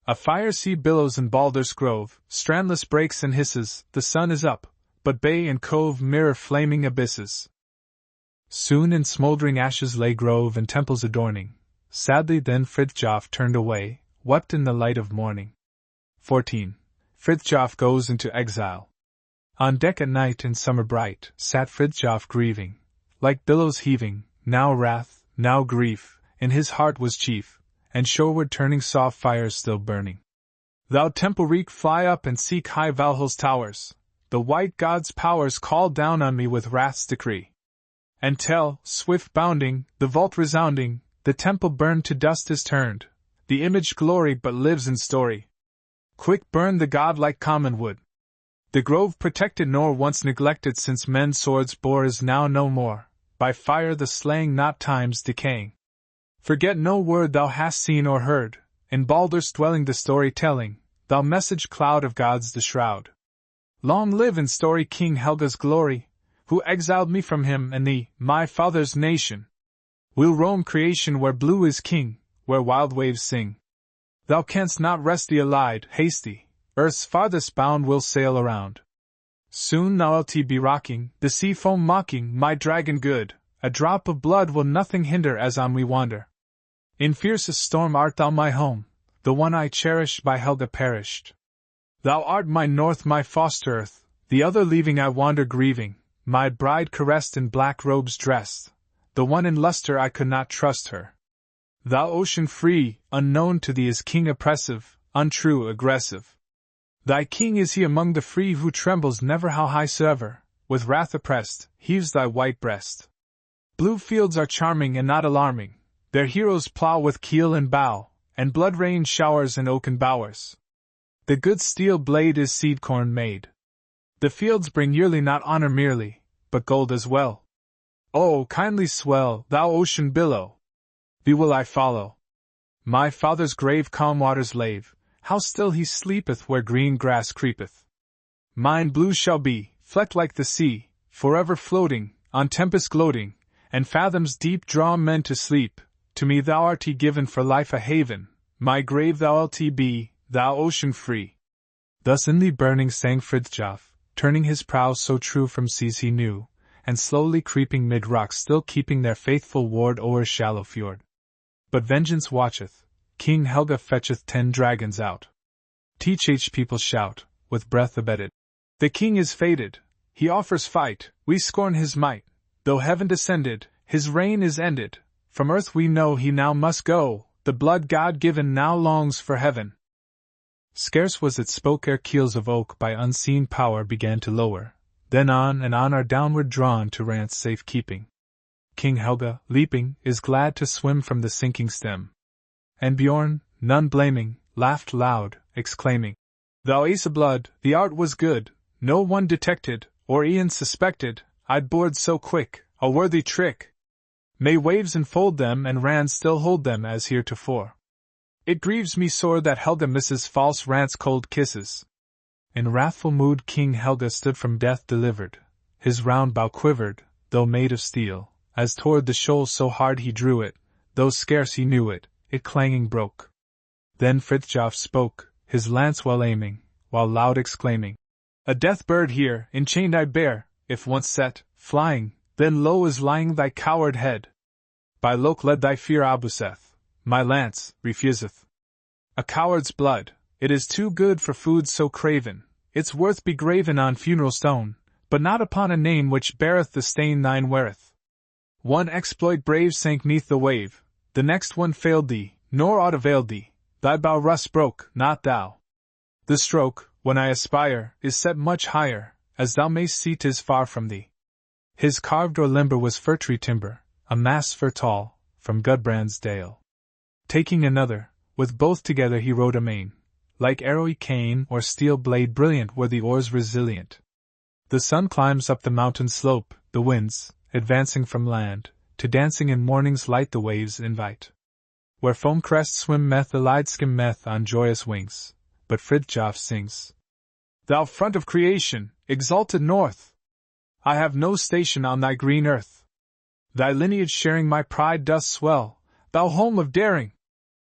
A fire sea billows in Baldur's grove, strandless breaks and hisses, the sun is up, but bay and cove mirror flaming abysses. Soon in smoldering ashes lay grove and temples adorning. Sadly then Fridthjof turned away, wept in the light of morning. 14. Fridthjof goes into exile. On deck at night in summer bright, sat Fridthjof grieving, like billows heaving, now wrath, now grief, in his heart was chief. And shoreward turning saw fires still burning. Thou temple reek, fly up and seek high Valhall's towers. The white god's powers call down on me with wrath's decree. And tell, swift bounding, the vault resounding, the temple burned to dust is turned. The image glory but lives in story. Quick burn the god like common wood. The grove protected nor once neglected since men's swords bore is now no more. By fire the slaying not time's decaying. Forget no word thou hast seen or heard, in Baldur's dwelling the story telling, thou message cloud of gods the shroud. Long live in story King Helga's glory, who exiled me from him and thee, my father's nation. We'll roam creation where blue is king, where wild waves sing. Thou canst not rest thee allied, hasty, earth's farthest bound we'll sail around. Soon thou'lt be rocking, the sea foam mocking, my dragon good, a drop of blood will nothing hinder as on we wander. In fiercest storm art thou my home, the one I cherished by Helga perished. Thou art my north, my foster earth, the other leaving I wander grieving, my bride caressed in black robes dressed, the one in luster I could not trust her. Thou ocean free, unknown to thee is king oppressive, untrue, aggressive. Thy king is he among the free who trembles never how high soever, with wrath oppressed, heaves thy white breast. Blue fields are charming and not alarming, their heroes plough with keel and bow, and blood rain showers in oaken bowers. The good steel blade is seed corn made. The fields bring yearly not honor merely, but gold as well. Oh, kindly swell, thou ocean billow! Thee will I follow. My father's grave calm waters lave, how still he sleepeth where green grass creepeth. Mine blue shall be, flecked like the sea, forever floating, on tempest gloating, and fathoms deep draw men to sleep. To me thou art given for life a haven, my grave thou'lt be, thou ocean free. Thus in thee burning sang Fridthjof, turning his prow so true from seas he knew, and slowly creeping mid rocks still keeping their faithful ward o'er shallow fjord. But vengeance watcheth, King Helga fetcheth 10 dragons out. Teach people shout, with breath abated. The king is fated, he offers fight, we scorn his might, though heaven descended, his reign is ended, from earth we know he now must go, the blood God given now longs for heaven. Scarce was it spoke ere keels of oak by unseen power began to lower, then on and on are downward drawn to Rant's safe keeping. King Helga, leaping, is glad to swim from the sinking stem. And Bjorn, none blaming, laughed loud, exclaiming, Thou ace of blood, the art was good, no one detected, or e'en suspected, I'd board so quick, a worthy trick. May waves enfold them and Rand still hold them as heretofore. It grieves me sore that Helga misses false Rant's cold kisses. In wrathful mood King Helga stood from death delivered, his round bow quivered, though made of steel, as toward the shoal so hard he drew it, though scarce he knew it, it clanging broke. Then Fridthjof spoke, his lance well aiming, while loud exclaiming, A death bird here, enchained I bear, if once set, flying, then low is lying thy coward head. By Lok led thy fear abuseth, my lance refuseth. A coward's blood, it is too good for food so craven, its worth be graven on funeral stone, but not upon a name which beareth the stain thine weareth. One exploit brave sank neath the wave, the next one failed thee, nor aught availed thee, thy bow rust broke, not thou. The stroke, when I aspire, is set much higher, as thou mayst see 'tis far from thee. His carved or limber was fir tree timber, a mast fir tall, from Gudbrand's dale. Taking another, with both together he rode amain, like arrowy cane or steel blade brilliant were the oars resilient. The sun climbs up the mountain slope, the winds, advancing from land, to dancing in morning's light the waves invite. Where foam crests swim meth the light skim meth on joyous wings, but Fridthjof sings. Thou front of creation, exalted north! I have no station on thy green earth. Thy lineage sharing my pride doth swell, thou home of daring!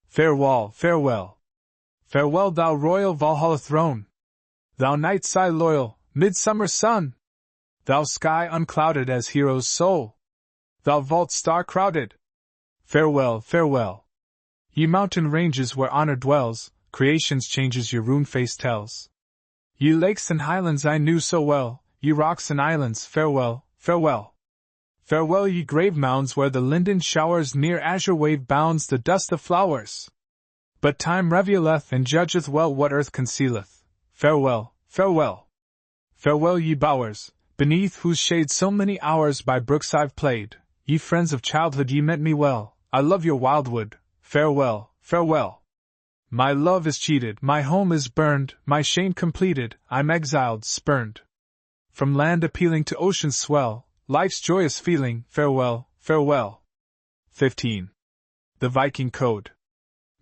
Farewell, farewell! Farewell thou royal Valhalla throne! Thou night sky loyal, midsummer sun! Thou sky unclouded as hero's soul! Thou vault star crowded! Farewell, farewell! Ye mountain ranges where honor dwells, creation's changes your rune face tells. Ye lakes and highlands I knew so well, ye rocks and islands, farewell, farewell! Farewell ye grave mounds where the linden showers near azure wave bounds the dust of flowers! But time revealeth and judgeth well what earth concealeth. Farewell, farewell! Farewell ye bowers, beneath whose shade so many hours by brooks I've played, ye friends of childhood ye meant me well, I love your wildwood, farewell, farewell! My love is cheated, my home is burned, my shame completed, I'm exiled, spurned. From land appealing to ocean's swell, life's joyous feeling, farewell, farewell. 15. The Viking Code.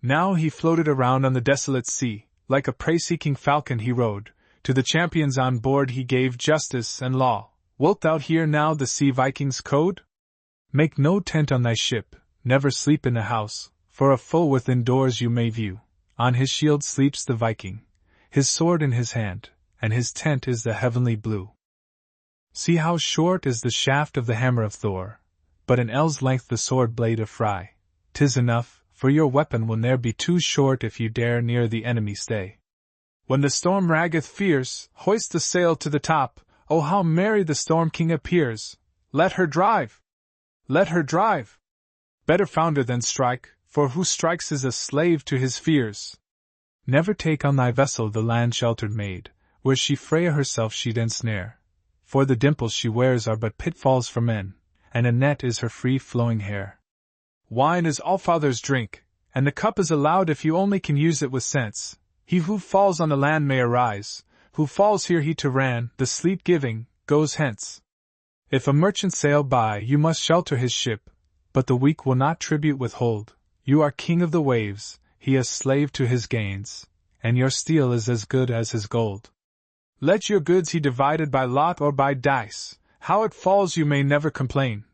Now he floated around on the desolate sea, like a prey-seeking falcon he rode, to the champions on board he gave justice and law. Wilt thou hear now the sea Viking's code? Make no tent on thy ship, never sleep in a house, for a foe within doors you may view. On his shield sleeps the Viking, his sword in his hand, and his tent is the heavenly blue. See how short is the shaft of the hammer of Thor, but an ell's length the sword blade of Frey. 'Tis enough, for your weapon will ne'er be too short if you dare near the enemy stay. When the storm raggeth fierce, hoist the sail to the top, oh how merry the Storm King appears! Let her drive! Let her drive! Better founder than strike, for who strikes is a slave to his fears. Never take on thy vessel the land-sheltered maid, where she Freya herself she'd ensnare, for the dimples she wears are but pitfalls for men, and a net is her free-flowing hair. Wine is Allfather's drink, and the cup is allowed if you only can use it with sense. He who falls on the land may arise, who falls here he to ran, the sleep giving, goes hence. If a merchant sail by, you must shelter his ship, but the weak will not tribute withhold. You are king of the waves, he is slave to his gains, and your steel is as good as his gold. Let your goods he divided by lot or by dice, how it falls you may never complain.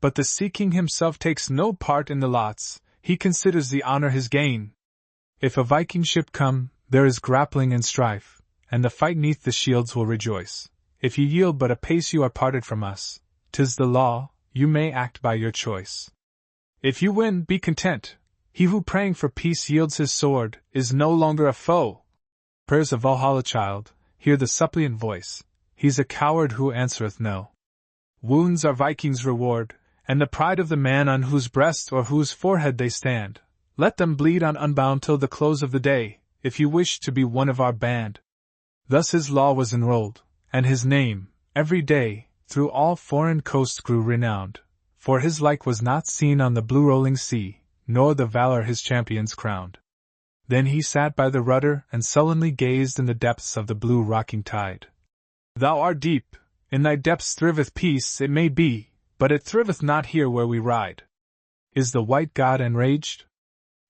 But the sea king himself takes no part in the lots, he considers the honor his gain. If a Viking ship come, there is grappling and strife, and the fight 'neath the shields will rejoice. If you yield but a pace you are parted from us, 'tis the law, you may act by your choice. If you win, be content. He who praying for peace yields his sword, is no longer a foe. Prayers of Valhalla child, hear the suppliant voice, he's a coward who answereth no. Wounds are Vikings' reward, and the pride of the man on whose breast or whose forehead they stand. Let them bleed on unbound till the close of the day, if you wish to be one of our band. Thus his law was enrolled, and his name, every day, through all foreign coasts grew renowned, for his like was not seen on the blue rolling sea, nor the valor his champions crowned. Then he sat by the rudder and sullenly gazed in the depths of the blue rocking tide. Thou art deep, in thy depths thriveth peace, it may be, but it thriveth not here where we ride. Is the white god enraged?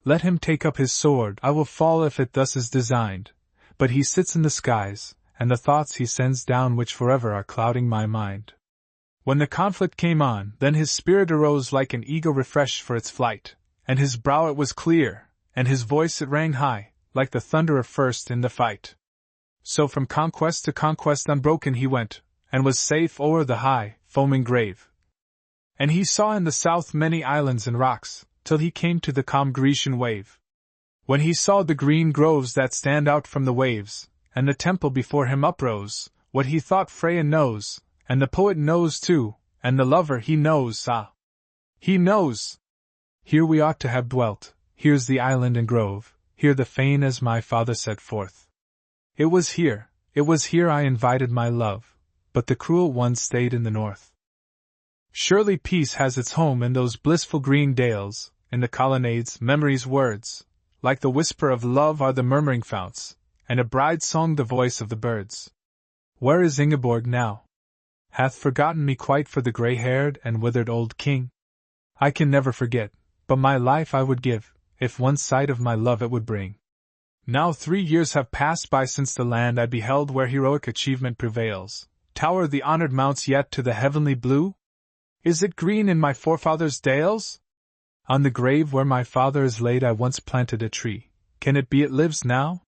Let him take up his sword, I will fall if it thus is designed, but he sits in the skies, and the thoughts he sends down which forever are clouding my mind. When the conflict came on, then his spirit arose like an eagle refreshed for its flight, and his brow it was clear, and his voice it rang high, like the thunderer first in the fight. So from conquest to conquest unbroken he went, and was safe o'er the high, foaming grave. And he saw in the south many islands and rocks, till he came to the calm Grecian wave. When he saw the green groves that stand out from the waves, and the temple before him uprose, what he thought Freya knows, and the poet knows too, and the lover he knows, ah! He knows! Here we ought to have dwelt, here's the island and grove, here the fane as my father set forth. It was here I invited my love, but the cruel one stayed in the north. Surely peace has its home in those blissful green dales, in the colonnades, memory's words, like the whisper of love are the murmuring founts, and a bride's song the voice of the birds. Where is Ingeborg now? Hath forgotten me quite for the grey-haired and withered old king? I can never forget, but my life I would give, if one sight of my love it would bring. Now 3 years have passed by since the land I beheld where heroic achievement prevails. Tower the honored mounts yet to the heavenly blue? Is it green in my forefathers' dales? On the grave where my father is laid I once planted a tree. Can it be it lives now?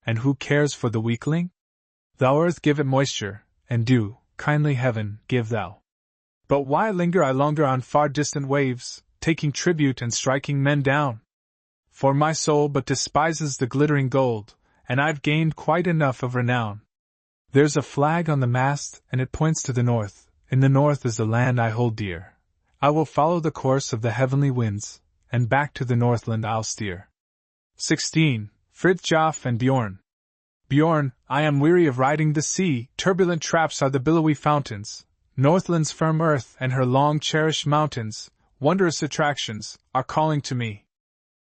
And who cares for the weakling? Thou earth give it moisture, and dew, kindly heaven, give thou. But why linger I longer on far distant waves, taking tribute and striking men down? For my soul but despises the glittering gold, and I've gained quite enough of renown. There's a flag on the mast, and it points to the north. In the north is the land I hold dear. I will follow the course of the heavenly winds, and back to the Northland I'll steer. 16. Fridthjof and Bjorn. Bjorn, I am weary of riding the sea, turbulent traps are the billowy fountains, Northland's firm earth and her long-cherished mountains, wondrous attractions, are calling to me.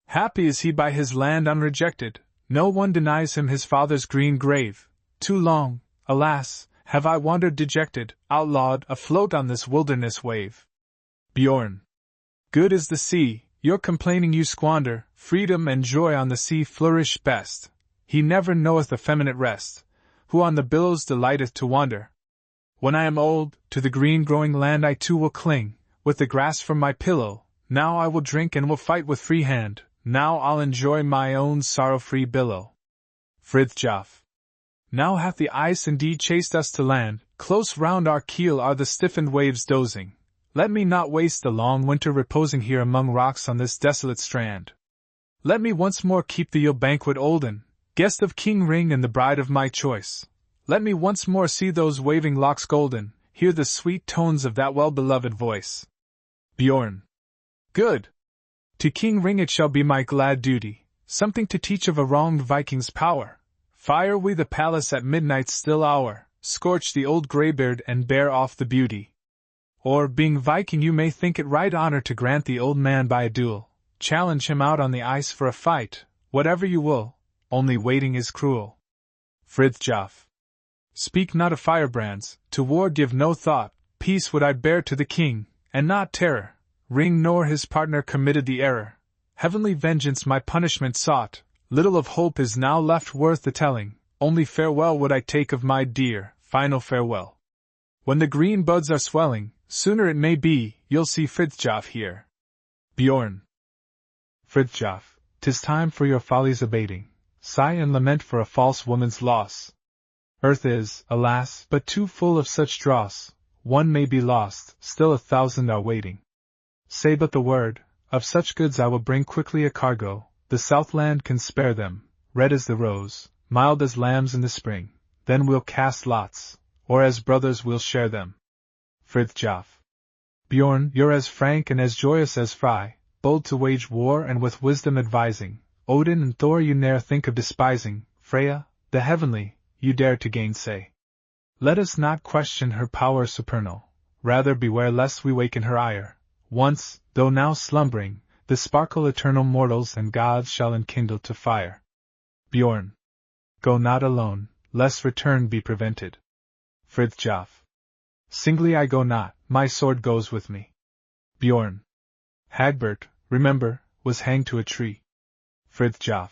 Happy is he by his land unrejected, no one denies him his father's green grave. Too long, alas, have I wandered dejected, outlawed, afloat on this wilderness wave. Bjorn. Good is the sea, your complaining you squander, freedom and joy on the sea flourish best. He never knoweth effeminate rest, who on the billows delighteth to wander. When I am old, to the green growing land I too will cling, with the grass from my pillow. Now I will drink and will fight with free hand, now I'll enjoy my own sorrow-free billow. Fridthjof. Now hath the ice indeed chased us to land, close round our keel are the stiffened waves dozing. Let me not waste the long winter reposing here among rocks on this desolate strand. Let me once more keep the Yule banquet olden, guest of King Ring and the bride of my choice. Let me once more see those waving locks golden, hear the sweet tones of that well-beloved voice. Bjorn. Good. To King Ring it shall be my glad duty, something to teach of a wronged Viking's power. Fire we the palace at midnight's still hour, scorch the old greybeard and bear off the beauty. Or, being Viking, you may think it right honor to grant the old man by a duel. Challenge him out on the ice for a fight, whatever you will, only waiting is cruel. Fridthjof. Speak not of firebrands, to war give no thought, peace would I bear to the king, and not terror. Ring nor his partner committed the error. Heavenly vengeance my punishment sought, little of hope is now left worth the telling, only farewell would I take of my dear, final farewell. When the green buds are swelling, sooner it may be, you'll see Fridthjof here. Bjorn. Fridthjof, 'tis time for your follies abating, sigh and lament for a false woman's loss. Earth is, alas, but too full of such dross, one may be lost, still 1,000 are waiting. Say but the word, of such goods I will bring quickly a cargo, the Southland can spare them, red as the rose, mild as lambs in the spring, then we'll cast lots, or as brothers we'll share them. Fridthjof. Bjorn, you're as frank and as joyous as Fry, bold to wage war and with wisdom advising, Odin and Thor you ne'er think of despising, Freya, the heavenly, you dare to gainsay. Let us not question her power supernal, rather beware lest we waken her ire. Once, though now slumbering, the sparkle eternal mortals and gods shall enkindle to fire. Bjorn. Go not alone, lest return be prevented. Fridthjof. Singly I go not, my sword goes with me. Bjorn. Hagbert, remember, was hanged to a tree. Fridthjof.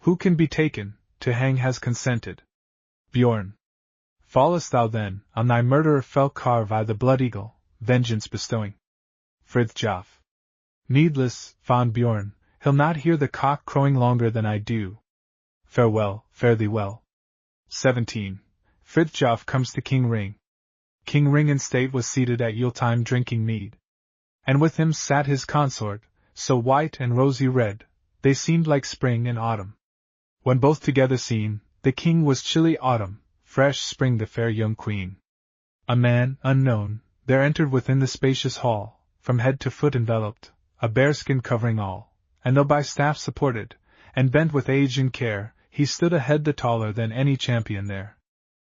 Who can be taken, to hang has consented. Bjorn. Fallest thou then, on thy murderer fell carve I the blood eagle, vengeance bestowing. Fridthjof. Needless, fond Bjorn, he'll not hear the cock crowing longer than I do. Farewell, fare thee well. 17. Fridthjof comes to King Ring. King Ring in state was seated at Yuletime drinking mead. And with him sat his consort, so white and rosy red, they seemed like spring and autumn. When both together seen, the king was chilly autumn, fresh spring the fair young queen. A man, unknown, there entered within the spacious hall, from head to foot enveloped, a bearskin covering all, and though by staff supported, and bent with age and care, he stood a head the taller than any champion there.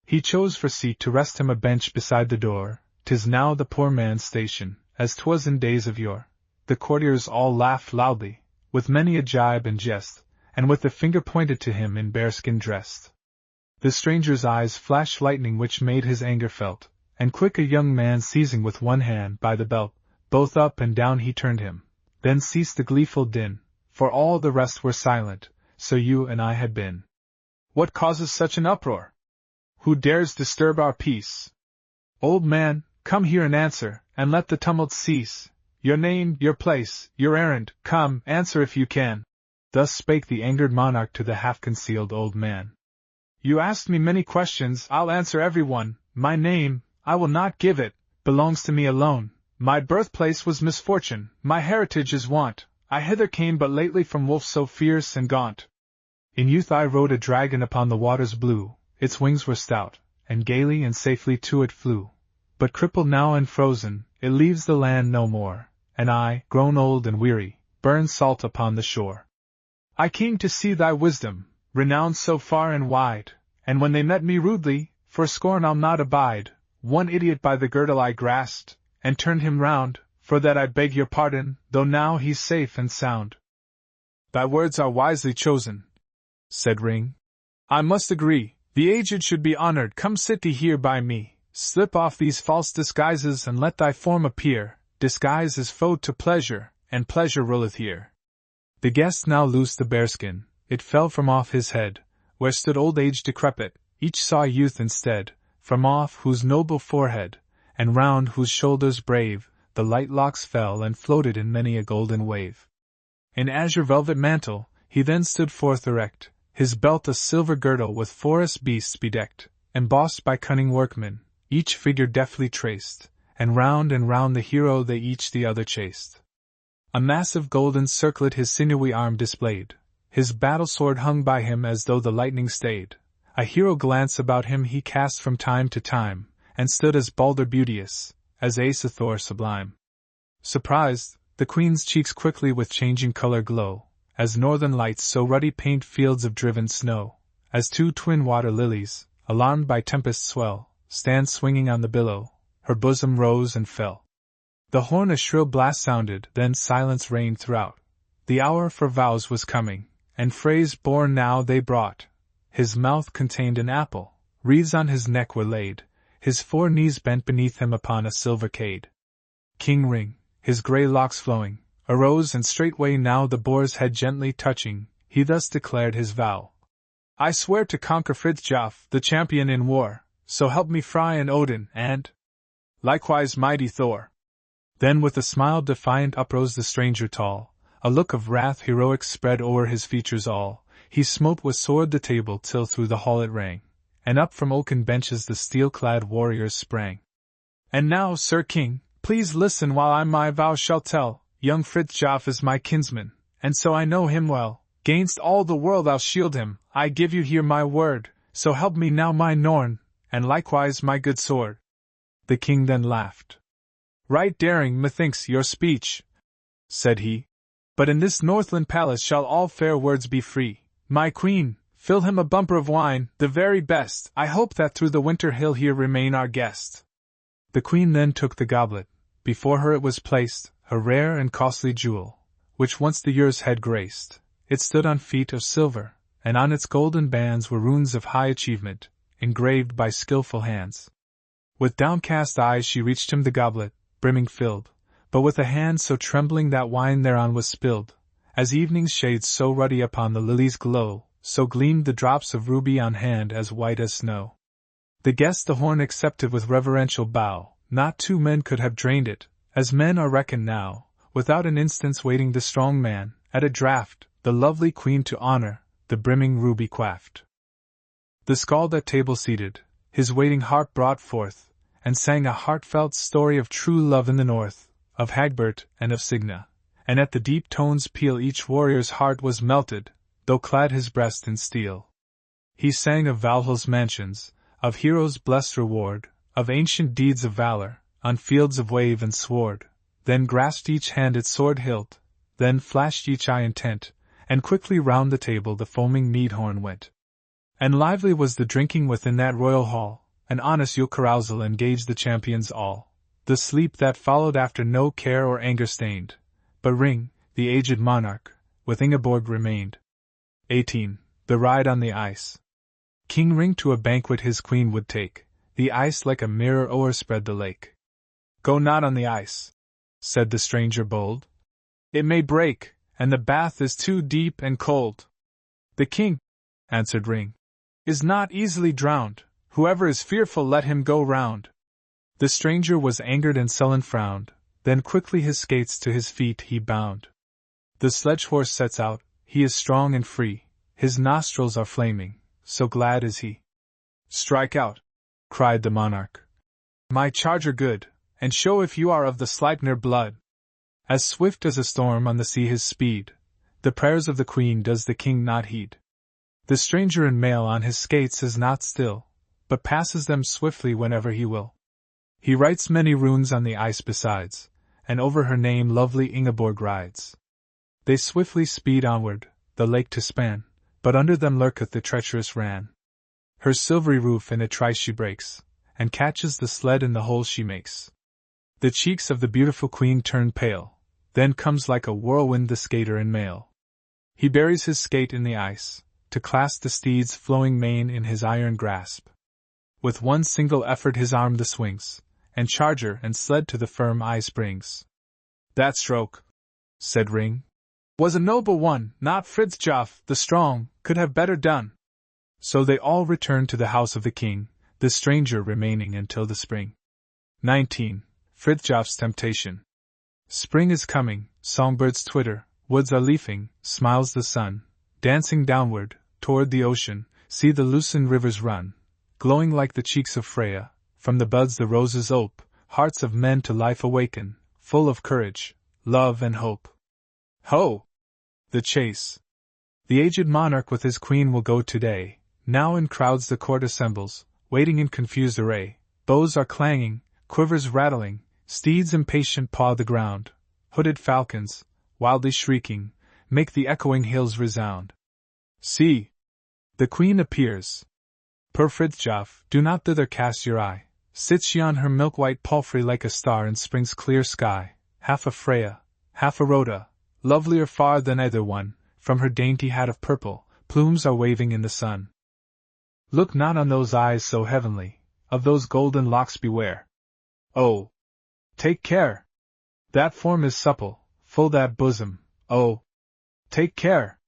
He chose for seat to rest him a bench beside the door, 'tis now the poor man's station, as 'twas in days of yore. The courtiers all laughed loudly, with many a jibe and jest, and with the finger pointed to him in bearskin dressed. The stranger's eyes flashed lightning which made his anger felt, and quick a young man seizing with one hand by the belt, both up and down he turned him, then ceased the gleeful din, for all the rest were silent, so you and I had been. What causes such an uproar? Who dares disturb our peace? Old man, come here and answer, and let the tumult cease. Your name, your place, your errand, come, answer if you can. Thus spake the angered monarch to the half-concealed old man. You asked me many questions, I'll answer every one. My name, I will not give it, belongs to me alone. My birthplace was misfortune, my heritage is want. I hither came but lately from wolves so fierce and gaunt. In youth I rode a dragon upon the waters blue, its wings were stout, and gaily and safely to it flew. But crippled now and frozen, it leaves the land no more, and I, grown old and weary, burn salt upon the shore. I came to see thy wisdom, renowned so far and wide, and when they met me rudely, for scorn I'll not abide. One idiot by the girdle I grasped, and turned him round, for that I beg your pardon, though now he's safe and sound. Thy words are wisely chosen, said Ring. I must agree, the aged should be honored. Come sit thee here by me, slip off these false disguises and let thy form appear. Disguise is foe to pleasure, and pleasure ruleth here. The guest now loosed the bearskin, it fell from off his head, where stood old age decrepit, each saw youth instead, from off whose noble forehead, and round whose shoulders brave, the light locks fell and floated in many a golden wave. In azure velvet mantle, he then stood forth erect, his belt a silver girdle with forest beasts bedecked, embossed by cunning workmen, each figure deftly traced, and round the hero they each the other chased. A massive golden circlet his sinewy arm displayed, his battle sword hung by him as though the lightning stayed. A hero glance about him he cast from time to time, and stood as Balder beauteous, as Asa Thor sublime. Surprised, the queen's cheeks quickly with changing color glow, as northern lights so ruddy paint fields of driven snow, as two twin water lilies, alarmed by tempest swell, stand swinging on the billow. her bosom rose and fell. The horn a shrill blast sounded, then silence reigned throughout. The hour for vows was coming, and Frey's bourne now they brought. His mouth contained an apple, wreaths on his neck were laid, his 4 knees bent beneath him upon a silver cade. King Ring, his grey locks flowing, arose and straightway now the boar's head gently touching, he thus declared his vow. I swear to conquer Fridthjof, the champion in war, so help me Frey and Odin, and likewise mighty Thor. Then with a smile defiant uprose the stranger tall, a look of wrath heroic spread o'er his features all, he smote with sword the table till through the hall it rang, and up from oaken benches the steel-clad warriors sprang. And now, Sir King, please listen while I my vow shall tell, young Fridthjof is my kinsman, and so I know him well, 'gainst all the world I'll shield him, I give you here my word, so help me now my Norn, and likewise my good sword. The king then laughed. Right daring, methinks, your speech, said he, but in this Northland palace shall all fair words be free. My queen, fill him a bumper of wine, the very best, I hope that through the winter he'll here remain our guest. The queen then took the goblet, before her it was placed, a rare and costly jewel, which once the years had graced. It stood on feet of silver, and on its golden bands were runes of high achievement, engraved by skillful hands. With downcast eyes she reached him the goblet, brimming filled, but with a hand so trembling that wine thereon was spilled. As evening's shades so ruddy upon the lilies glow, so gleamed the drops of ruby on hand as white as snow. The guest the horn accepted with reverential bow, not 2 men could have drained it, as men are reckoned now, without an instant's waiting the strong man, at a draught, the lovely queen to honor, the brimming ruby quaffed. The skald at table seated, his waiting harp brought forth, and sang a heartfelt story of true love in the north, of Hagbert and of Signa, and at the deep tone's peal each warrior's heart was melted, though clad his breast in steel. He sang of Valhall's mansions, of heroes' blessed reward, of ancient deeds of valor, on fields of wave and sword, then grasped each hand its sword hilt, then flashed each eye intent, and quickly round the table the foaming mead horn went. And lively was the drinking within that royal hall, an honest Yule carousal engaged the champions all. The sleep that followed after no care or anger stained, but Ring, the aged monarch, with Ingeborg remained. 18. The ride on the ice. King Ring to a banquet his queen would take, the ice like a mirror o'erspread the lake. Go not on the ice, said the stranger bold. It may break, and the bath is too deep and cold. The king, answered Ring, is not easily drowned, whoever is fearful let him go round. The stranger was angered and sullen frowned, then quickly his skates to his feet he bound. The sledge horse sets out, he is strong and free, his nostrils are flaming, so glad is he. Strike out, cried the monarch, my charger good, and show if you are of the Sleipnir blood. As swift as a storm on the sea his speed, the prayers of the queen does the king not heed. The stranger in mail on his skates is not still, but passes them swiftly whenever he will. He writes many runes on the ice besides, and over her name lovely Ingeborg rides. They swiftly speed onward, the lake to span, but under them lurketh the treacherous Ran. Her silvery roof in a trice she breaks, and catches the sled in the hole she makes. The cheeks of the beautiful queen turn pale, then comes like a whirlwind the skater in mail. He buries his skate in the ice, to clasp the steed's flowing mane in his iron grasp. With one single effort his arm the swings, and charger and sled to the firm ice brings. That stroke, said Ring, was a noble one, not Fridthjof, the strong, could have better done. So they all returned to the house of the king, the stranger remaining until the spring. 19. Fridthjof's temptation. Spring is coming, songbirds twitter, woods are leafing, smiles the sun, dancing downward, toward the ocean, see the loosened rivers run, glowing like the cheeks of Freya, from the buds the roses ope, hearts of men to life awaken, full of courage, love and hope. Ho! The chase. The aged monarch with his queen will go today, now in crowds the court assembles, waiting in confused array, bows are clanging, quivers rattling, steeds impatient paw the ground, hooded falcons, wildly shrieking, make the echoing hills resound. See! The queen appears. Per Fridthjof, do not thither cast your eye, Sits she on her milk-white palfrey like a star in spring's clear sky, half a Freya, half a Rhoda, lovelier far than either one, from her dainty hat of purple, plumes are waving in the sun. Look not on those eyes so heavenly, of those golden locks beware. Oh! Take care! That form is supple, full that bosom, oh! Take care!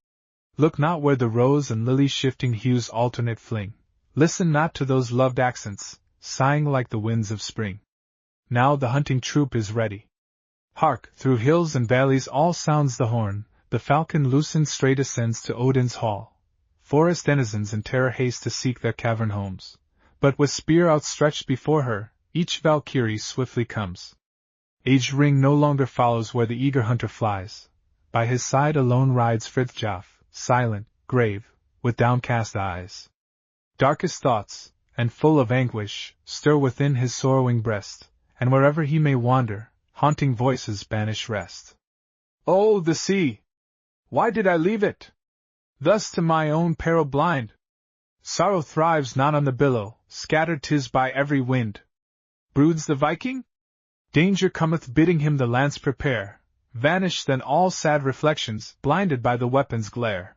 Look not where the rose and lily shifting hues alternate fling. Listen not to those loved accents, sighing like the winds of spring. Now the hunting troop is ready. Hark! Through hills and valleys all sounds the horn, the falcon loosened straight ascends to Odin's hall. Forest denizens in terror haste to seek their cavern homes, but with spear outstretched before her, each Valkyrie swiftly comes. Aged Ring no longer follows where the eager hunter flies. By his side alone rides Fridthjof, silent, grave, with downcast eyes. Darkest thoughts, and full of anguish, stir within his sorrowing breast, and wherever he may wander, haunting voices banish rest. Oh, the sea! Why did I leave it? Thus to my own peril blind. Sorrow thrives not on the billow, scattered 'tis by every wind. Broods the Viking? Danger cometh bidding him the lance prepare, vanish then all sad reflections, blinded by the weapon's glare.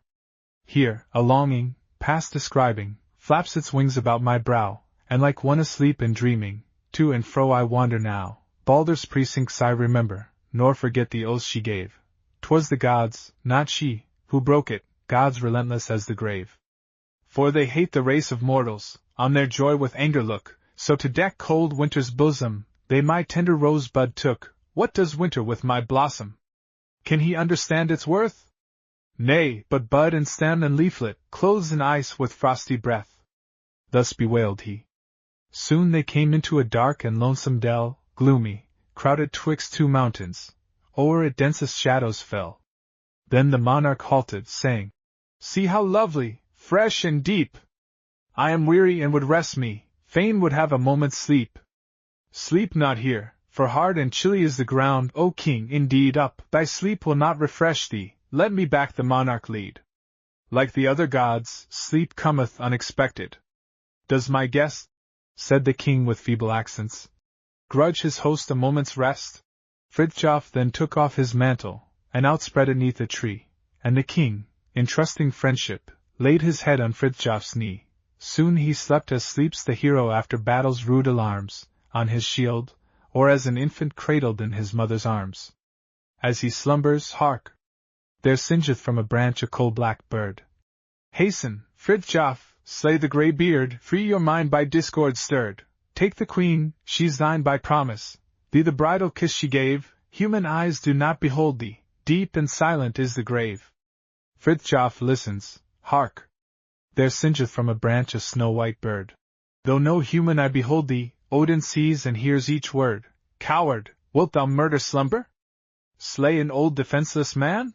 Here, a longing, past describing, flaps its wings about my brow, and like one asleep and dreaming, to and fro I wander now. Baldur's precincts I remember, nor forget the oaths she gave. 'Twas the gods, not she, who broke it, gods relentless as the grave. For they hate the race of mortals, on their joy with anger look, so to deck cold winter's bosom, they my tender rosebud took. What does winter with my blossom? Can he understand its worth? Nay, but bud and stem and leaflet, clothes in ice with frosty breath. Thus bewailed he. Soon they came into a dark and lonesome dell, gloomy, crowded twixt two mountains. O'er it densest shadows fell. Then the monarch halted, saying, See how lovely, fresh and deep! I am weary and would rest me, fain would have a moment's sleep. Sleep not here, for hard and chilly is the ground, O king, indeed up, thy sleep will not refresh thee, let me back the monarch lead. Like the other gods, sleep cometh unexpected. Does my guest, said the king with feeble accents, grudge his host a moment's rest? Fridthjof then took off his mantle, and outspread it 'neath a tree, and the king, in trusting friendship, laid his head on Fridthjof's knee. Soon he slept as sleeps the hero after battle's rude alarms, on his shield, or as an infant cradled in his mother's arms. As he slumbers, hark! There singeth from a branch a coal-black bird. Hasten, Fridthjof, slay the grey beard, free your mind by discord stirred. Take the queen, she's thine by promise, thee the bridal kiss she gave, human eyes do not behold thee, deep and silent is the grave. Fridthjof listens, hark! There singeth from a branch a snow-white bird. Though no human eye behold thee, Odin sees and hears each word. Coward, wilt thou murder slumber? Slay an old defenseless man?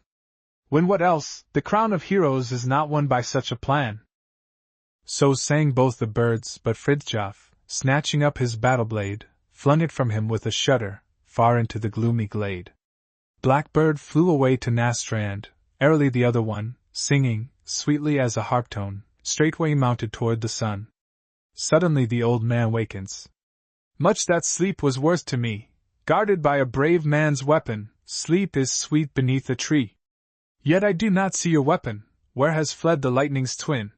When what else, the crown of heroes is not won by such a plan. So sang both the birds, but Fridthjof, snatching up his battle-blade, flung it from him with a shudder, far into the gloomy glade. Blackbird flew away to Nastrand, airily the other one, singing, sweetly as a harp tone, straightway mounted toward the sun. Suddenly the old man wakens. Much that sleep was worth to me, guarded by a brave man's weapon, sleep is sweet beneath a tree. Yet I do not see your weapon, where has fled the lightning's twin?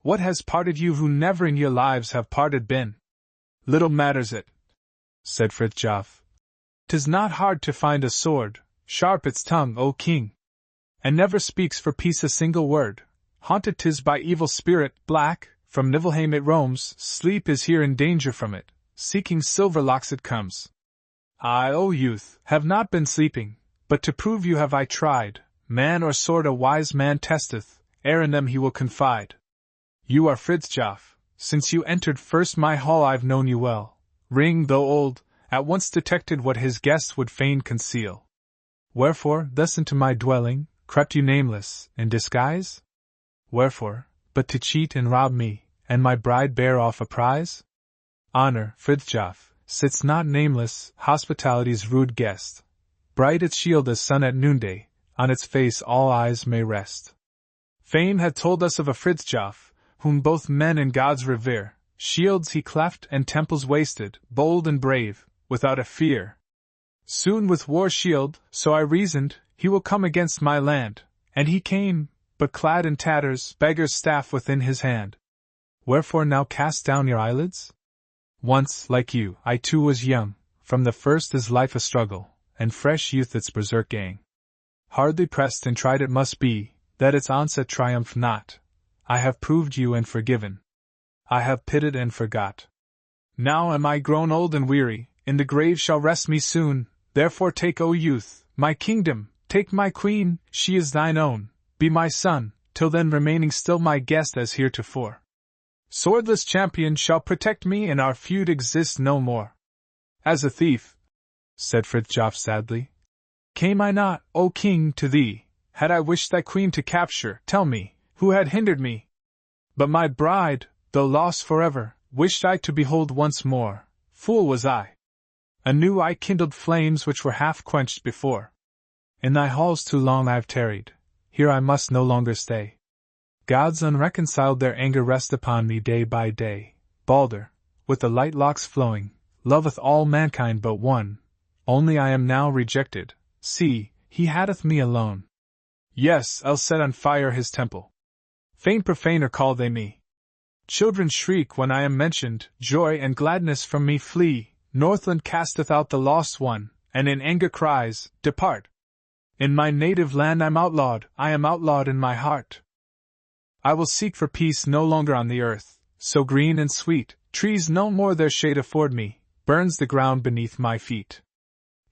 What has parted you who never in your lives have parted been? Little matters it, said Fridthjof. 'Tis not hard to find a sword, sharp its tongue, O king, and never speaks for peace a single word. Haunted 'tis by evil spirit, black, from Niflheim it roams, sleep is here in danger from it, seeking silver locks it comes. I, O youth, have not been sleeping, but to prove you have I tried, man or sword a wise man testeth, ere in them he will confide. You are Fridthjof, since you entered first my hall I've known you well. Ring, though old, at once detected what his guests would fain conceal. Wherefore, thus into my dwelling, crept you nameless, in disguise? Wherefore, but to cheat and rob me, and my bride bear off a prize? Honor, Fridthjof, sits not nameless, hospitality's rude guest. Bright its shield as sun at noonday, on its face all eyes may rest. Fame had told us of a Fridthjof, whom both men and gods revere, shields he cleft and temples wasted, bold and brave, without a fear. Soon with war shield, so I reasoned, he will come against my land, and he came, but clad in tatters, beggar's staff within his hand. Wherefore now cast down your eyelids? Once, like you, I too was young, from the first is life a struggle, and fresh youth its berserk gang. Hardly pressed and tried it must be, that its onset triumph not. I have proved you and forgiven. I have pitied and forgot. Now am I grown old and weary, in the grave shall rest me soon, therefore take, O youth, my kingdom, take my queen, she is thine own, be my son, till then remaining still my guest as heretofore. Swordless champion shall protect me and our feud exist no more. As a thief, said Fridthjof sadly, came I not, O king, to thee, had I wished thy queen to capture, tell me, who had hindered me? But my bride, though lost forever, wished I to behold once more, fool was I. Anew I kindled flames which were half quenched before. In thy halls too long I've tarried, here I must no longer stay. Gods unreconciled their anger rest upon me day by day. Balder, with the light locks flowing, loveth all mankind but one, only I am now rejected, see, he hateth me alone. Yes, I'll set on fire his temple. Faint profaner call they me. Children shriek when I am mentioned, joy and gladness from me flee, Northland casteth out the lost one, and in anger cries, depart. In my native land I am outlawed in my heart. I will seek for peace no longer on the earth, so green and sweet, trees no more their shade afford me, burns the ground beneath my feet.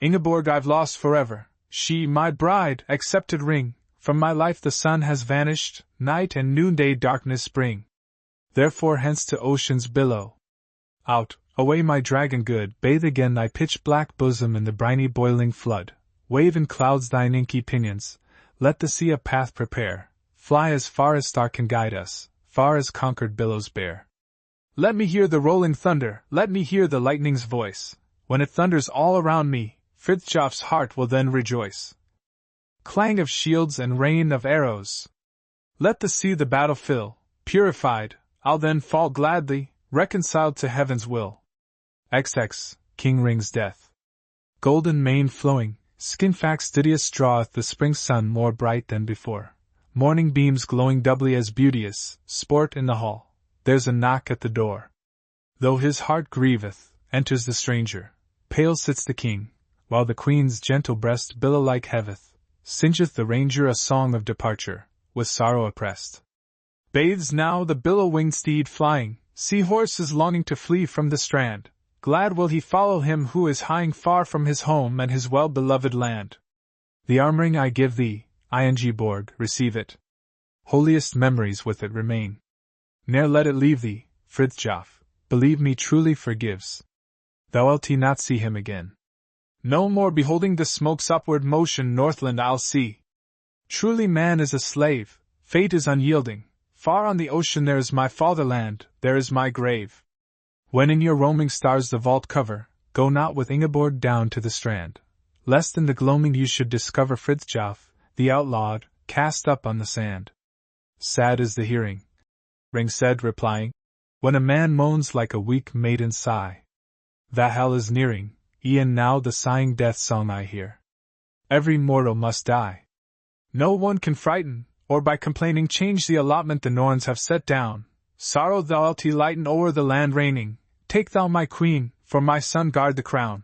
Ingeborg I've lost forever, she, my bride, accepted ring, from my life the sun has vanished, night and noonday darkness bring. Therefore hence to ocean's billow. Out, away my dragon good, bathe again thy pitch-black bosom in the briny boiling flood, wave in clouds thine inky pinions, let the sea a path prepare, fly as far as star can guide us, far as conquered billows bear. Let me hear the rolling thunder, let me hear the lightning's voice, when it thunders all around me, Fridthjof's heart will then rejoice. Clang of shields and rain of arrows. Let the sea the battle fill, purified, I'll then fall gladly, reconciled to heaven's will. XX, King Ring's death. Golden mane flowing, skin fastidious draweth the spring sun more bright than before. Morning beams glowing doubly as beauteous, sport in the hall, there's a knock at the door. Though his heart grieveth, enters the stranger, pale sits the king, while the queen's gentle breast billow-like heaveth, singeth the ranger a song of departure, with sorrow oppressed. Bathes now the billow-winged steed flying, sea-horse is longing to flee from the strand, glad will he follow him who is hieing far from his home and his well-beloved land. The armoring I give thee, Ingeborg, receive it. Holiest memories with it remain. Ne'er let it leave thee, Fridthjof, believe me truly forgives. Thou'lt not see him again. No more beholding the smoke's upward motion Northland I'll see. Truly man is a slave, fate is unyielding, far on the ocean there is my fatherland, there is my grave. When in your roaming stars the vault cover, go not with Ingeborg down to the strand, lest in the gloaming you should discover Fridthjof, the outlawed, cast up on the sand. Sad is the hearing, Ring said replying, when a man moans like a weak maiden sigh. Valhall is nearing, e'en now the sighing death song I hear. Every mortal must die. No one can frighten, or by complaining change the allotment the Norns have set down. Sorrow thou'lt lighten o'er the land reigning, take thou my queen, for my son guard the crown.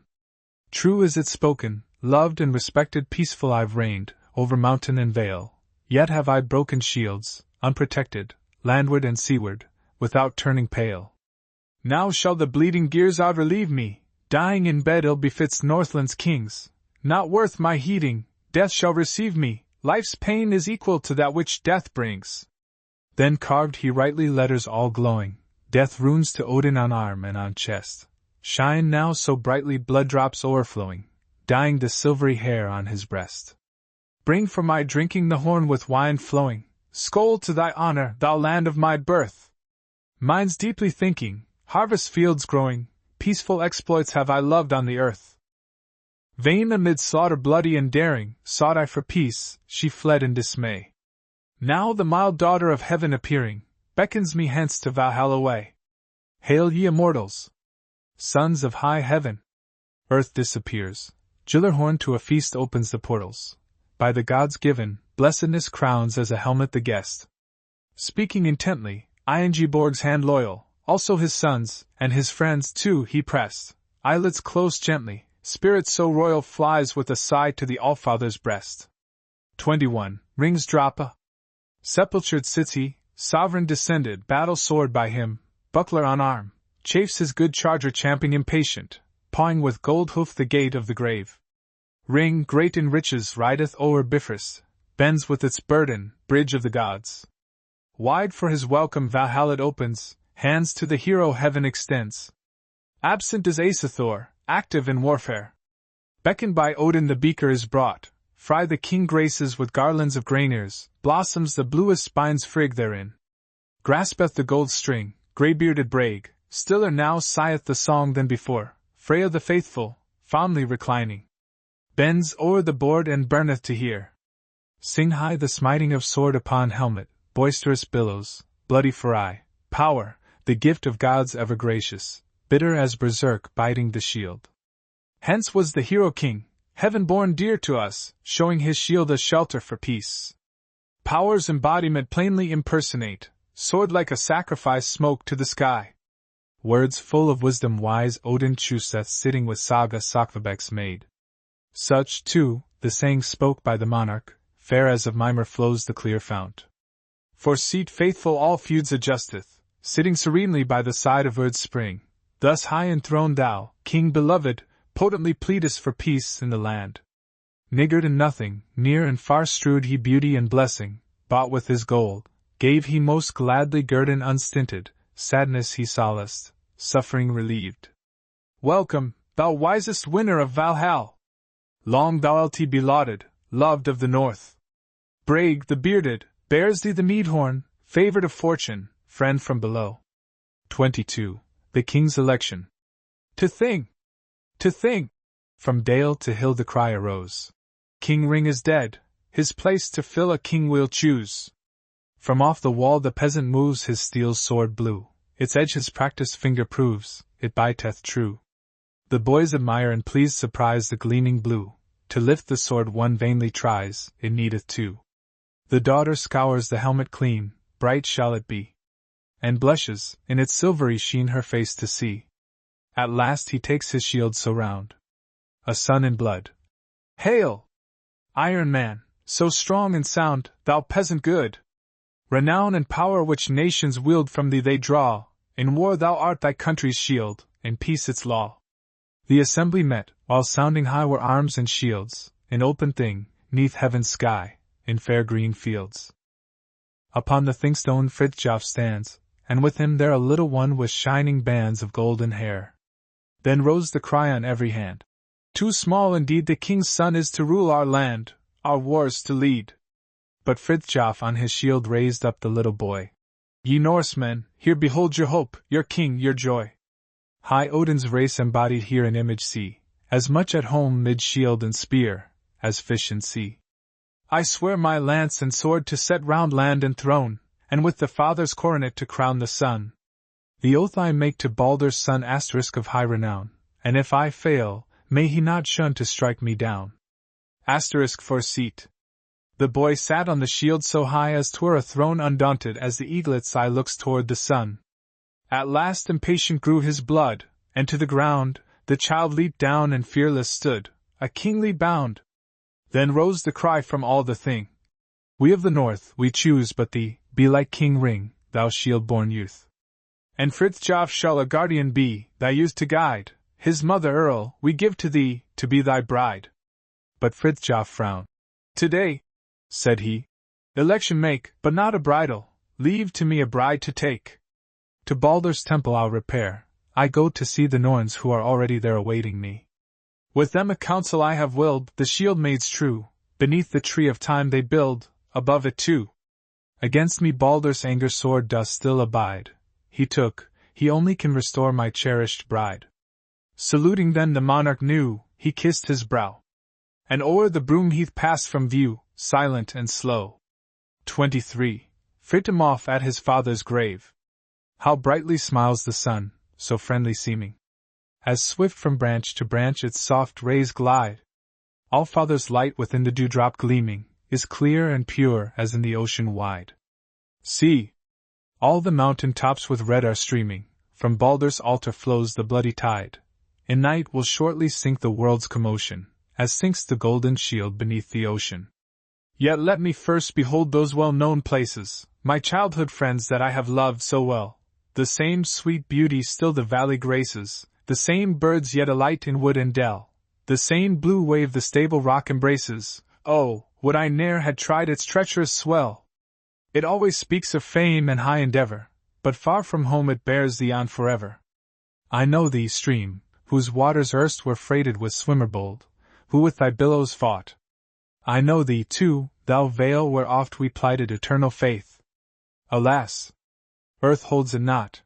True is it spoken, loved and respected peaceful I've reigned, over mountain and vale, yet have I broken shields, unprotected, landward and seaward, without turning pale. Now shall the bleeding gears out relieve me, dying in bed ill befits Northland's kings, not worth my heeding, death shall receive me, life's pain is equal to that which death brings. Then carved he rightly letters all glowing, death runes to Odin on arm and on chest, shine now so brightly blood drops o'erflowing, dyeing the silvery hair on his breast. Bring for my drinking the horn with wine flowing, skål to thy honor, thou land of my birth. Minds deeply thinking, harvest fields growing, peaceful exploits have I loved on the earth. Vain amid slaughter bloody and daring, sought I for peace, she fled in dismay. Now the mild daughter of heaven appearing, beckons me hence to Valhall away. Hail ye immortals! Sons of high heaven! Earth disappears. Gillerhorn to a feast opens the portals. By the gods given, blessedness crowns as a helmet the guest. Speaking intently, Ingeborg's hand loyal, also his sons, and his friends too he pressed. Eyelids close gently, spirit so royal flies with a sigh to the Allfather's breast. 21. Rings drop. Sepultured sits he, sovereign descended, battle sword by him, buckler on arm, chafes his good charger champing impatient, pawing with gold hoof the gate of the grave. Ring, great in riches, rideth o'er Bifrost, bends with its burden, bridge of the gods. Wide for his welcome Valhalla it opens, hands to the hero heaven extends. Absent is Asathor, active in warfare. Beckoned by Odin the beaker is brought, fry the king graces with garlands of grain ears, blossoms the bluest spine's frig therein. Graspeth the gold string, grey-bearded Brage, stiller now sigheth the song than before, Freya the faithful, fondly reclining. Bends o'er the board and burneth to hear. Sing high the smiting of sword upon helmet, boisterous billows, bloody for eye, power, the gift of gods ever gracious, bitter as berserk biting the shield. Hence was the hero king, heaven-born dear to us, showing his shield a shelter for peace. Power's embodiment plainly impersonate, sword like a sacrifice smoke to the sky. Words full of wisdom wise Odin chooseth sitting with Saga Sakvabek's maid. Such, too, the saying spoke by the monarch, fair as of Mimir flows the clear fount. For seat faithful all feuds adjusteth, sitting serenely by the side of Urd's spring. Thus high enthroned thou, king beloved, potently pleadest for peace in the land. Niggard in nothing, near and far strewed he beauty and blessing, bought with his gold, gave he most gladly guerdon unstinted, sadness he solaced, suffering relieved. Welcome, thou wisest winner of Valhalla! Long thou'lt be lauded, loved of the north. Brage the bearded, bears thee the mead-horn, favored of fortune, friend from below. 22. The king's election. To Thing! To Thing! From dale to hill the cry arose. King Ring is dead, his place to fill a king we'll choose. From off the wall the peasant moves his steel sword blue, its edge his practised finger proves, it biteth true. The boys admire and pleased surprise the gleaming blue, to lift the sword one vainly tries, it needeth two. The daughter scours the helmet clean, bright shall it be, and blushes, in its silvery sheen her face to see. At last he takes his shield so round. A son in blood. Hail! Iron Man, so strong and sound, thou peasant good! Renown and power which nations wield from thee they draw, in war thou art thy country's shield, in peace its law. The assembly met, while sounding high were arms and shields, in open Thing, 'neath heaven's sky, in fair green fields. Upon the Thingstone Fridthjof stands, and with him there a little one with shining bands of golden hair. Then rose the cry on every hand. Too small indeed the king's son is to rule our land, our wars to lead. But Fridthjof on his shield raised up the little boy. Ye Norsemen, here behold your hope, your king, your joy. High Odin's race embodied here in image see, as much at home mid shield and spear, as fish in sea. I swear my lance and sword to set round land and throne, and with the father's coronet to crown the son. The oath I make to Baldur's son asterisk of high renown, and if I fail, may he not shun to strike me down. Asterisk for seat. The boy sat on the shield so high as 'twere a throne undaunted as the eaglet's eye looks toward the sun. At last impatient grew his blood, and to the ground, the child leaped down and fearless stood, a kingly bound. Then rose the cry from all the Thing. We of the north, we choose but thee, be like King Ring, thou shield-born youth. And Fridthjof shall a guardian be, thy youth to guide, his mother Earl, we give to thee, to be thy bride. But Fridthjof frowned. Today, said he, election make, but not a bridal, leave to me a bride to take. To Baldur's temple I'll repair, I go to see the Norns who are already there awaiting me. With them a council I have willed, the shield maids true, beneath the tree of time they build, above it too. Against me Baldur's anger sword doth still abide, he only can restore my cherished bride. Saluting then the monarch new, he kissed his brow. And o'er the broom heath passed from view, silent and slow. 23. Fridtjof at his father's grave. How brightly smiles the sun, so friendly seeming. As swift from branch to branch its soft rays glide. All-Father's light within the dewdrop gleaming, is clear and pure as in the ocean wide. See! All the mountain tops with red are streaming, from Baldur's altar flows the bloody tide. In night will shortly sink the world's commotion, as sinks the golden shield beneath the ocean. Yet let me first behold those well-known places, my childhood friends that I have loved so well. The same sweet beauty still the valley graces, the same birds yet alight in wood and dell, the same blue wave the stable rock embraces. Oh, would I ne'er had tried its treacherous swell! It always speaks of fame and high endeavor, but far from home it bears thee on forever. I know thee, stream, whose waters erst were freighted with swimmer bold, who with thy billows fought. I know thee, too, thou vale where oft we plighted eternal faith. Alas! Earth holds it not.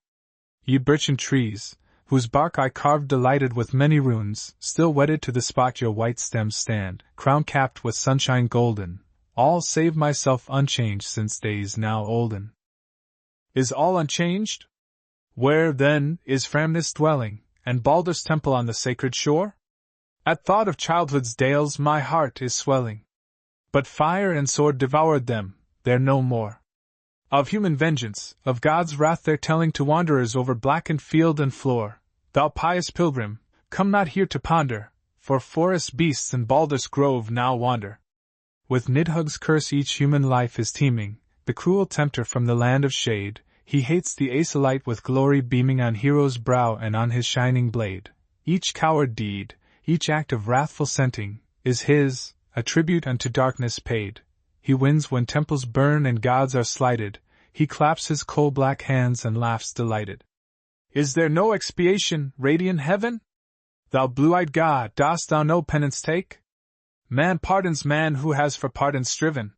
Ye birchen trees, whose bark I carved delighted with many runes, still wedded to the spot your white stems stand, crown-capped with sunshine golden, all save myself unchanged since days now olden. Is all unchanged? Where, then, is Framnus dwelling, and Baldur's temple on the sacred shore? At thought of childhood's dales my heart is swelling. But fire and sword devoured them, they're no more. Of human vengeance, of God's wrath they're telling to wanderers over blackened field and floor. Thou pious pilgrim, come not here to ponder, for forest beasts in Baldur's grove now wander. With Nidhugg's curse each human life is teeming, the cruel tempter from the land of shade. He hates the Aesolite with glory beaming on hero's brow and on his shining blade. Each coward deed, each act of wrathful scenting, is his, a tribute unto darkness paid. He wins when temples burn and gods are slighted. He claps his coal-black hands and laughs delighted. Is there no expiation, radiant heaven? Thou blue-eyed god, dost thou no penance take? Man pardons man who has for pardon striven.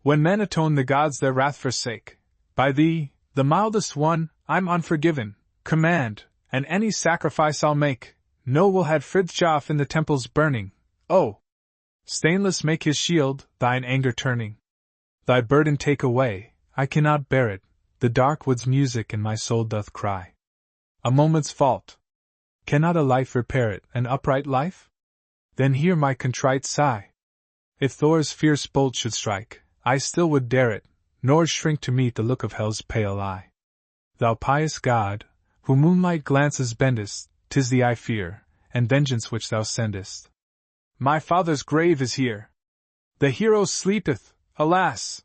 When men atone, the gods their wrath forsake. By thee, the mildest one, I'm unforgiven. Command, and any sacrifice I'll make. No will had Fridthjof in the temple's burning. Oh! Stainless make his shield, thine anger turning. Thy burden take away, I cannot bear it, the dark wood's music in my soul doth cry. A moment's fault. Cannot a life repair it, an upright life? Then hear my contrite sigh. If Thor's fierce bolt should strike, I still would dare it, nor shrink to meet the look of hell's pale eye. Thou pious God, who moonlight glances bendest, 'tis thee I fear, and vengeance which thou sendest. My father's grave is here. The hero sleepeth, alas!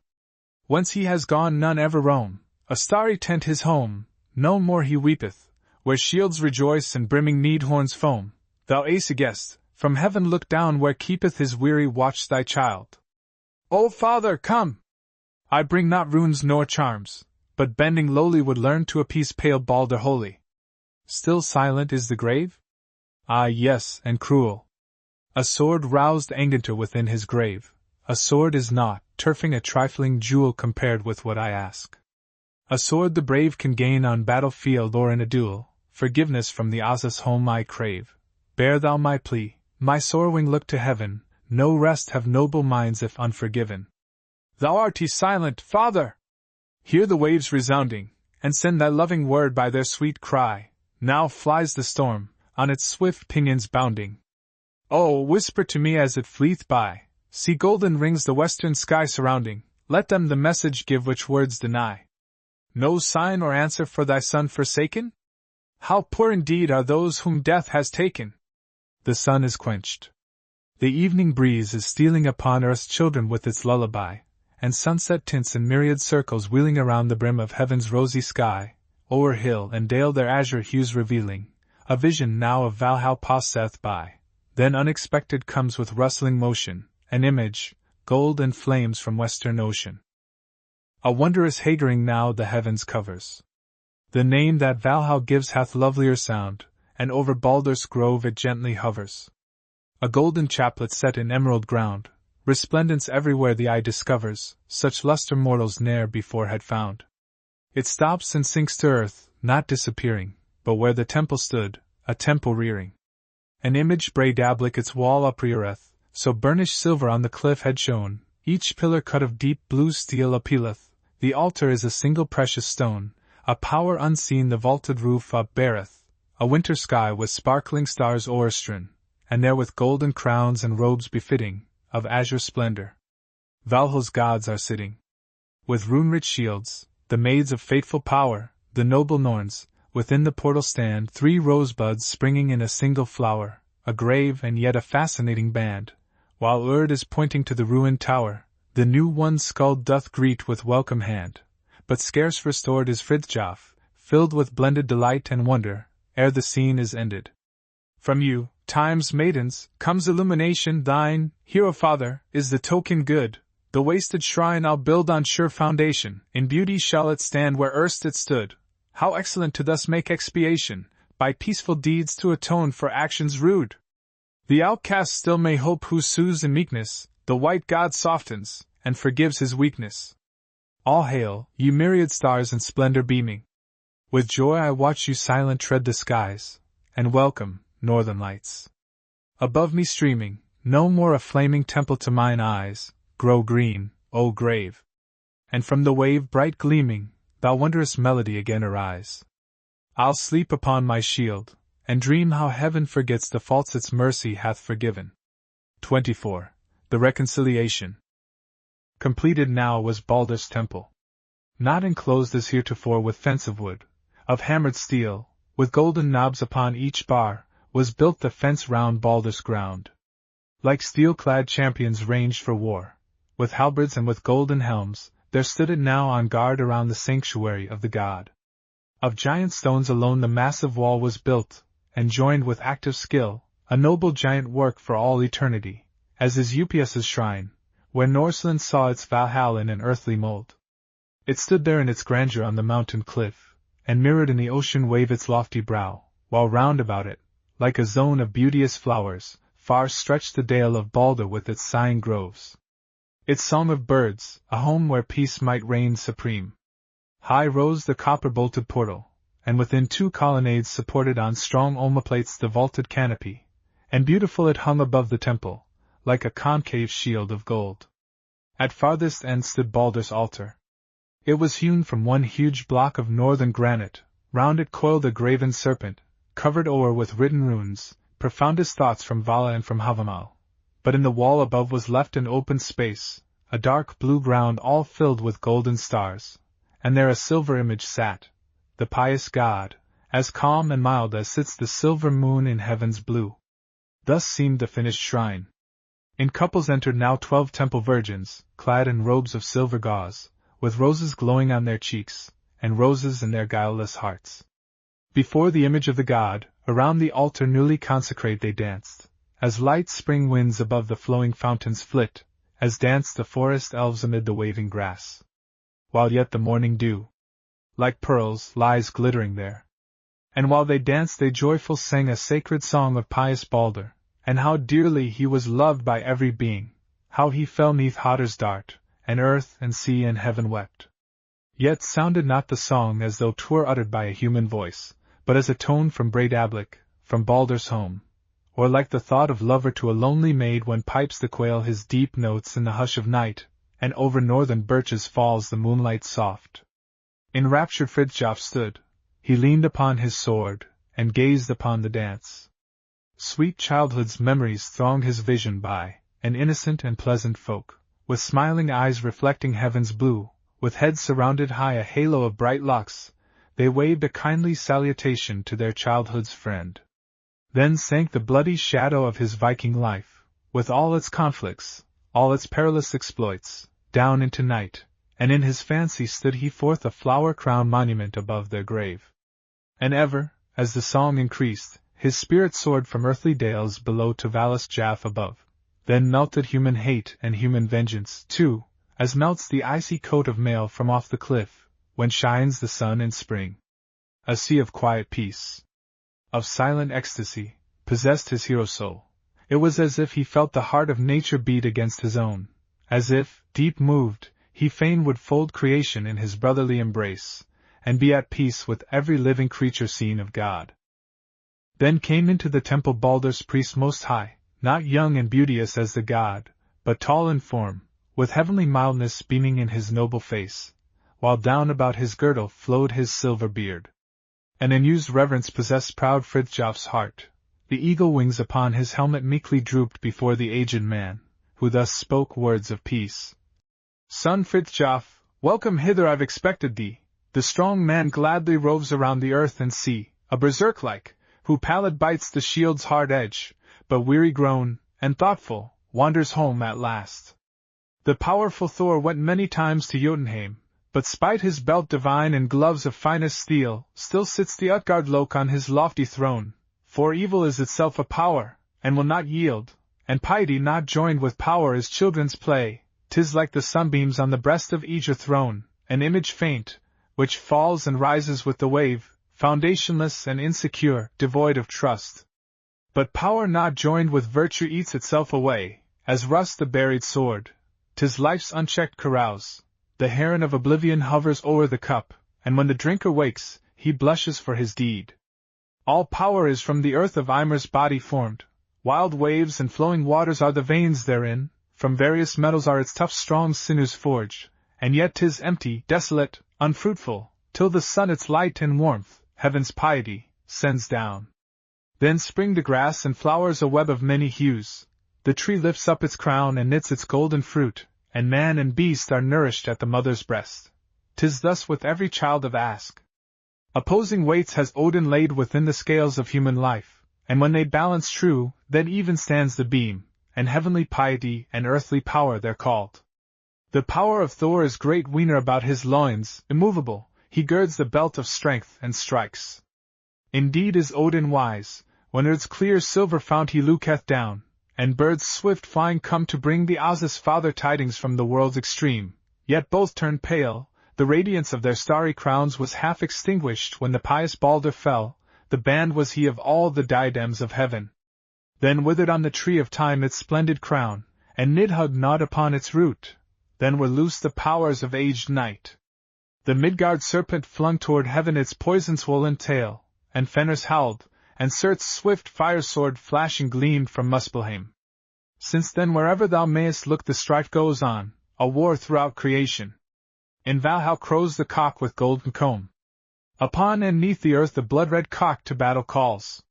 Whence he has gone none ever roam, a starry tent his home, no more he weepeth, where shields rejoice and brimming need-horns foam. Thou Esaias, from heaven look down where keepeth his weary watch thy child. O Father, come! I bring not runes nor charms, but bending lowly would learn to appease pale Baldur holy. Still silent is the grave? Ah yes, and cruel. A sword roused Angantyr within his grave. A sword is naught, turfing a trifling jewel compared with what I ask. A sword the brave can gain on battlefield or in a duel. Forgiveness from the Asas home I crave. Bear thou my plea, my sorrowing look to heaven. No rest have noble minds if unforgiven. Thou art silent, Father! Hear the waves resounding, and send thy loving word by their sweet cry. Now flies the storm, on its swift pinions bounding. Oh, whisper to me as it fleeth by. See golden rings the western sky surrounding. Let them the message give which words deny. No sign or answer for thy son forsaken? How poor indeed are those whom death has taken! The sun is quenched. The evening breeze is stealing upon earth's children with its lullaby, and sunset tints in myriad circles wheeling around the brim of heaven's rosy sky, o'er hill and dale their azure hues revealing. A vision now of Valhalla passeth by. Then unexpected comes with rustling motion, an image, gold and flames from western ocean. A wondrous haggering now the heavens covers. The name that Valhalla gives hath lovelier sound, and over Baldur's grove it gently hovers. A golden chaplet set in emerald ground, resplendence everywhere the eye discovers, such luster mortals ne'er before had found. It stops and sinks to earth, not disappearing, but where the temple stood, a temple rearing. An image braid dablick its wall upreareth, so burnished silver on the cliff had shone. Each pillar cut of deep blue steel appealeth. The altar is a single precious stone, a power unseen the vaulted roof upbeareth, a winter sky with sparkling stars o'erstrewn, and there with golden crowns and robes befitting, of azure splendor, Valhall's gods are sitting. With rune-rich shields, the maids of fateful power, the noble Norns, within the portal stand 3 rosebuds springing in a single flower, a grave and yet a fascinating band, while Urd is pointing to the ruined tower, the new one skulled doth greet with welcome hand, but scarce restored is Fridthjof, filled with blended delight and wonder, ere the scene is ended. From you, Time's maidens, comes illumination, thine, hero father, is the token good. The wasted shrine I'll build on sure foundation, in beauty shall it stand where erst it stood. How excellent to thus make expiation, by peaceful deeds to atone for actions rude! The outcast still may hope who sues in meekness, the white god softens, and forgives his weakness. All hail, ye myriad stars in splendor beaming! With joy I watch you silent tread the skies, and welcome, northern lights. Above me streaming, no more a flaming temple to mine eyes, grow green, O grave! And from the wave bright gleaming, thou wondrous melody again arise. I'll sleep upon my shield, and dream how heaven forgets the faults its mercy hath forgiven. 24. The Reconciliation. Completed now was Baldur's temple. Not enclosed as heretofore with fence of wood, of hammered steel, with golden knobs upon each bar, was built the fence round Baldur's ground. Like steel-clad champions ranged for war, with halberds and with golden helms, there stood it now on guard around the sanctuary of the god. Of giant stones alone the massive wall was built, and joined with active skill, a noble giant work for all eternity, as is Upias's shrine, where Norseland saw its Valhalla in an earthly mold. It stood there in its grandeur on the mountain cliff, and mirrored in the ocean wave its lofty brow, while round about it, like a zone of beauteous flowers, far stretched the dale of Balder with its sighing groves. Its song of birds, a home where peace might reign supreme. High rose the copper-bolted portal, and within 2 colonnades supported on strong omoplates the vaulted canopy, and beautiful it hung above the temple, like a concave shield of gold. At farthest end stood Baldur's altar. It was hewn from one huge block of northern granite, round it coiled a graven serpent, covered o'er with written runes, profoundest thoughts from Vala and from Havamal. But in the wall above was left an open space, a dark blue ground all filled with golden stars, and there a silver image sat, the pious god, as calm and mild as sits the silver moon in heaven's blue. Thus seemed the finished shrine. In couples entered now 12 temple virgins, clad in robes of silver gauze, with roses glowing on their cheeks, and roses in their guileless hearts. Before the image of the god, around the altar newly consecrate they danced, as light spring winds above the flowing fountains flit, as danced the forest elves amid the waving grass. While yet the morning dew, like pearls, lies glittering there. And while they danced they joyful sang a sacred song of pious Balder, and how dearly he was loved by every being, how he fell 'neath Hoder's dart, and earth and sea and heaven wept. Yet sounded not the song as though 'twere uttered by a human voice, but as a tone from Breidablik, from Baldur's home, or like the thought of lover to a lonely maid when pipes the quail his deep notes in the hush of night, and over northern birches falls the moonlight soft. Enraptured Fridthjof stood, he leaned upon his sword, and gazed upon the dance. Sweet childhood's memories thronged his vision by, an innocent and pleasant folk, with smiling eyes reflecting heaven's blue, with heads surrounded high a halo of bright locks, they waved a kindly salutation to their childhood's friend. Then sank the bloody shadow of his Viking life, with all its conflicts, all its perilous exploits, down into night, and in his fancy stood he forth a flower-crowned monument above their grave. And ever, as the song increased, his spirit soared from earthly dales below to Valis Jaf above, then melted human hate and human vengeance, too, as melts the icy coat of mail from off the cliff, when shines the sun in spring. A sea of quiet peace, of silent ecstasy, possessed his hero soul. It was as if he felt the heart of nature beat against his own, as if, deep moved, he fain would fold creation in his brotherly embrace, and be at peace with every living creature seen of God. Then came into the temple Baldur's priest most high, not young and beauteous as the god, but tall in form, with heavenly mildness beaming in his noble face, while down about his girdle flowed his silver beard. An unused reverence possessed proud Fridthjof's heart. The eagle wings upon his helmet meekly drooped before the aged man, who thus spoke words of peace. Son Fridthjof, welcome hither, I've expected thee. The strong man gladly roves around the earth and sea, a berserk-like, who pallid bites the shield's hard edge, but weary grown, and thoughtful, wanders home at last. The powerful Thor went many times to Jotunheim, but spite his belt divine and gloves of finest steel, still sits the Utgard Loke on his lofty throne, for evil is itself a power, and will not yield, and piety not joined with power is children's play. 'Tis like the sunbeams on the breast of Aegir throne, an image faint, which falls and rises with the wave, foundationless and insecure, devoid of trust. But power not joined with virtue eats itself away, as rust the buried sword. 'Tis life's unchecked carouse. The heron of oblivion hovers o'er the cup, and when the drinker wakes, he blushes for his deed. All power is from the earth of Ymir's body formed. Wild waves and flowing waters are the veins therein, from various metals are its tough strong sinews forged, and yet 'tis empty, desolate, unfruitful, till the sun its light and warmth, heaven's piety, sends down. Then spring the grass and flowers a web of many hues, the tree lifts up its crown and knits its golden fruit, and man and beast are nourished at the mother's breast. 'Tis thus with every child of Ask. Opposing weights has Odin laid within the scales of human life, and when they balance true, then even stands the beam, and heavenly piety and earthly power they're called. The power of Thor is great wiener about his loins, immovable, he girds the belt of strength and strikes. Indeed is Odin wise, when earth's clear silver fount he looketh down, and birds swift flying come to bring the As's father tidings from the world's extreme, yet both turned pale, the radiance of their starry crowns was half extinguished when the pious Balder fell, the band was he of all the diadems of heaven. Then withered on the tree of time its splendid crown, and Nidhugg gnawed upon its root, then were loosed the powers of aged night. The Midgard serpent flung toward heaven its poison-swollen tail, and Fenris howled, and Surt's swift fire-sword flashing gleamed from Muspelheim. Since then wherever thou mayest look the strife goes on, a war throughout creation. In Valhall crows the cock with golden comb. Upon and neath the earth the blood-red cock to battle calls.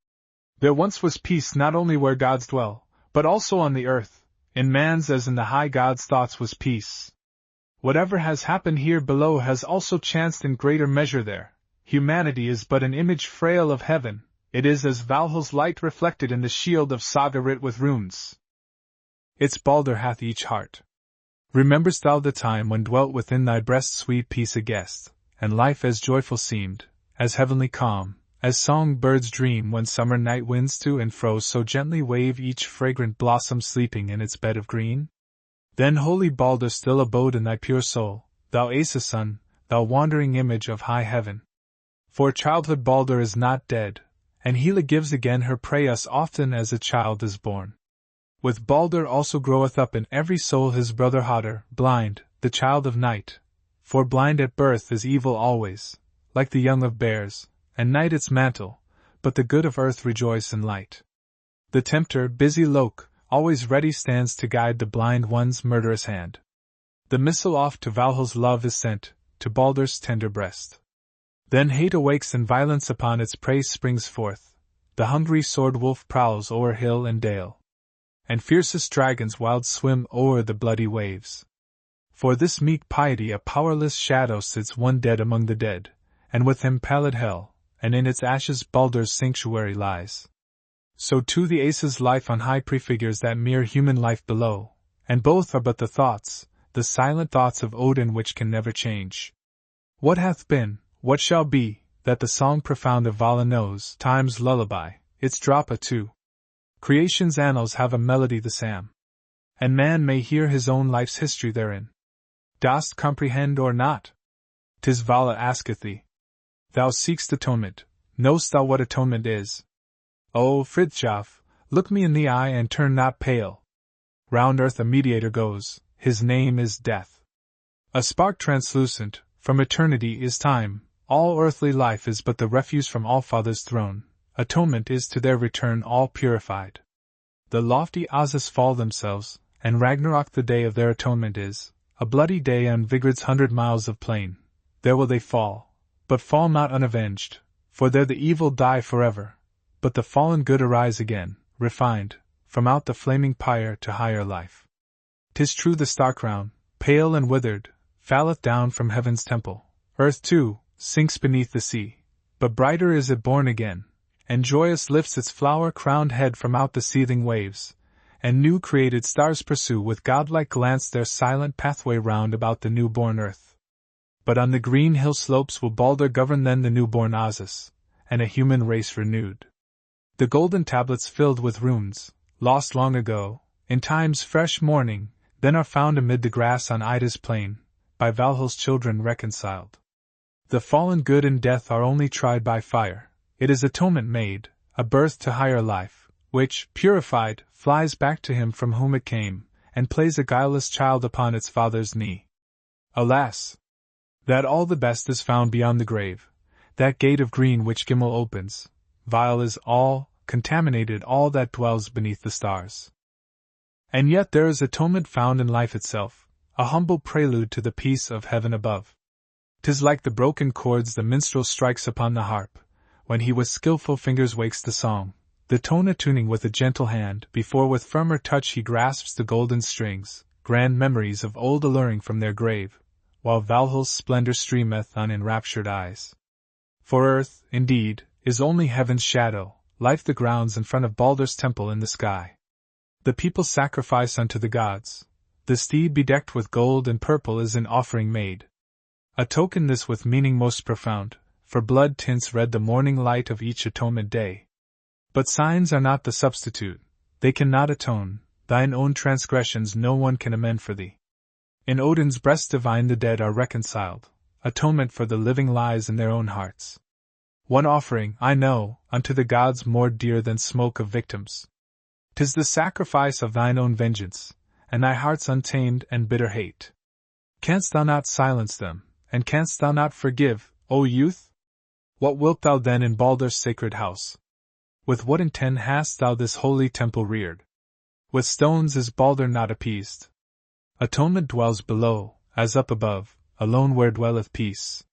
There once was peace not only where gods dwell, but also on the earth, in man's as in the high gods' thoughts was peace. Whatever has happened here below has also chanced in greater measure there. Humanity is but an image frail of heaven, it is as Valhall's light reflected in the shield of Saga writ with runes. Its Balder hath each heart. Remember'st thou the time when dwelt within thy breast sweet peace a guest, and life as joyful seemed, as heavenly calm, as song-birds dream when summer night winds to and fro so gently wave each fragrant blossom sleeping in its bed of green? Then holy Balder still abode in thy pure soul, thou Asa's son, thou wandering image of high heaven. For childhood Balder is not dead, and Hela gives again her prey us often as a child is born. With Balder also groweth up in every soul his brother Hodder, blind, the child of night, for blind at birth is evil always, like the young of bears, and night its mantle, but the good of earth rejoice in light. The tempter, busy Loke, always ready stands to guide the blind one's murderous hand. The missile oft to Valhall's love is sent, to Balder's tender breast. Then hate awakes and violence upon its prey springs forth, the hungry sword-wolf prowls o'er hill and dale, and fiercest dragons wild swim o'er the bloody waves. For this meek piety a powerless shadow sits one dead among the dead, and with him pallid hell, and in its ashes Balder's sanctuary lies. So too the Asa's life on high prefigures that mere human life below, and both are but the thoughts, the silent thoughts of Odin which can never change. What hath been, what shall be, that the song profound of Vala knows, time's lullaby, its drop too. Creation's annals have a melody the Sam, and man may hear his own life's history therein. Dost comprehend or not? 'Tis Vala asketh thee. Thou seek'st atonement, know'st thou what atonement is? O Fridthjof, look me in the eye and turn not pale. Round earth a mediator goes, his name is Death. A spark translucent, from eternity is time, all earthly life is but the refuse from Allfather's throne, atonement is to their return all purified. The lofty Asas fall themselves, and Ragnarok the day of their atonement is, a bloody day on Vigrid's 100 miles of plain, there will they fall, but fall not unavenged, for there the evil die forever, but the fallen good arise again, refined, from out the flaming pyre to higher life. 'Tis true the star crown, pale and withered, falleth down from heaven's temple, earth too, sinks beneath the sea, but brighter is it born again, and joyous lifts its flower-crowned head from out the seething waves, and new-created stars pursue with godlike glance their silent pathway round about the new-born earth. But on the green hill slopes will Balder govern then the new-born Osus, and a human race renewed. The golden tablets filled with runes, lost long ago, in time's fresh morning, then are found amid the grass on Ida's plain, by Valhall's children reconciled. The fallen good and death are only tried by fire, it is atonement made, a birth to higher life, which, purified, flies back to him from whom it came, and plays a guileless child upon its father's knee. Alas! That all the best is found beyond the grave, that gate of green which Gimle opens, vile is all, contaminated all that dwells beneath the stars. And yet there is atonement found in life itself, a humble prelude to the peace of heaven above. 'Tis like the broken chords the minstrel strikes upon the harp, when he with skillful fingers wakes the song, the tone attuning with a gentle hand, before with firmer touch he grasps the golden strings, grand memories of old alluring from their grave, while Valhall's splendor streameth on enraptured eyes. For earth, indeed, is only heaven's shadow, life the grounds in front of Baldur's temple in the sky. The people sacrifice unto the gods, the steed bedecked with gold and purple is an offering made. A token this with meaning most profound, for blood tints red the morning light of each atonement day. But signs are not the substitute, they cannot atone, thine own transgressions no one can amend for thee. In Odin's breast divine the dead are reconciled, atonement for the living lies in their own hearts. One offering, I know, unto the gods more dear than smoke of victims. 'Tis the sacrifice of thine own vengeance, and thy heart's untamed and bitter hate. Canst thou not silence them, and canst thou not forgive, O youth? What wilt thou then in Baldur's sacred house? With what intent hast thou this holy temple reared? With stones is Baldur not appeased. Atonement dwells below, as up above, alone where dwelleth peace.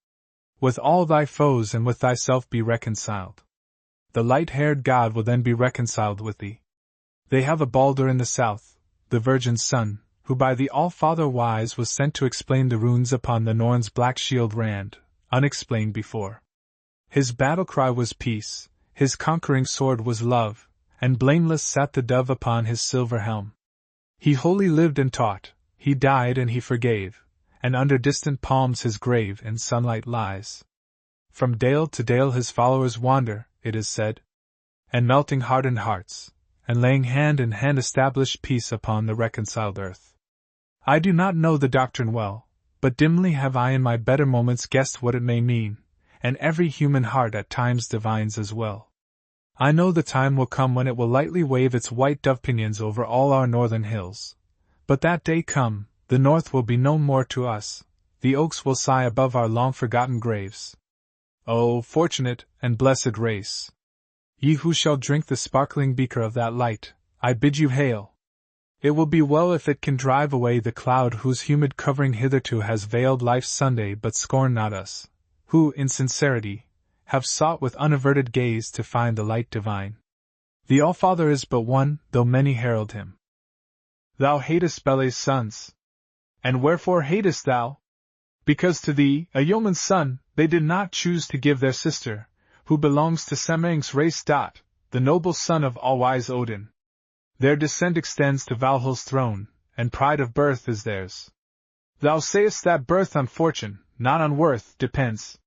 With all thy foes and with thyself be reconciled. The light-haired god will then be reconciled with thee. They have a Baldur in the south, the virgin's son, who by the All-Father wise was sent to explain the runes upon the Norn's black shield rand, unexplained before. His battle-cry was peace, his conquering sword was love, and blameless sat the dove upon his silver helm. He wholly lived and taught, he died and he forgave, and under distant palms his grave in sunlight lies. From dale to dale his followers wander, it is said, and melting hardened hearts, and laying hand in hand establish peace upon the reconciled earth. I do not know the doctrine well, but dimly have I in my better moments guessed what it may mean, and every human heart at times divines as well. I know the time will come when it will lightly wave its white dove pinions over all our northern hills. But that day come, the north will be no more to us, the oaks will sigh above our long-forgotten graves. O fortunate and blessed race! Ye who shall drink the sparkling beaker of that light, I bid you hail. It will be well if it can drive away the cloud whose humid covering hitherto has veiled life's Sunday, but scorn not us, who, in sincerity, have sought with unaverted gaze to find the light divine. The All-Father is but one, though many herald him. Thou hatest Bele's sons. And wherefore hatest thou? Because to thee, a yeoman's son, they did not choose to give their sister, who belongs to Semang's race. The noble son of all-wise Odin. Their descent extends to Valhall's throne, and pride of birth is theirs. Thou sayest that birth on fortune, not on worth, depends.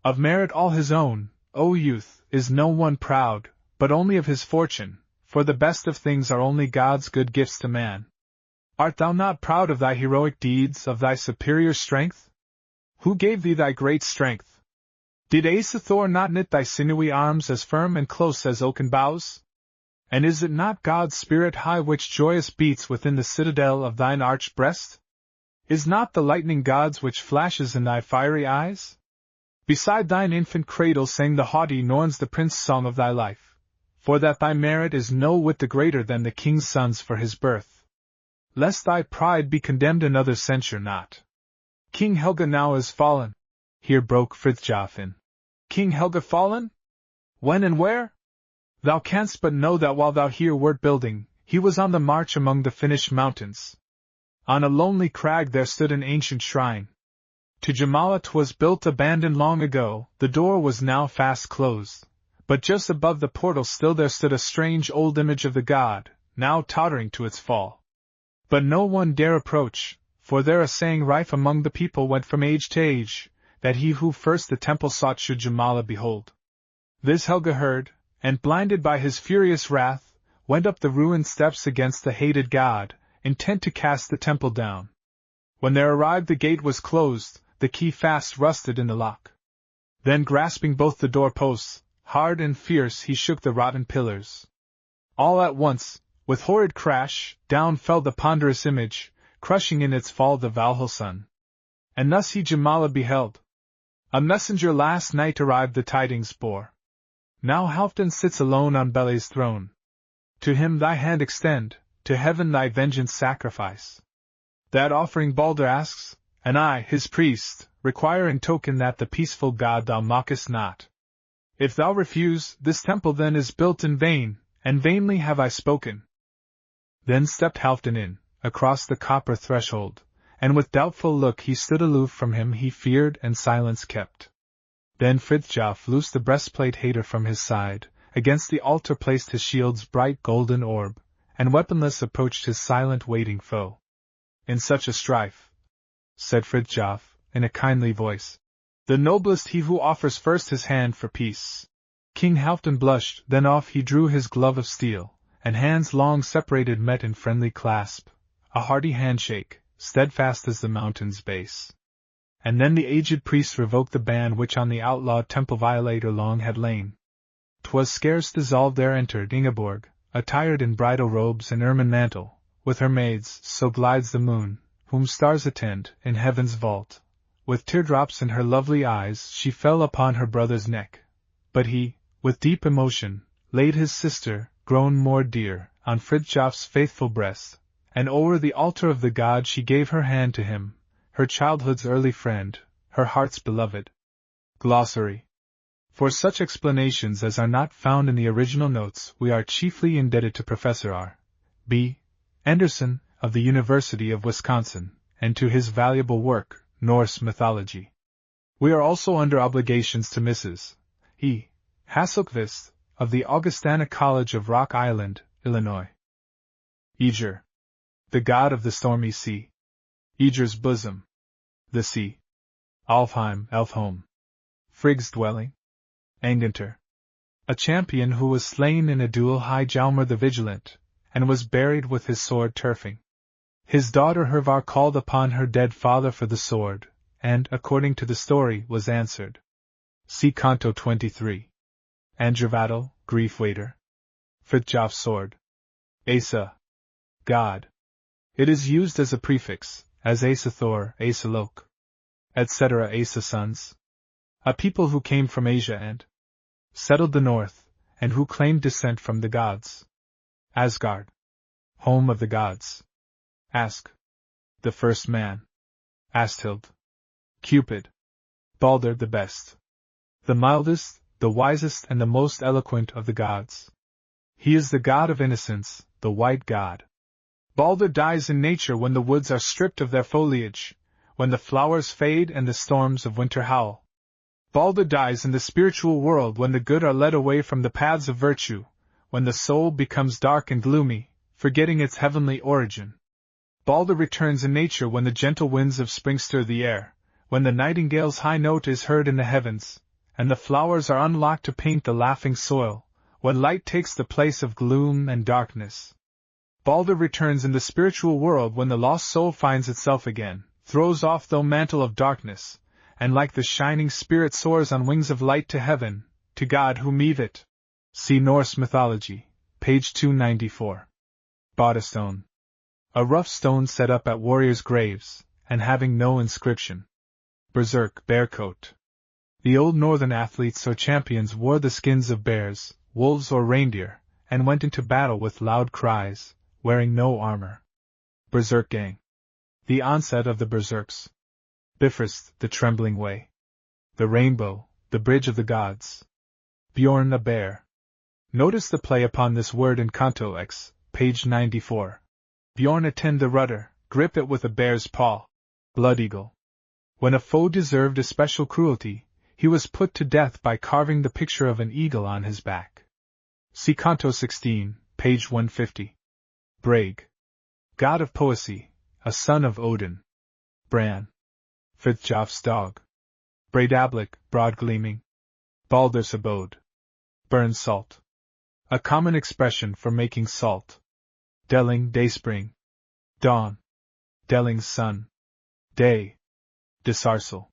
Of merit all his own, O youth, is no one proud, but only of his fortune, for the best of things are only God's good gifts to man. Art thou not proud of thy heroic deeds, of thy superior strength? Who gave thee thy great strength? Did Asa Thor not knit thy sinewy arms as firm and close as oaken boughs? And is it not God's spirit high which joyous beats within the citadel of thine arched breast? Is not the lightning God's which flashes in thy fiery eyes? Beside thine infant cradle sang the haughty Norns the prince song of thy life, for that thy merit is no whit the greater than the king's son's for his birth. Lest thy pride be condemned another censure not. King Helge now is fallen. Here broke Fridthjof in. King Helge fallen? When and where? Thou canst but know that while thou here wert building, he was on the march among the Finnish mountains. On a lonely crag there stood an ancient shrine. To Jomala 'twas built abandoned long ago, the door was now fast closed, but just above the portal still there stood a strange old image of the god, now tottering to its fall. But no one dare approach, for there a saying rife among the people went from age to age, that he who first the temple sought should Jomala behold. This Helge heard, and blinded by his furious wrath, went up the ruined steps against the hated god, intent to cast the temple down. When there arrived the gate was closed, the key fast rusted in the lock. Then grasping both the door-posts, hard and fierce he shook the rotten pillars. All at once, with horrid crash, down fell the ponderous image, crushing in its fall the Valhall sun. And thus he Jomala beheld. A messenger last night arrived the tidings bore. Now Halfdan sits alone on Bele's throne. To him thy hand extend, to heaven thy vengeance sacrifice. That offering Balder asks, and I, his priest, require in token that the peaceful god thou mockest not. If thou refuse, this temple then is built in vain, and vainly have I spoken. Then stepped Halfdan in, across the copper threshold, and with doubtful look he stood aloof from him he feared and silence kept. Then Fridthjof loosed the breastplate hater from his side, against the altar placed his shield's bright golden orb, and weaponless approached his silent waiting foe. In such a strife, said Fridthjof, in a kindly voice, the noblest he who offers first his hand for peace. King Halfdan blushed, then off he drew his glove of steel, and hands long separated met in friendly clasp, a hearty handshake, steadfast as the mountain's base. And then the aged priest revoked the ban which on the outlawed temple violator long had lain. 'Twas scarce dissolved there entered Ingeborg, attired in bridal robes and ermine mantle, with her maids, so glides the moon, whom stars attend, in heaven's vault. With teardrops in her lovely eyes she fell upon her brother's neck, but he, with deep emotion, laid his sister, grown more dear, on Fridthjof's faithful breast, and o'er the altar of the god she gave her hand to him, her childhood's early friend, her heart's beloved. Glossary. For such explanations as are not found in the original notes we are chiefly indebted to Professor R. B. Anderson, of the University of Wisconsin, and to his valuable work, Norse Mythology. We are also under obligations to Mrs. E. Hasselquist, of the Augustana College of Rock Island, Illinois. Ægir. The god of the stormy sea. Ægir's bosom. The sea. Alfheim, Elfhome. Frigg's dwelling. Angantyr. A champion who was slain in a duel high Hjalmar the Vigilant, and was buried with his sword turfing. His daughter Hervar called upon her dead father for the sword, and, according to the story, was answered. See Canto 23. Angervattle, Grief Waiter. Fridthjof's sword. Asa. God. It is used as a prefix, as Asa Thor, Asa Loke, etc. Asa sons. A people who came from Asia and settled the north, and who claimed descent from the gods. Asgard. Home of the gods. Ask. The first man. Asthild. Cupid. Balder the best. The mildest, the wisest and the most eloquent of the gods. He is the god of innocence, the white god. Balder dies in nature when the woods are stripped of their foliage, when the flowers fade and the storms of winter howl. Balder dies in the spiritual world when the good are led away from the paths of virtue, when the soul becomes dark and gloomy, forgetting its heavenly origin. Balder returns in nature when the gentle winds of spring stir the air, when the nightingale's high note is heard in the heavens, and the flowers are unlocked to paint the laughing soil, when light takes the place of gloom and darkness. Balder returns in the spiritual world when the lost soul finds itself again, throws off the mantle of darkness, and like the shining spirit soars on wings of light to heaven, to God who made it. See Norse Mythology, page 294. Bodestone. A rough stone set up at warriors' graves, and having no inscription. Berserk, bear coat. The old northern athletes or champions wore the skins of bears, wolves or reindeer, and went into battle with loud cries, wearing no armor. Berserk gang. The onset of the berserks. Bifrost, the trembling way. The rainbow, the bridge of the gods. Bjorn a bear. Notice the play upon this word in Canto X, page 94. Bjorn attend the rudder, grip it with a bear's paw. Blood eagle. When a foe deserved especial cruelty, he was put to death by carving the picture of an eagle on his back. See Canto 16, page 150. Brage. God of poesy, a son of Odin. Bran. Fridthjof's dog. Breidablik, broad gleaming. Baldur's abode. Burn salt. A common expression for making salt. Delling, dayspring. Dawn. Delling's sun. Day. Disarsal.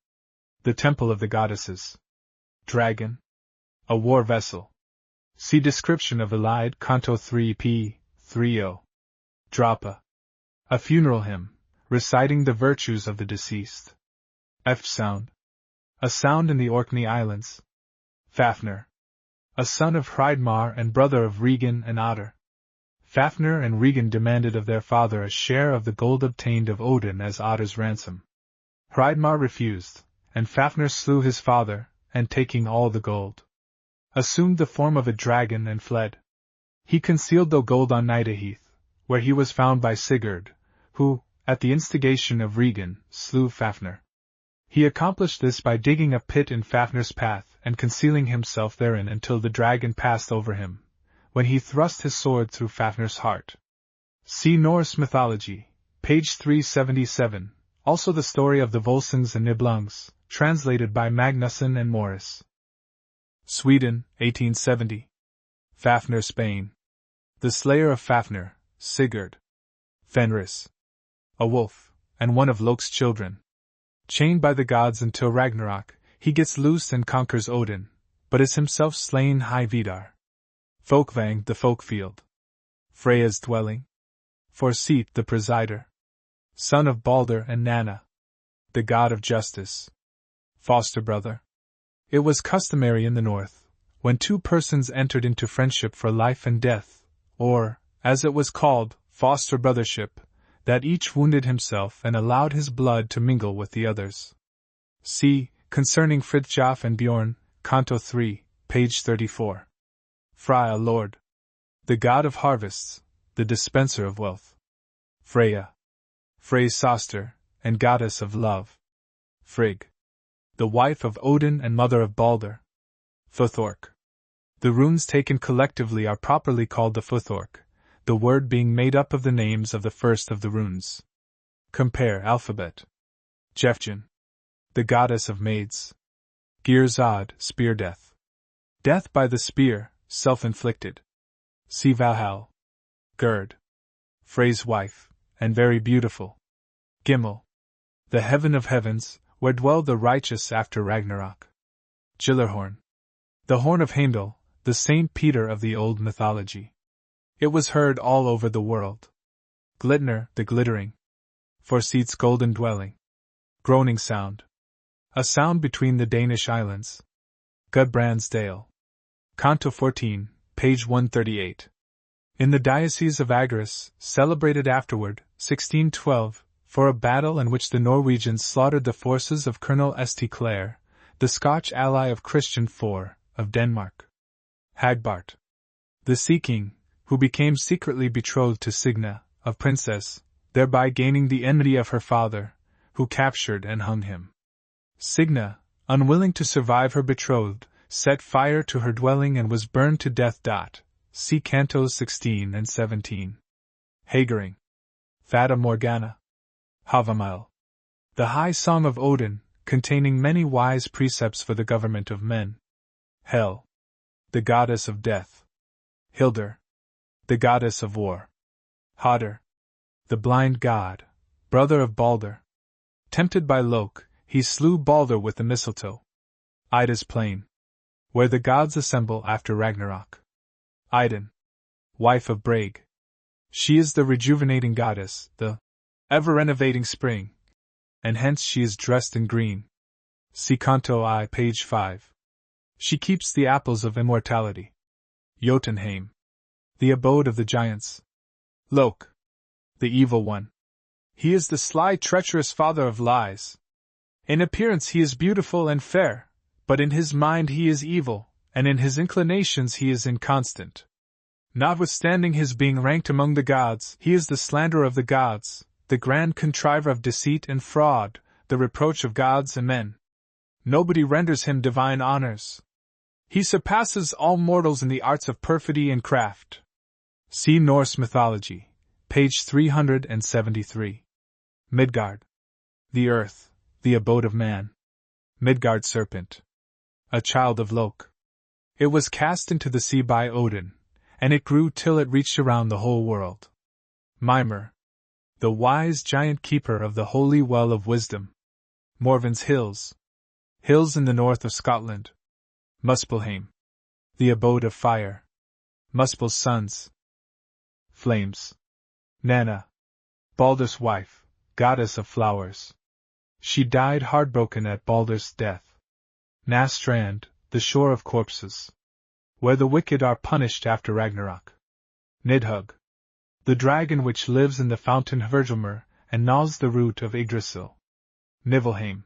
The temple of the goddesses. Dragon. A war vessel. See description of Iliad, Canto 3 p. 30. Drapa. A funeral hymn, reciting the virtues of the deceased. F sound. A sound in the Orkney Islands. Fafnir. A son of Hreidmar and brother of Regan and Otter. Fafnir and Regan demanded of their father a share of the gold obtained of Odin as Otter's ransom. Hreidmar refused, and Fafnir slew his father, and taking all the gold, assumed the form of a dragon and fled. He concealed the gold on Nidaheath, where he was found by Sigurd, who, at the instigation of Regan, slew Fafnir. He accomplished this by digging a pit in Fafnir's path and concealing himself therein until the dragon passed over him, when he thrust his sword through Fafnir's heart. See Norse mythology, page 377, also the story of the Volsungs and Nibelungs, translated by Magnusson and Morris. Sweden, 1870. Fafnir, Spain. The slayer of Fafnir, Sigurd. Fenris. A wolf, and one of Loke's children. Chained by the gods until Ragnarok, he gets loose and conquers Odin, but is himself slain High Vidar. Folkvang, the Folkfield. Freya's dwelling. Forseat, the presider. Son of Balder and Nanna. The god of justice. Foster brother. It was customary in the north, when two persons entered into friendship for life and death, or, as it was called, foster brothership, that each wounded himself and allowed his blood to mingle with the others. See, concerning Fridthjof and Bjorn, Canto 3, page 34. Freya, Lord. The god of harvests, the dispenser of wealth. Freya. Frey's sister, and goddess of love. Frigg. The wife of Odin and mother of Balder. Futhork. The runes taken collectively are properly called the Futhork, the word being made up of the names of the first of the runes. Compare alphabet. Jefjun. The goddess of maids. Girzad, spear death. Death by the spear, self-inflicted. See Valhall. Gerd. Frey's wife, and very beautiful. Gimel. The heaven of heavens, where dwell the righteous after Ragnarok. Gillerhorn. The horn of Heimdall, the Saint Peter of the old mythology. It was heard all over the world. Glitner, the glittering. Forseat's golden dwelling. Groaning sound. A sound between the Danish islands. Gudbrandsdale. Canto 14, page 138. In the Diocese of Agris, celebrated afterward, 1612, for a battle in which the Norwegians slaughtered the forces of Colonel St. Clair, the Scotch ally of Christian IV, of Denmark. Hagbart. The Sea King, who became secretly betrothed to Signa, of Princess, thereby gaining the enmity of her father, who captured and hung him. Signa, unwilling to survive her betrothed, set fire to her dwelling and was burned to death. See Cantos 16 and 17. Hagering. Fata Morgana. Havamile. The high song of Odin, containing many wise precepts for the government of men. Hel. The goddess of death. Hildur. The goddess of war. Hodder. The blind god, brother of Balder. Tempted by Loke, he slew Balder with the mistletoe. Ida's plain. Where the gods assemble after Ragnarok. Idun. Wife of Brage. She is the rejuvenating goddess, the ever-renovating spring, and hence she is dressed in green. See Canto I, page 5. She keeps the apples of immortality. Jotunheim. The abode of the giants. Loke. The evil one. He is the sly, treacherous father of lies. In appearance he is beautiful and fair, But in his mind he is evil, and in his inclinations he is inconstant. Notwithstanding his being ranked among the gods, he is the slanderer of the gods, the grand contriver of deceit and fraud, the reproach of gods and men. Nobody renders him divine honors. He surpasses all mortals in the arts of perfidy and craft. See Norse mythology, page 373. Midgard. The earth, the abode of man. Midgard serpent. A child of Lok. It was cast into the sea by Odin, and it grew till it reached around the whole world. Mimir. The wise giant keeper of the holy well of wisdom. Morven's hills. Hills in the north of Scotland. Muspelheim. The abode of fire. Muspel's sons. Flames. Nanna. Baldur's wife, goddess of flowers. She died heartbroken at Baldur's death. Nastrand, the shore of corpses, where the wicked are punished after Ragnarok. Nidhugg. The dragon which lives in the fountain Hvergelmir and gnaws the root of Yggdrasil. Niflheim.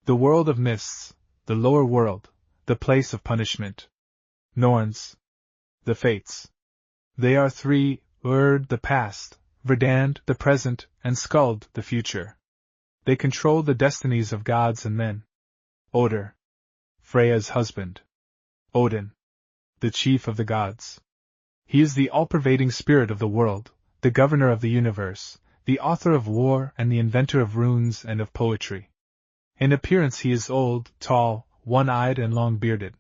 The world of mists, the lower world, the place of punishment. Norns. The fates. They are three: Urd, the past; Verdand, the present; and Skuld, the future. They control the destinies of gods and men. Oder. Freya's husband. Odin. The chief of the gods. He is the all-pervading spirit of the world, the governor of the universe, the author of war and the inventor of runes and of poetry. In appearance he is old, tall, one-eyed and long-bearded.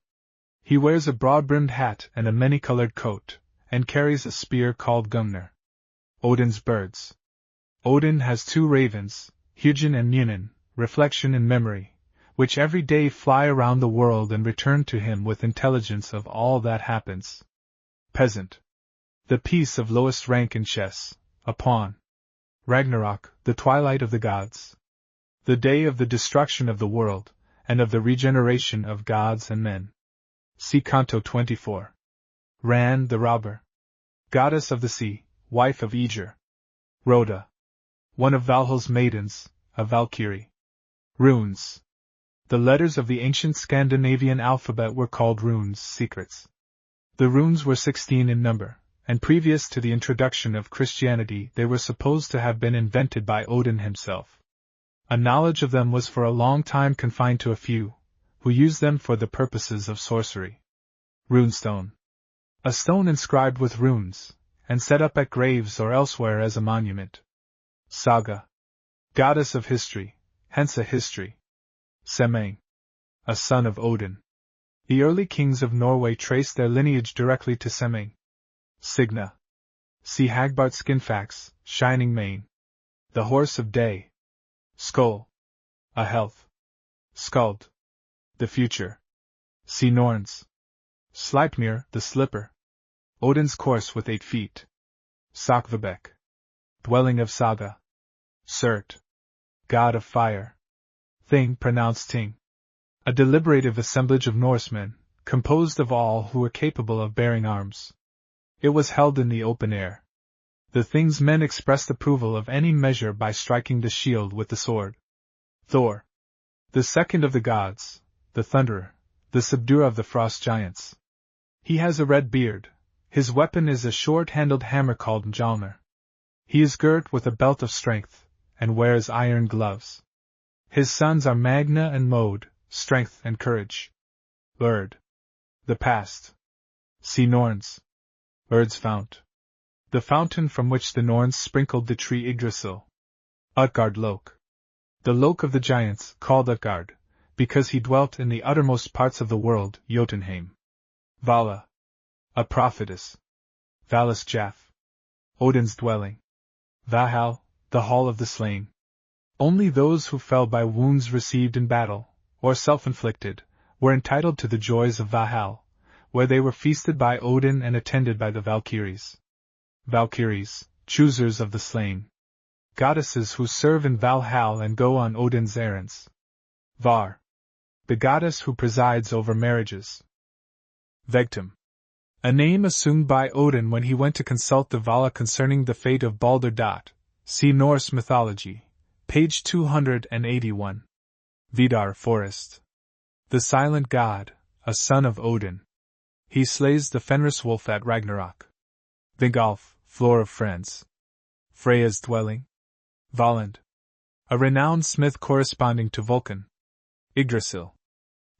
He wears a broad-brimmed hat and a many-colored coat, and carries a spear called Gungnir. Odin's birds. Odin has two ravens, Hugin and Munin, reflection and memory, which every day fly around the world and return to him with intelligence of all that happens. Peasant. The piece of lowest rank in chess, a pawn. Ragnarok, the twilight of the gods. The day of the destruction of the world, and of the regeneration of gods and men. See Canto 24. Ran, the robber. Goddess of the sea, wife of Aegir. Rhoda. One of Valhall's maidens, a Valkyrie. Runes. The letters of the ancient Scandinavian alphabet were called runes, secrets. The runes were 16 in number, and previous to the introduction of Christianity they were supposed to have been invented by Odin himself. A knowledge of them was for a long time confined to a few, who used them for the purposes of sorcery. Runestone. A stone inscribed with runes, and set up at graves or elsewhere as a monument. Saga. Goddess of history, hence a history. Semang. A son of Odin. The early kings of Norway traced their lineage directly to Semang. Signa. See Hagbart Skinfax, Shining Mane. The horse of day. Skull. A health. Skuld. The future. See Norns. Sleipnir, the slipper. Odin's course with 8 feet. Sakvabek. Dwelling of Saga. Surt. God of fire. Thing pronounced Ting. A deliberative assemblage of Norsemen, composed of all who were capable of bearing arms. It was held in the open air. The Thing's men expressed approval of any measure by striking the shield with the sword. Thor. The second of the gods, the thunderer, the subduer of the frost giants. He has a red beard. His weapon is a short-handled hammer called Mjolnir. He is girt with a belt of strength, and wears iron gloves. His sons are Magna and Mod, strength and courage. Urd. The past. See Norns. Urd's fount. The fountain from which the Norns sprinkled the tree Yggdrasil. Utgard Lok. The Lok of the giants, called Utgard, because he dwelt in the uttermost parts of the world, Jotunheim. Vala. A prophetess. Valis Jaff. Odin's dwelling. Valhall, the hall of the slain. Only those who fell by wounds received in battle, or self-inflicted, were entitled to the joys of Valhall, where they were feasted by Odin and attended by the Valkyries. Valkyries, choosers of the slain. Goddesses who serve in Valhall and go on Odin's errands. Var. The goddess who presides over marriages. Vegtam. A name assumed by Odin when he went to consult the Vala concerning the fate of Baldur. See Norse mythology, page 281. Vidar forest. The silent god, a son of Odin. He slays the Fenris wolf at Ragnarok. Vingolf, floor of friends. Freya's dwelling. Valand. A renowned smith corresponding to Vulcan. Yggdrasil.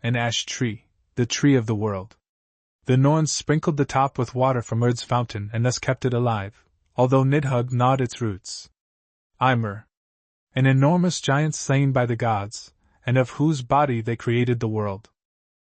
An ash tree, the tree of the world. The Norns sprinkled the top with water from Urd's fountain and thus kept it alive, although Nidhugg gnawed its roots. Ymir. An enormous giant slain by the gods, and of whose body they created the world.